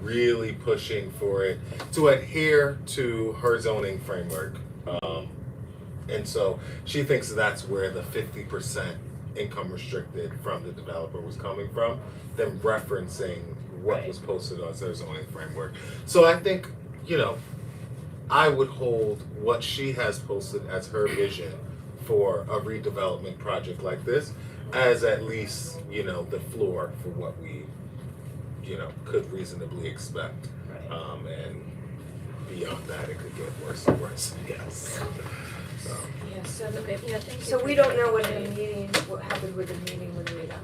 really pushing for it to adhere to her zoning framework. And so she thinks that's where the 50% income restricted from the developer was coming from, them referencing what was posted on their zoning framework. So I think, you know, I would hold what she has posted as her vision for a redevelopment project like this as at least, you know, the floor for what we, you know, could reasonably expect. And beyond that, it could get worse and worse, I guess. Yeah, so, Okay, yeah, thank you. so for we don't know what clarifying. the meeting, what happened with the meeting with Rita.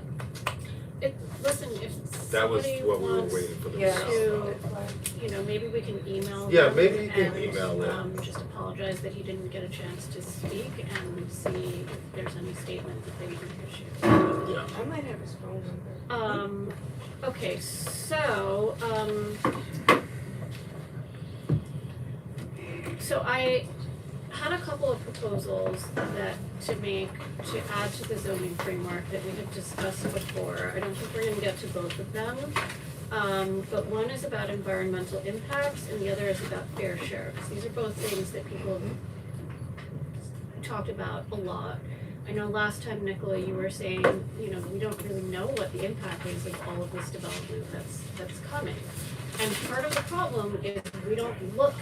Listen, if That was somebody what we were wants waiting for the Yeah. readout. you know, maybe we can email Yeah, them maybe you can and, email them. just apologize that he didn't get a chance to speak and see if there's any statement that they can issue. Yeah. I might have his phone number. Okay, so, so I had a couple of proposals that to add to the zoning framework that we had discussed before. I don't think we're gonna get to both of them. But one is about environmental impacts and the other is about fair share, because these are both things that people talked about a lot. I know last time, Nicola, you were saying, you know, we don't really know what the impact is of all of this development that's coming. And part of the problem is we don't look,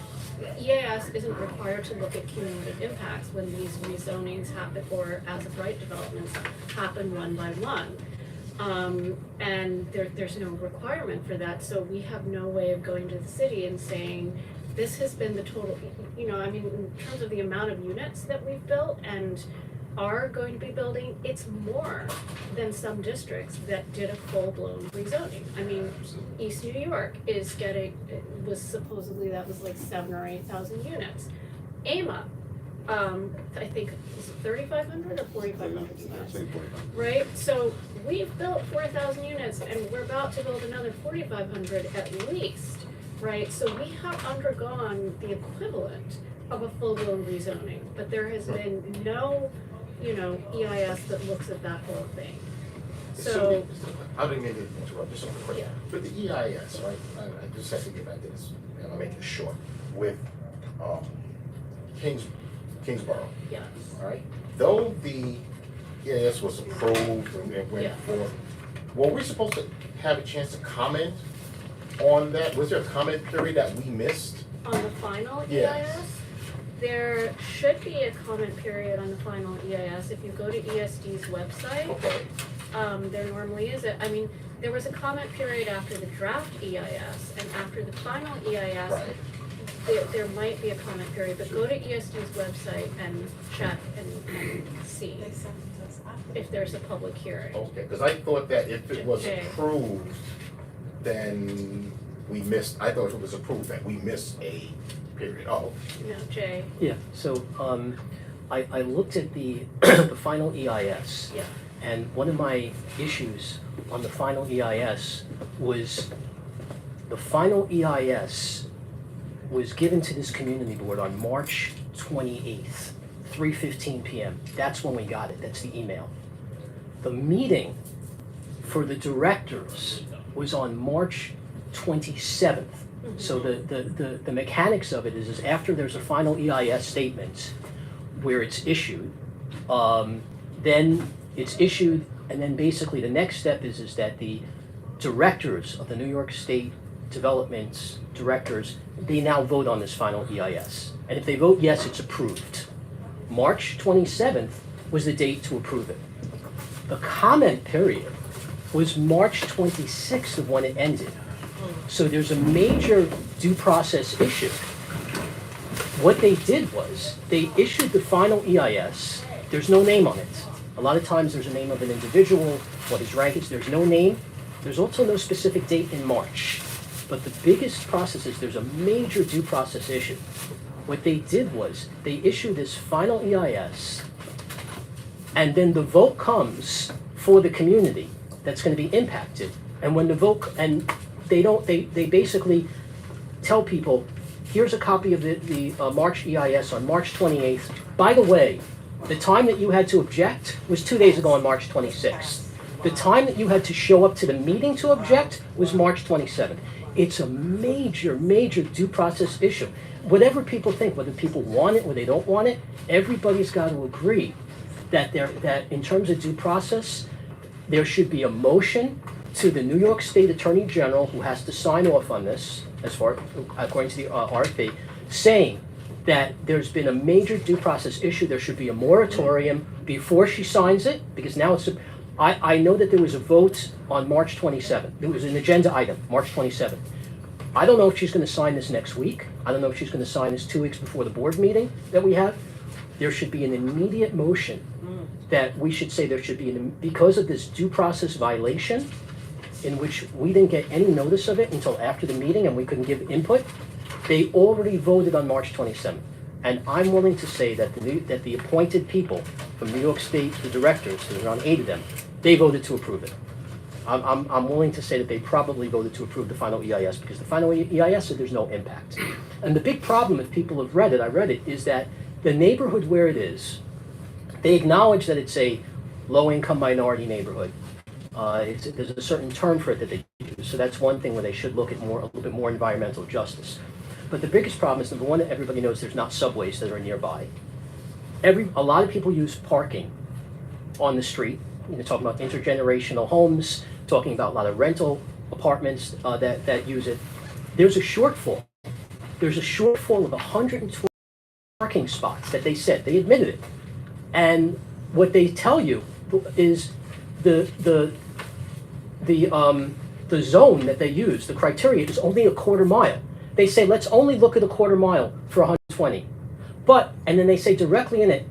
EAS isn't required to look at cumulative impacts when these rezonings happen or as of right developments happen one by one. And there's no requirement for that, so we have no way of going to the city and saying, this has been the total, you know, I mean, in terms of the amount of units that we've built and are going to be building, it's more than some districts that did a full-blown rezoning. I mean, East New York is that was like 7,000 or 8,000 units. AMA, I think, is it 3,500 or 4,500 units? Right, so we've built 4,000 units and we're about to build another 4,500 at least, right? So we have undergone the equivalent of a full-blown rezoning, but there has been no, you know, EIS that looks at that whole thing. So, I didn't mean to interrupt, just something quick. Yeah. With the EIS, right, I just have to get back to this, and I'll make it short, with, Kingsborough, yeah, all right? Though the EIS was approved and it went Yeah. forth, were we supposed to have a chance to comment on that? Was there a comment period that we missed? on the final Yes. EIS, there should be a comment period on the final EIS. If you go to ESD's website, Okay, there normally is I mean, there was a comment period after the draft EIS and after the final EIS. right. there might be a comment period, but go to ESD's website and check and see They sent it to us after. if there's a public hearing. Okay, because I thought that if it was Jay. approved, then we missed, I thought if it was approved, that we missed a period. Oh, No, Jay, Yeah, so I looked at the the final EIS. Yeah. And one of my issues on the final EIS was the final EIS was given to this community board on March 28th, 3:15 p.m. That's when we got it, that's the email. The meeting for the directors was on March 27th. So the mechanics of it is after there's a final EIS statement where it's issued, then it's issued, and then basically the next step is that the directors of the New York State Development directors, they now vote on this final EIS. And if they vote yes, it's approved. March 27th was the date to approve it. The comment period was March 26th of when it ended. So there's a major due process issue. What they did was, they issued the final EIS, there's no name on it. A lot of times there's a name of an individual, what his rank is, there's no name. There's also no specific date in March. But the biggest process is there's a major due process issue. What they did was, they issued this final EIS, and then the vote comes for the community that's gonna be impacted. And when the vote, and they basically tell people, here's a copy of the March EIS on March 28th. By the way, the time that you had to object was 2 days ago on March 26th. The time that you had to show up to the meeting to object was March 27th. It's a major, major due process issue. Whatever people think, whether people want it or they don't want it, everybody's got to agree that in terms of due process, there should be a motion to the New York State Attorney General, who has to sign off on this, according to the RFP, saying that there's been a major due process issue. There should be a moratorium before she signs it, because now it's I know that there was a vote on March 27th. There was an agenda item, March 27th. I don't know if she's going to sign this next week. I don't know if she's going to sign this 2 weeks before the board meeting that we have. There should be an immediate motion that we should say there should be, because of this due process violation, in which we didn't get any notice of it until after the meeting and we couldn't give input. They already voted on March 27th. And I'm willing to say that the appointed people from New York State, the directors, there's around 8 of them, they voted to approve it. I'm willing to say that they probably voted to approve the final EIS, because the final EIS said there's no impact. And the big problem, if people have read it, I read it, is that the neighborhood where it is, they acknowledge that it's a low-income minority neighborhood. There's a certain term for it that they use, so that's one thing where they should look at a little bit more environmental justice. But the biggest problem is, number one, that everybody knows there's not subways that are nearby. A lot of people use parking on the street. You're talking about intergenerational homes, talking about a lot of rental apartments that use it. There's a shortfall. There's a shortfall of 120 parking spots that they said. They admitted it. And what they tell you is the zone that they use, the criteria, is only a quarter mile. They say, let's only look at a quarter mile for 120. And then they say directly in it,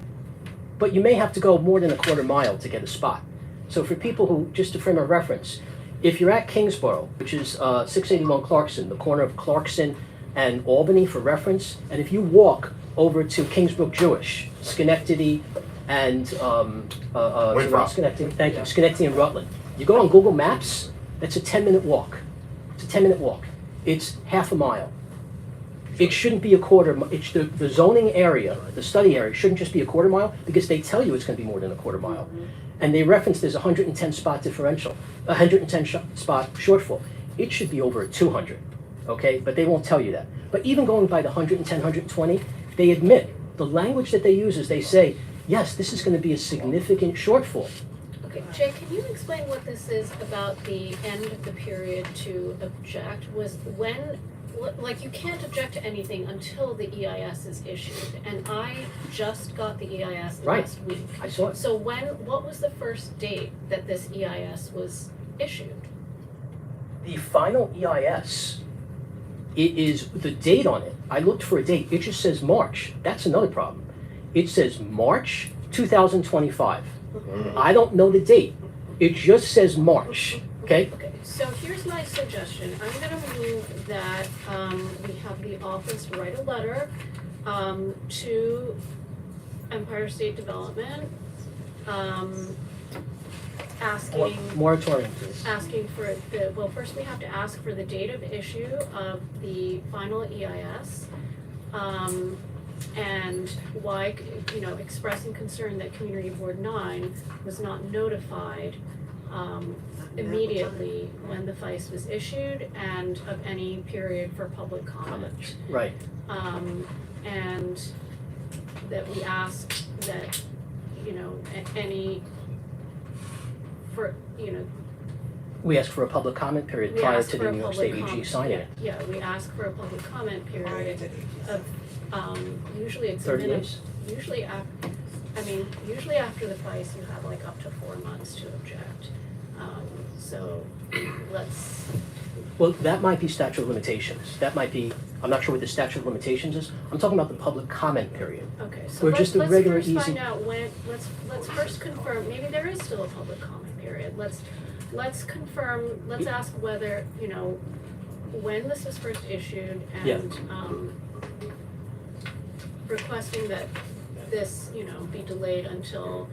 but you may have to go more than a quarter mile to get a spot. So for people who, just to frame a reference, if you're at Kingsborough, which is 681 Clarkson, the corner of Clarkson and Albany for reference, and if you walk over to Kingsbrook Jewish, Schenectady, and Schenectady, thank you, Schenectady and Rutland, you go on Google Maps, that's a 10-minute walk. It's a 10-minute walk. It's half a mile. It shouldn't be a quarter. It's the zoning area, the study area, shouldn't just be a quarter mile, because they tell you it's going to be more than a quarter mile. And they reference there's a 110 spot differential, 110 spot shortfall. It should be over 200, okay? But they won't tell you that. But even going by the 110, 120, they admit, the language that they use is they say, yes, this is going to be a significant shortfall. Okay, Jay, can you explain what this is about the end of the period to object? Was when, like, you can't object to anything until the EIS is issued, and I just got the EIS last week. I saw it. So what was the first date that this EIS was issued? The final EIS it is the date on it. I looked for a date, it just says March. That's another problem. It says March 2025. I don't know the date. It just says March, okay? Okay, so here's my suggestion. I'm gonna move that, we have the office write a letter, to Empire State Development, asking. Moratorium, please. Asking for the, well, first we have to ask for the date of issue of the final EIS. And why, you know, expressing concern that Community Board 9 was not notified immediately when the FICE was issued and of any period for public comment. Right. And that we ask that, you know, any, for, you know, We asked for a public comment period we prior ask to for the a New York public State AG comment. signing it. Yeah, we ask for a public comment period of, usually it's a 30 minimum, days? usually after the FICE, you have like up to 4 months to object. So let's, Well, that might be statute of limitations. That might be, I'm not sure what the statute of limitations is. I'm talking about the public comment period. okay, so Or let's, just a let's regular first easy- find out when, let's first confirm, maybe there is still a public comment period. Let's confirm, let's ask whether, you know, when this was first issued Yeah. and, requesting that this, you know, be delayed until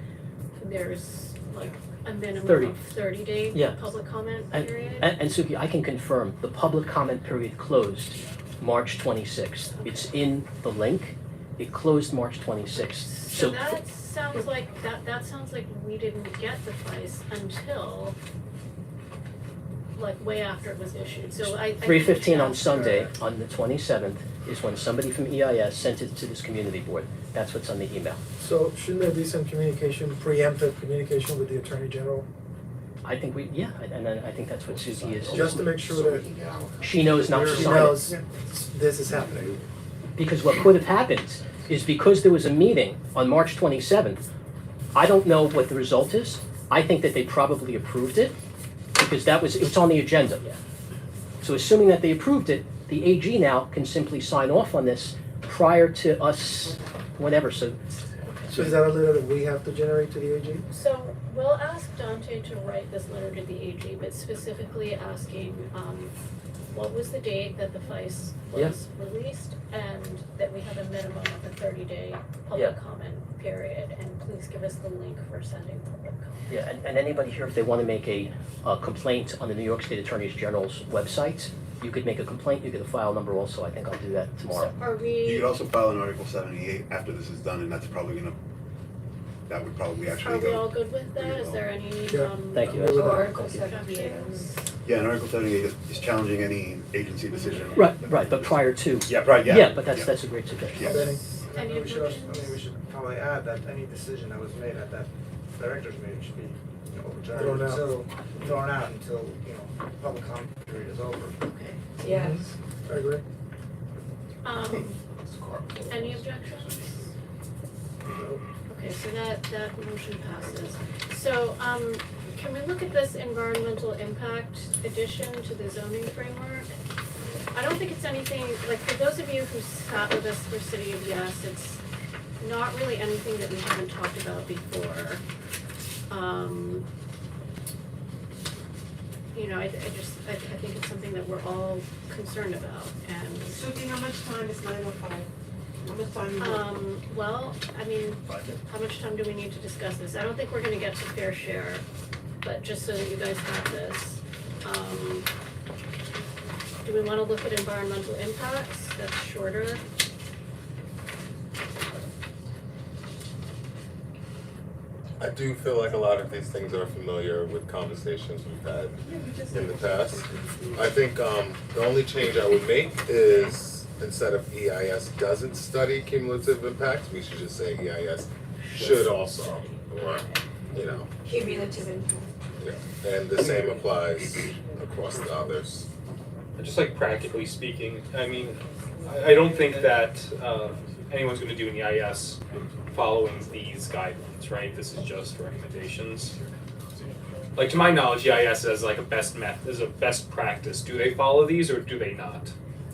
there's like a minimum 30. of 30-day Yeah. public comment And, period. and Suki, I can confirm, the public comment period closed March 26th. It's in the link. It closed March 26th. So that sounds like, that sounds like we didn't get the FICE until like way after it was issued, so I. 3:15 on ask for- Sunday, on the 27th, is when somebody from EIS sent it to this community board. That's what's on the email. So shouldn't there be some communication, preemptive communication with the Attorney General? I think we, yeah, and then I think that's what Suki is. Just to make sure that She knows not to she sign it. knows this is happening. Because what could have happened is because there was a meeting on March 27th, I don't know what the result is. I think that they probably approved it because it was on the agenda. So assuming that they approved it, the AG now can simply sign off on this prior to us, whatever, so. So is that a letter that we have to generate to the AG? So we'll ask Dante to write this letter to the AG, but specifically asking, what was the date that the FICE was released? And that we have a minimum of a 30-day public comment period, and please give us the link for sending public comment. Yeah, and anybody here, if they want to make a complaint on the New York State Attorney General's website, you could make a complaint, you get a file number also, I think I'll do that tomorrow. So are You we, could also file an Article 78 after this is done, and that's probably gonna, that would probably actually are we all go. good with that? Is there any, Yeah. Thank you. Or Article 78. Yeah, and Article 78 is challenging any agency decision. Right, but prior to. Yeah, right, yeah. Yeah, but that's a great suggestion. Yeah. Benny? any We should also, objections? we should probably add that any decision that was made at that director's meeting should be, you know, Thrown overturned out. until, thrown out until, you know, public comment period is over. Okay. Yes. I agree. Any objections? Okay, so that motion passes. So, can we look at this environmental impact addition to the zoning framework? I don't think it's anything, like, for those of you who sat with us for City of Yes, it's not really anything that we haven't talked about before. You know, I think it's something that we're all concerned about, and Suki, how much time is 9:05? How much time? you want? well, I mean, how much time do we need to discuss this? I don't think we're gonna get to fair share, but just so that you guys have this. Do we wanna look at environmental impacts? That's shorter. I do feel like a lot of these things are familiar with conversations we've had in the past. I think the only change I would make is instead of EIS doesn't study cumulative impacts, we should just say EIS should also, or, you know, Cumulative impact. yeah. And the same applies across the others. Just like practically speaking, I mean, I don't think that anyone's going to do an EIS following these guidelines, right? This is just recommendations. Like, to my knowledge, EIS is like a best practice. Do they follow these or do they not?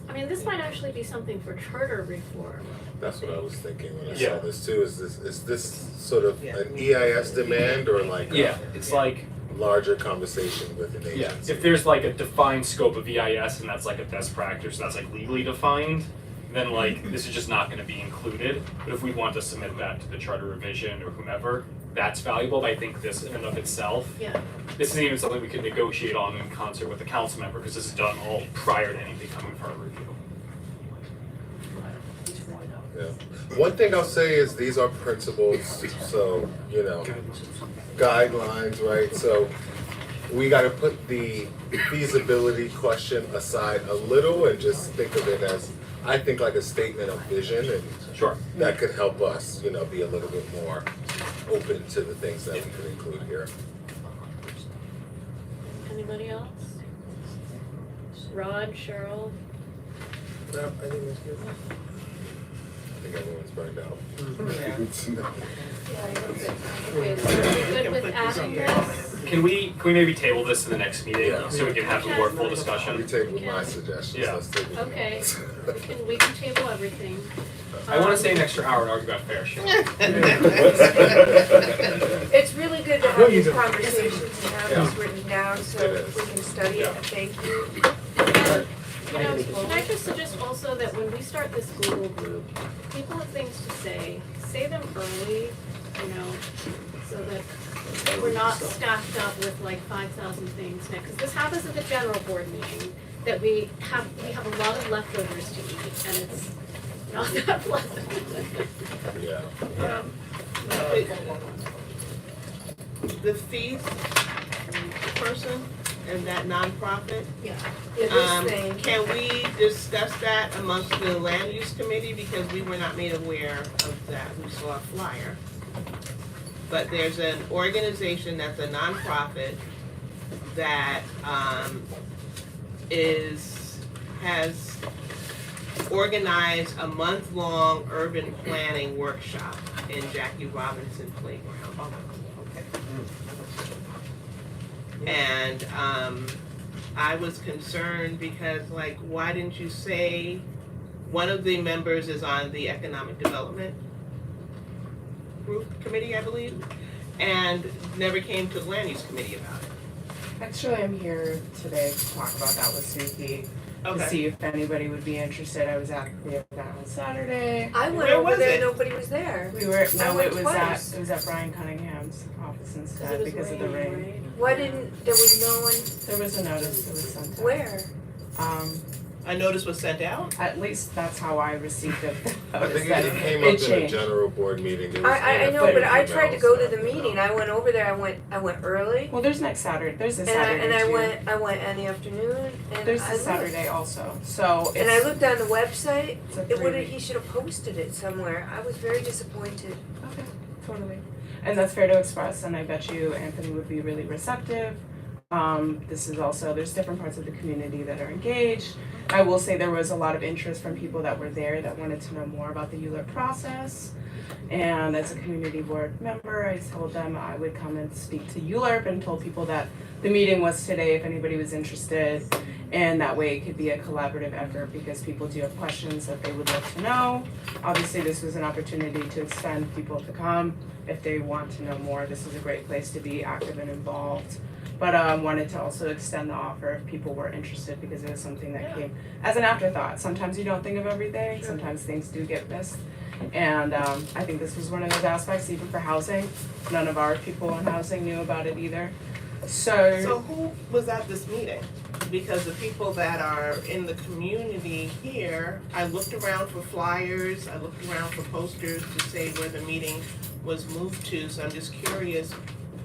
I mean, this might actually be something for charter reform. That's what I was thinking when I Yeah. saw this too. Is this sort of an EIS demand or like Yeah, it's like, a larger conversation with an yeah, agency? if there's like a defined scope of EIS and that's like a best practice, that's like legally defined, then like this is just not gonna be included. But if we want to submit that to the charter revision or whomever, that's valuable, but I think this in and of itself, Yeah. this isn't even something we could negotiate on in concert with the council member, because this is done all prior to anything coming for our review. Yeah. One thing I'll say is these are principles, so, you know, guidelines, right? So we gotta put the feasibility question aside a little and just think of it as, I think, like a statement of vision, and Sure. that could help us, you know, be a little bit more open to the things that we could include here. Anybody else? Rod, Cheryl? No, I think that's good. I think everyone's burned out. Okay, so are we good with adding this? Can we maybe table this to the next meeting, so we can have a more full We discussion? table my suggestions, Yeah. let's table yours. Okay, we can table everything. I wanna stay an extra hour and argue about fair share. It's really good to No, have you these don't. conversations and have Yeah. this written down so It is. we can study it, thank you. You know, can I just suggest also that when we start this Google group, people have things to say them early, you know, so that we're not stacked up with like 5,000 things next, because this happens at the general board meeting, that we have a lot of leftovers to eat, and it's not that pleasant. Yeah. The fees person and that nonprofit, Yeah, this thing, can we discuss that amongst the land use committee, because we were not made aware of that, we saw a flyer. But there's an organization that's a nonprofit that, has organized a month-long urban planning workshop in Jackie Robinson Playground. And I was concerned because, like, why didn't you say one of the members is on the economic development group committee, I believe, and never came to the land use committee about it. Actually, I'm here today to talk about that with Suki, to see if anybody would be interested. I was at the event on Saturday. I went Where over was there, it? nobody was there. We were, I went it twice. was at Brian Cunningham's office instead because of the rain. Why didn't, there was no one, There was a notice that was sent out. where? A notice was sent out? At least that's how I received it. I think That it came up in a changed. general board meeting. It was I know, but but I tried to go to emails the that, meeting, I went over there, I went early, Well, there's next Saturday, there's a and Saturday too. I went in the afternoon, and There's I a looked. Saturday also, so it's. And I looked on the website, It's a it would 3-week. he should have posted it somewhere, I was very disappointed. Okay, totally. And that's fair to express, and I bet you Anthony would be really receptive. This is also, there's different parts of the community that are engaged. I will say there was a lot of interest from people that were there that wanted to know more about the ULURP process. And as a community board member, I told them I would come and speak to ULURP and told people that the meeting was today if anybody was interested. And that way it could be a collaborative effort because people do have questions that they would love to know. Obviously, this was an opportunity to extend people to come if they want to know more. This is a great place to be active and involved. But wanted to also extend the offer if people were interested because it was something that came as an afterthought. Sometimes you don't think of everything, sometimes things do get missed. And I think this was one of those aspects, even for housing. None of our people in housing knew about it either. So who was at this meeting? Because the people that are in the community here, I looked around for flyers, I looked around for posters to say where the meeting was moved to, so I'm just curious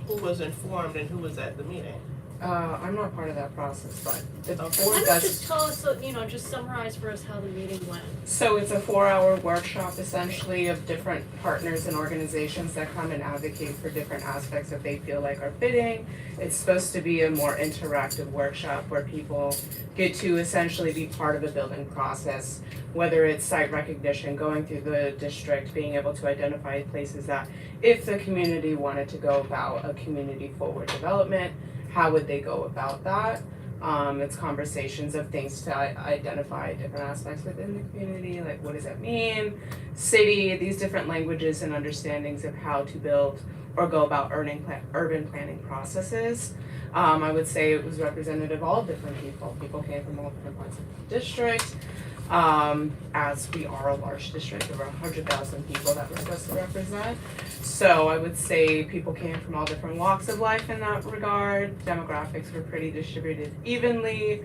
who was informed and who was at the meeting. I'm not part of that process, but the board Why don't you does. just tell us, so, you know, just summarize for us how the meeting went. So it's a 4-hour workshop essentially of different partners and organizations that come and advocate for different aspects that they feel like are fitting. It's supposed to be a more interactive workshop where people get to essentially be part of a building process, whether it's site recognition, going through the district, being able to identify places that if the community wanted to go about a community forward development, how would they go about that? It's conversations of things to identify different aspects within the community, like what does that mean, city, these different languages and understandings of how to build or go about urban planning processes. I would say it was representative of all different people. People came from all different parts of the district. As we are a large district, over 100,000 people that we're supposed to represent. So I would say people came from all different walks of life in that regard. Demographics were pretty distributed evenly.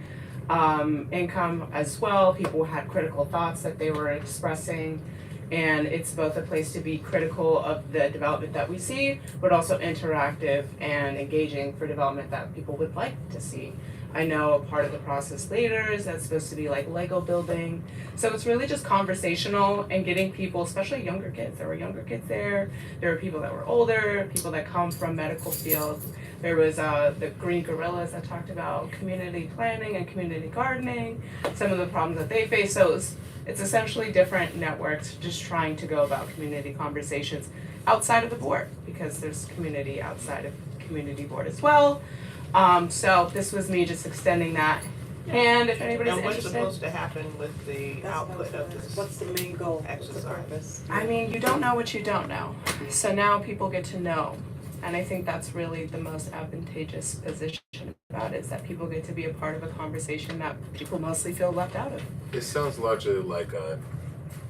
Income as well. People had critical thoughts that they were expressing. And it's both a place to be critical of the development that we see, but also interactive and engaging for development that people would like to see. I know a part of the process later is that's supposed to be like Lego building. So it's really just conversational and getting people, especially younger kids. There were younger kids there. There were people that were older, people that come from medical fields. There was the Green Gorillas that talked about community planning and community gardening, some of the problems that they face. So it's essentially different networks just trying to go about community conversations outside of the board, because there's community outside of community board as well. So this was me just extending that. And if anybody's And what's interested, supposed to happen with the output of this? What's the main goal? What's the exercise? purpose? I mean, you don't know what you don't know. So now people get to know. And I think that's really the most advantageous position about it, is that people get to be a part of a conversation that people mostly feel left out of. It sounds largely like a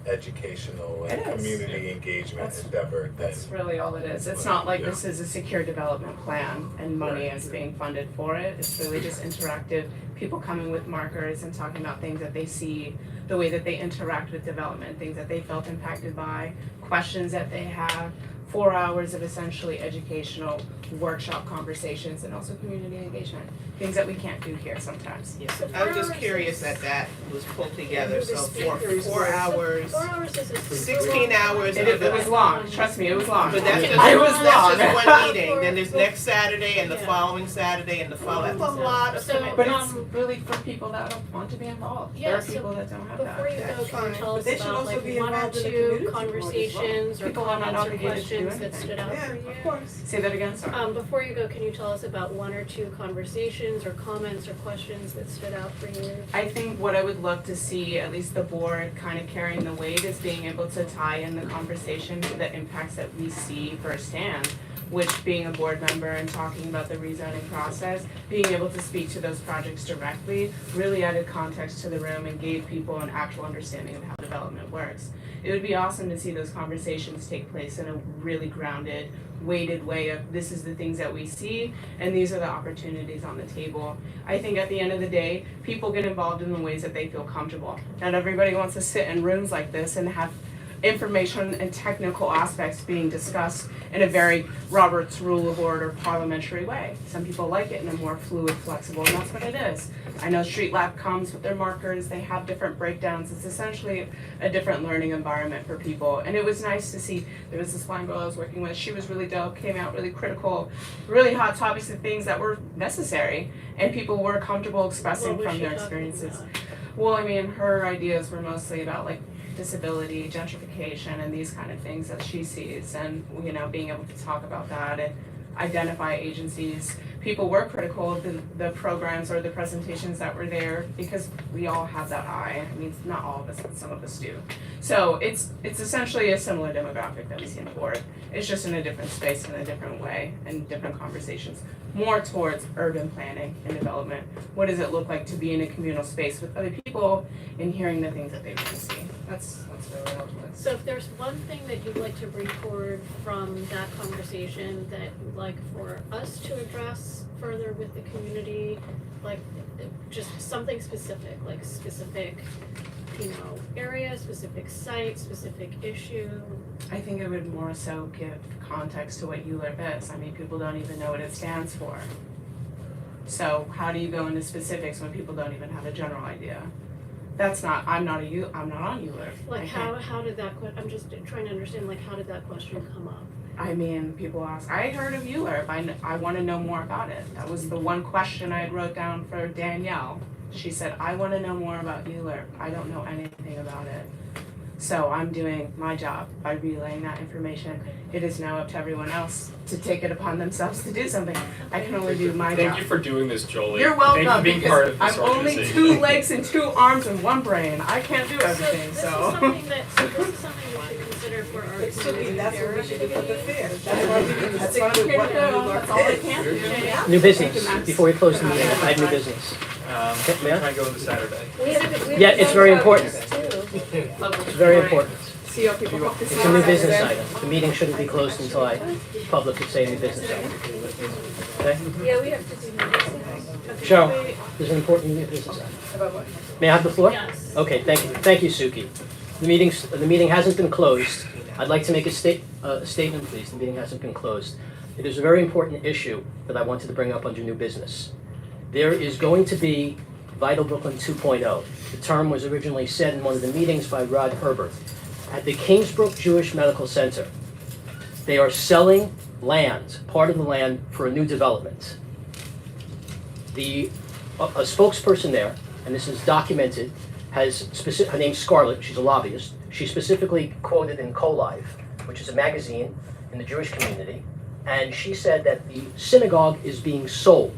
educational and It is. community engagement That's- endeavor. That's really all it is. It's not like Yeah. this is a secure development plan and money is being funded for it. It's really just interactive, people coming with markers and talking about things that they see, the way that they interact with development, things that they felt impacted by, questions that they have, 4 hours of essentially educational workshop conversations and also community engagement, things that we can't do here sometimes. Yeah, So I was 4 just hours curious is- that that was pulled together, Yeah, so the for speakers 4 were- hours, 4 hours is a 16 hours It, of it was long, trust me, it was long. But that's just, It was that's just long. one meeting, then there's next Saturday and the Yeah. following Saturday and the following, that's a lot of So- commitment. But it's really for people that don't want to be involved. There Yeah, are so people that don't have that. Before you go, That's can you fine. tell But us they should about also like be one or involved in the two community board as well. conversations or People are not comments or obligated to do questions that anything. stood out Yeah, for you? of course. Say that again, sorry. Before you go, can you tell us about one or two conversations or comments or questions that stood out for you? I think what I would love to see, at least the board kind of carrying the weight, is being able to tie in the conversation to the impacts that we see firsthand, which being a board member and talking about the rezoning process, being able to speak to those projects directly really added context to the room and gave people an actual understanding of how development works. It would be awesome to see those conversations take place in a really grounded, weighted way of this is the things that we see and these are the opportunities on the table. I think at the end of the day, people get involved in the ways that they feel comfortable. Not everybody wants to sit in rooms like this and have information and technical aspects being discussed in a very Robert's Rule of Order parliamentary way. Some people like it in a more fluid, flexible, and that's what it is. I know Street Lab comes with their markers, they have different breakdowns. It's essentially a different learning environment for people. And it was nice to see, there was this blind girl I was working with, she was really dope, came out really critical, really hot topics and things that were necessary. And people were comfortable expressing What was from she their talking experiences. about? Well, I mean, her ideas were mostly about like disability, gentrification, and these kind of things that she sees, and you know, being able to talk about that and identify agencies. People were critical of the programs or the presentations that were there because we all have that eye. I mean, not all of us, but some of us do. So it's essentially a similar demographic that we see on the board. It's just in a different space, in a different way, and different conversations. More towards urban planning and development. What does it look like to be in a communal space with other people and hearing the things that they want to see? That's really what it was. So if there's one thing that you'd like to bring forward from that conversation that you'd like for us to address further with the community, like just something specific, like specific, you know, area, specific site, specific issue. I think it would more so give context to what ULURP is. I mean, people don't even know what it stands for. So how do you go into specifics when people don't even have a general idea? I'm not on ULURP. Like how did that I'm just trying to understand, like how did that question come up? I mean, people ask, I heard of ULURP, I want to know more about it. That was the one question I had wrote down for Danielle. She said, I want to know more about ULURP. I don't know anything about it. So I'm doing my job by relaying that information. It is now up to everyone else to take it upon themselves to do something. I can only do my job. Thank you for doing this, Jolie. You're welcome, Thank you for being because part of this I'm only organization. 2 legs and 2 arms and 1 brain. I can't do everything, This so. is something that, so this is something we should consider for our It should be, that's what we should do for the fair. That's That's why we need to what stick I'm with here what to we do. learned. That's all I can do. Yeah. New Thank business, you, Max. before we close the meeting, I have new business. We're May I? trying to go into Saturday. Yeah, it's very important. It's very important. See how people hope to see It's a new us business Saturday. item. The meeting shouldn't be closed until public could say new business item. Okay? Yeah, we have to do new business. Cheryl, there's an important new business item. May I have the floor? Yes. Okay, thank you, Suki. The meeting hasn't been closed. I'd like to make a statement, please. The meeting hasn't been closed. It is a very important issue that I wanted to bring up under new business. There is going to be Vital Brooklyn 2.0. The term was originally said in one of the meetings by Rod Herbert. At the Kingsbrook Jewish Medical Center, they are selling part of the land for a new development. A spokesperson there, and this is documented, her name's Scarlett, she's a lobbyist. She specifically quoted in CoLive, which is a magazine in the Jewish community, and she said that the synagogue is being sold.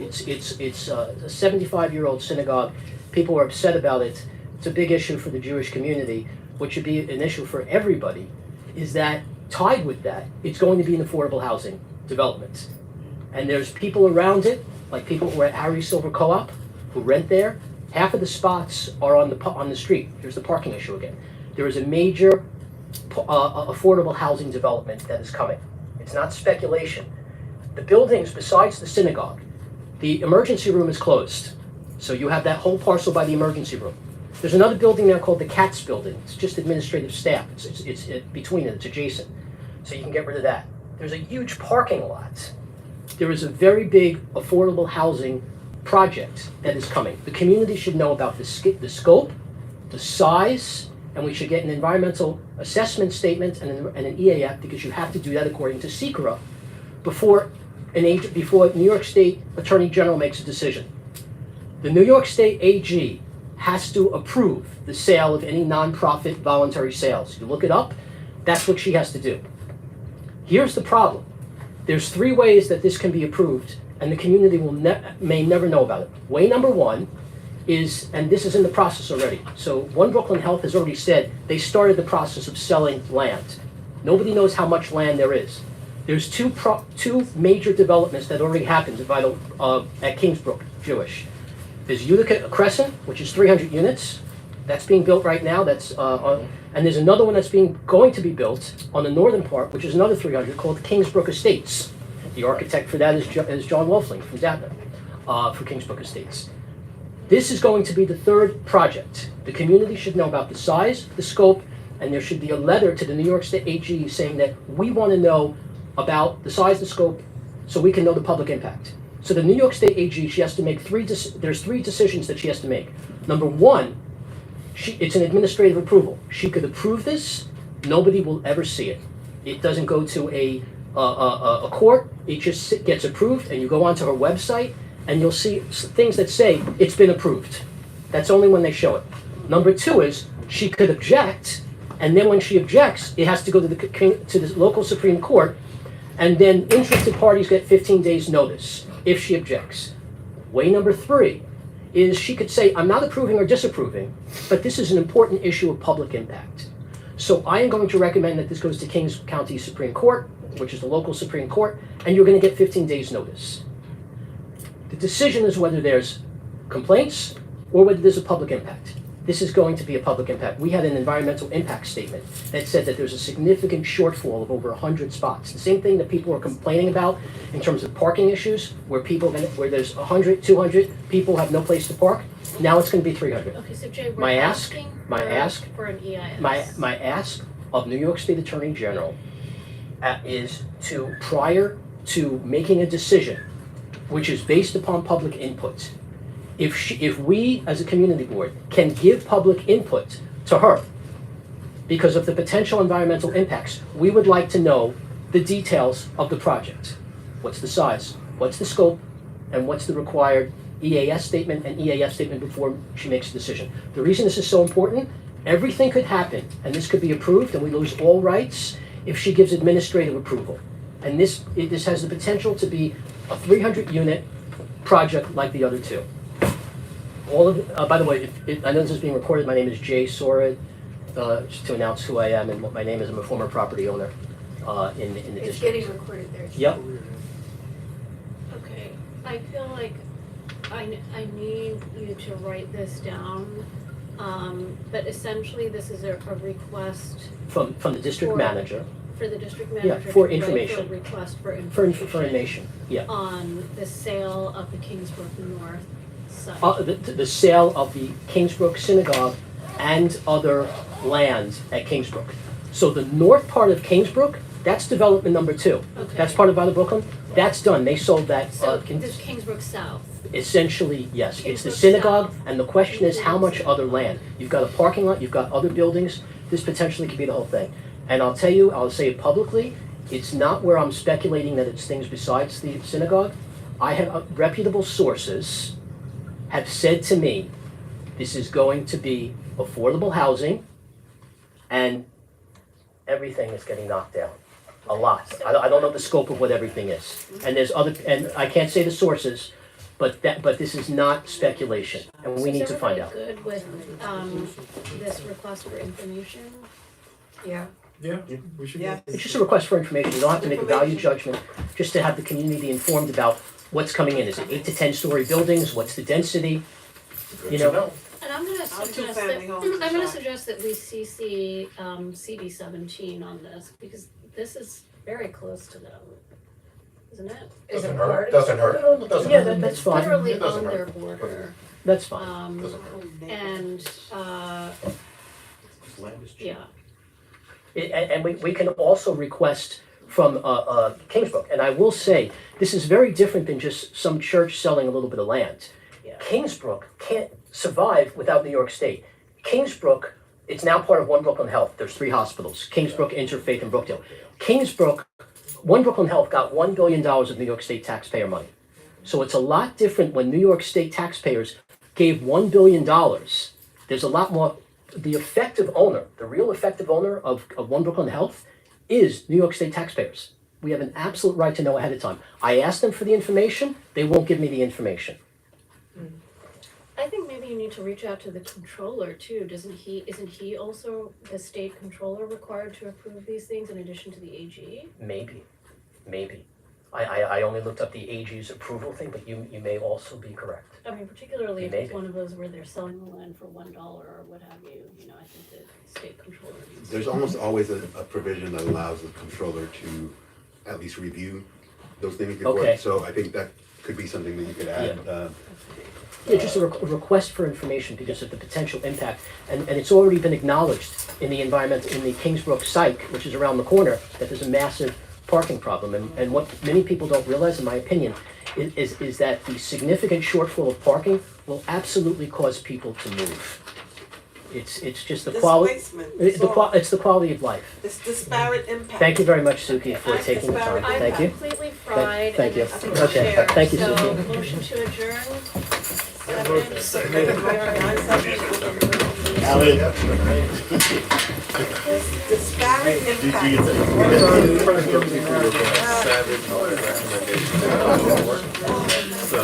It's a 75-year-old synagogue. People are upset about it. It's a big issue for the Jewish community. What should be an issue for everybody is that tied with that, it's going to be an affordable housing development. And there's people around it, like people who are at Harry Silver Co-op, who rent there. Half of the spots are on the street. Here's the parking issue again. There is a major affordable housing development that is coming. It's not speculation. The buildings besides the synagogue, the emergency room is closed. So you have that whole parcel by the emergency room. There's another building there called the Katz Building. It's just administrative staff. It's between it, it's adjacent. So you can get rid of that. There's a huge parking lot. There is a very big affordable housing project that is coming. The community should know about the scope, the size, and we should get an environmental assessment statement and an EAF, because you have to do that according to SECRA before New York State Attorney General makes a decision. The New York State AG has to approve the sale of any nonprofit voluntary sales. You look it up, that's what she has to do. Here's the problem. There's 3 ways that this can be approved, and the community may never know about it. Way number 1 is, and this is in the process already, so One Brooklyn Health has already said they started the process of selling land. Nobody knows how much land there is. There's two major developments that already happened at Kingsbrook Jewish. There's Utica Crescent, which is 300 units. That's being built right now. And there's another one that's going to be built on the northern part, which is another 300, called Kingsbrook Estates. The architect for that is John Wolfling from Datner for Kingsbrook Estates. This is going to be the 3rd project. The community should know about the size, the scope, and there should be a letter to the New York State AG saying that we want to know about the size, the scope, so we can know the public impact. So the New York State AG, she has to make there's 3 decisions that she has to make. Number 1, it's an administrative approval. She could approve this, nobody will ever see it. It doesn't go to a court, it just gets approved, and you go onto her website, and you'll see things that say it's been approved. That's only when they show it. Number 2 is she could object, and then when she objects, it has to go to the local Supreme Court, and then interested parties get 15 days notice if she objects. Way number 3 is she could say, I'm not approving or disapproving, but this is an important issue of public impact. So I am going to recommend that this goes to Kings County Supreme Court, which is the local Supreme Court, and you're going to get 15 days notice. The decision is whether there's complaints or whether there's a public impact. This is going to be a public impact. We had an environmental impact statement that said that there's a significant shortfall of over 100 spots. The same thing that people are complaining about in terms of parking issues, where there's 100, 200 people have no place to park. Now it's going to be 300. Okay, so Jay, we're My asking for an EIS. My ask of New York State Attorney General is to, prior to making a decision, which is based upon public input, if we as a community board can give public input to her because of the potential environmental impacts, we would like to know the details of the project. What's the size, what's the scope, and what's the required EAS statement and EAF statement before she makes a decision. The reason this is so important Everything could happen, and this could be approved, and we lose all rights if she gives administrative approval. And this has the potential to be a 300-unit project like the other two. All of, by the way, I know this is being recorded. My name is Jay Sorid, just to announce who I am and what my name is. I'm a former property owner in the district. It's getting recorded there. Yep. Okay, I feel like I need you to write this down. But essentially, this is a request From the district For- manager for the district Yeah, manager for to write information. a request for for information information. Yeah. on the sale of the Kingsbrook North site. The sale of the Kingsbrook Synagogue and other land at Kingsbrook. So the north part of Kingsbrook, that's development number 2. Okay. That's part of Valley Brooklyn. That's done. They sold that. So this Kingsbrook South. Essentially, yes. It's the Kingsbrook synagogue, South. and the question is how much other land? You've got a parking lot, you've got other buildings. This potentially could be the whole thing. And I'll tell you, I'll say it publicly, it's not where I'm speculating that it's things besides the synagogue. I have reputable sources have said to me, this is going to be affordable housing, and everything is getting knocked down. A lot. I don't know the scope of what everything is. And there's other, and I can't say the sources, but this is not speculation, and we need to find out. Is everybody good with this request for information? Yeah. Yeah, we should. Yeah. It's just a request for information. You don't have to make a value judgment, just to have the community informed about what's coming in. Is it 8 to 10 story buildings? What's the density? You know, And I'm gonna Our suggest two-family homes I'm gonna are- suggest that we CC CB 17 on this, because this is very close to them, isn't it? Doesn't hurt, doesn't hurt. Doesn't Yeah, hurt. that's fine. Literally It doesn't on their hurt. border. That's fine. Doesn't hurt. And yeah. And we can also request from Kingsbrook. And I will say, this is very different than just some church selling a little bit of land. Yeah. Kingsbrook can't survive without New York State. Kingsbrook, it's now part of One Brooklyn Health. There's 3 hospitals, Kingsbrook, Interfaith, and Brookdale. Kingsbrook, One Brooklyn Health got $1 billion of New York State taxpayer money. So it's a lot different when New York State taxpayers gave $1 billion. There's a lot more. The effective owner, the real effective owner of One Brooklyn Health is New York State taxpayers. We have an absolute right to know ahead of time. I asked them for the information, they won't give me the information. I think maybe you need to reach out to the controller too. Isn't he also the state controller required to approve these things in addition to the AG? Maybe. I only looked up the AG's approval thing, but you may also be correct. I mean, particularly if Maybe. it's one of those where they're selling the land for $1 or what have you, I think the state controller needs to. There's almost always a provision that allows the controller to at least review those things before. Okay. So I think that could be something that you could add. Yeah, just a request for information because of the potential impact. And it's already been acknowledged in the environment, in the Kingsbrook site, which is around the corner, that there's a massive parking problem. And what many people don't realize, in my opinion, is that the significant shortfall of parking will absolutely cause people to move. It's just the quality. Displacement. It's the quality of life. It's disparate impact. Thank you very much, Suki, for taking the time. I'm Thank you. completely fried Thank and you. it's too Okay, shared. thank you, So, Suki. motion to adjourn. Disparate impact. Savage recommendations.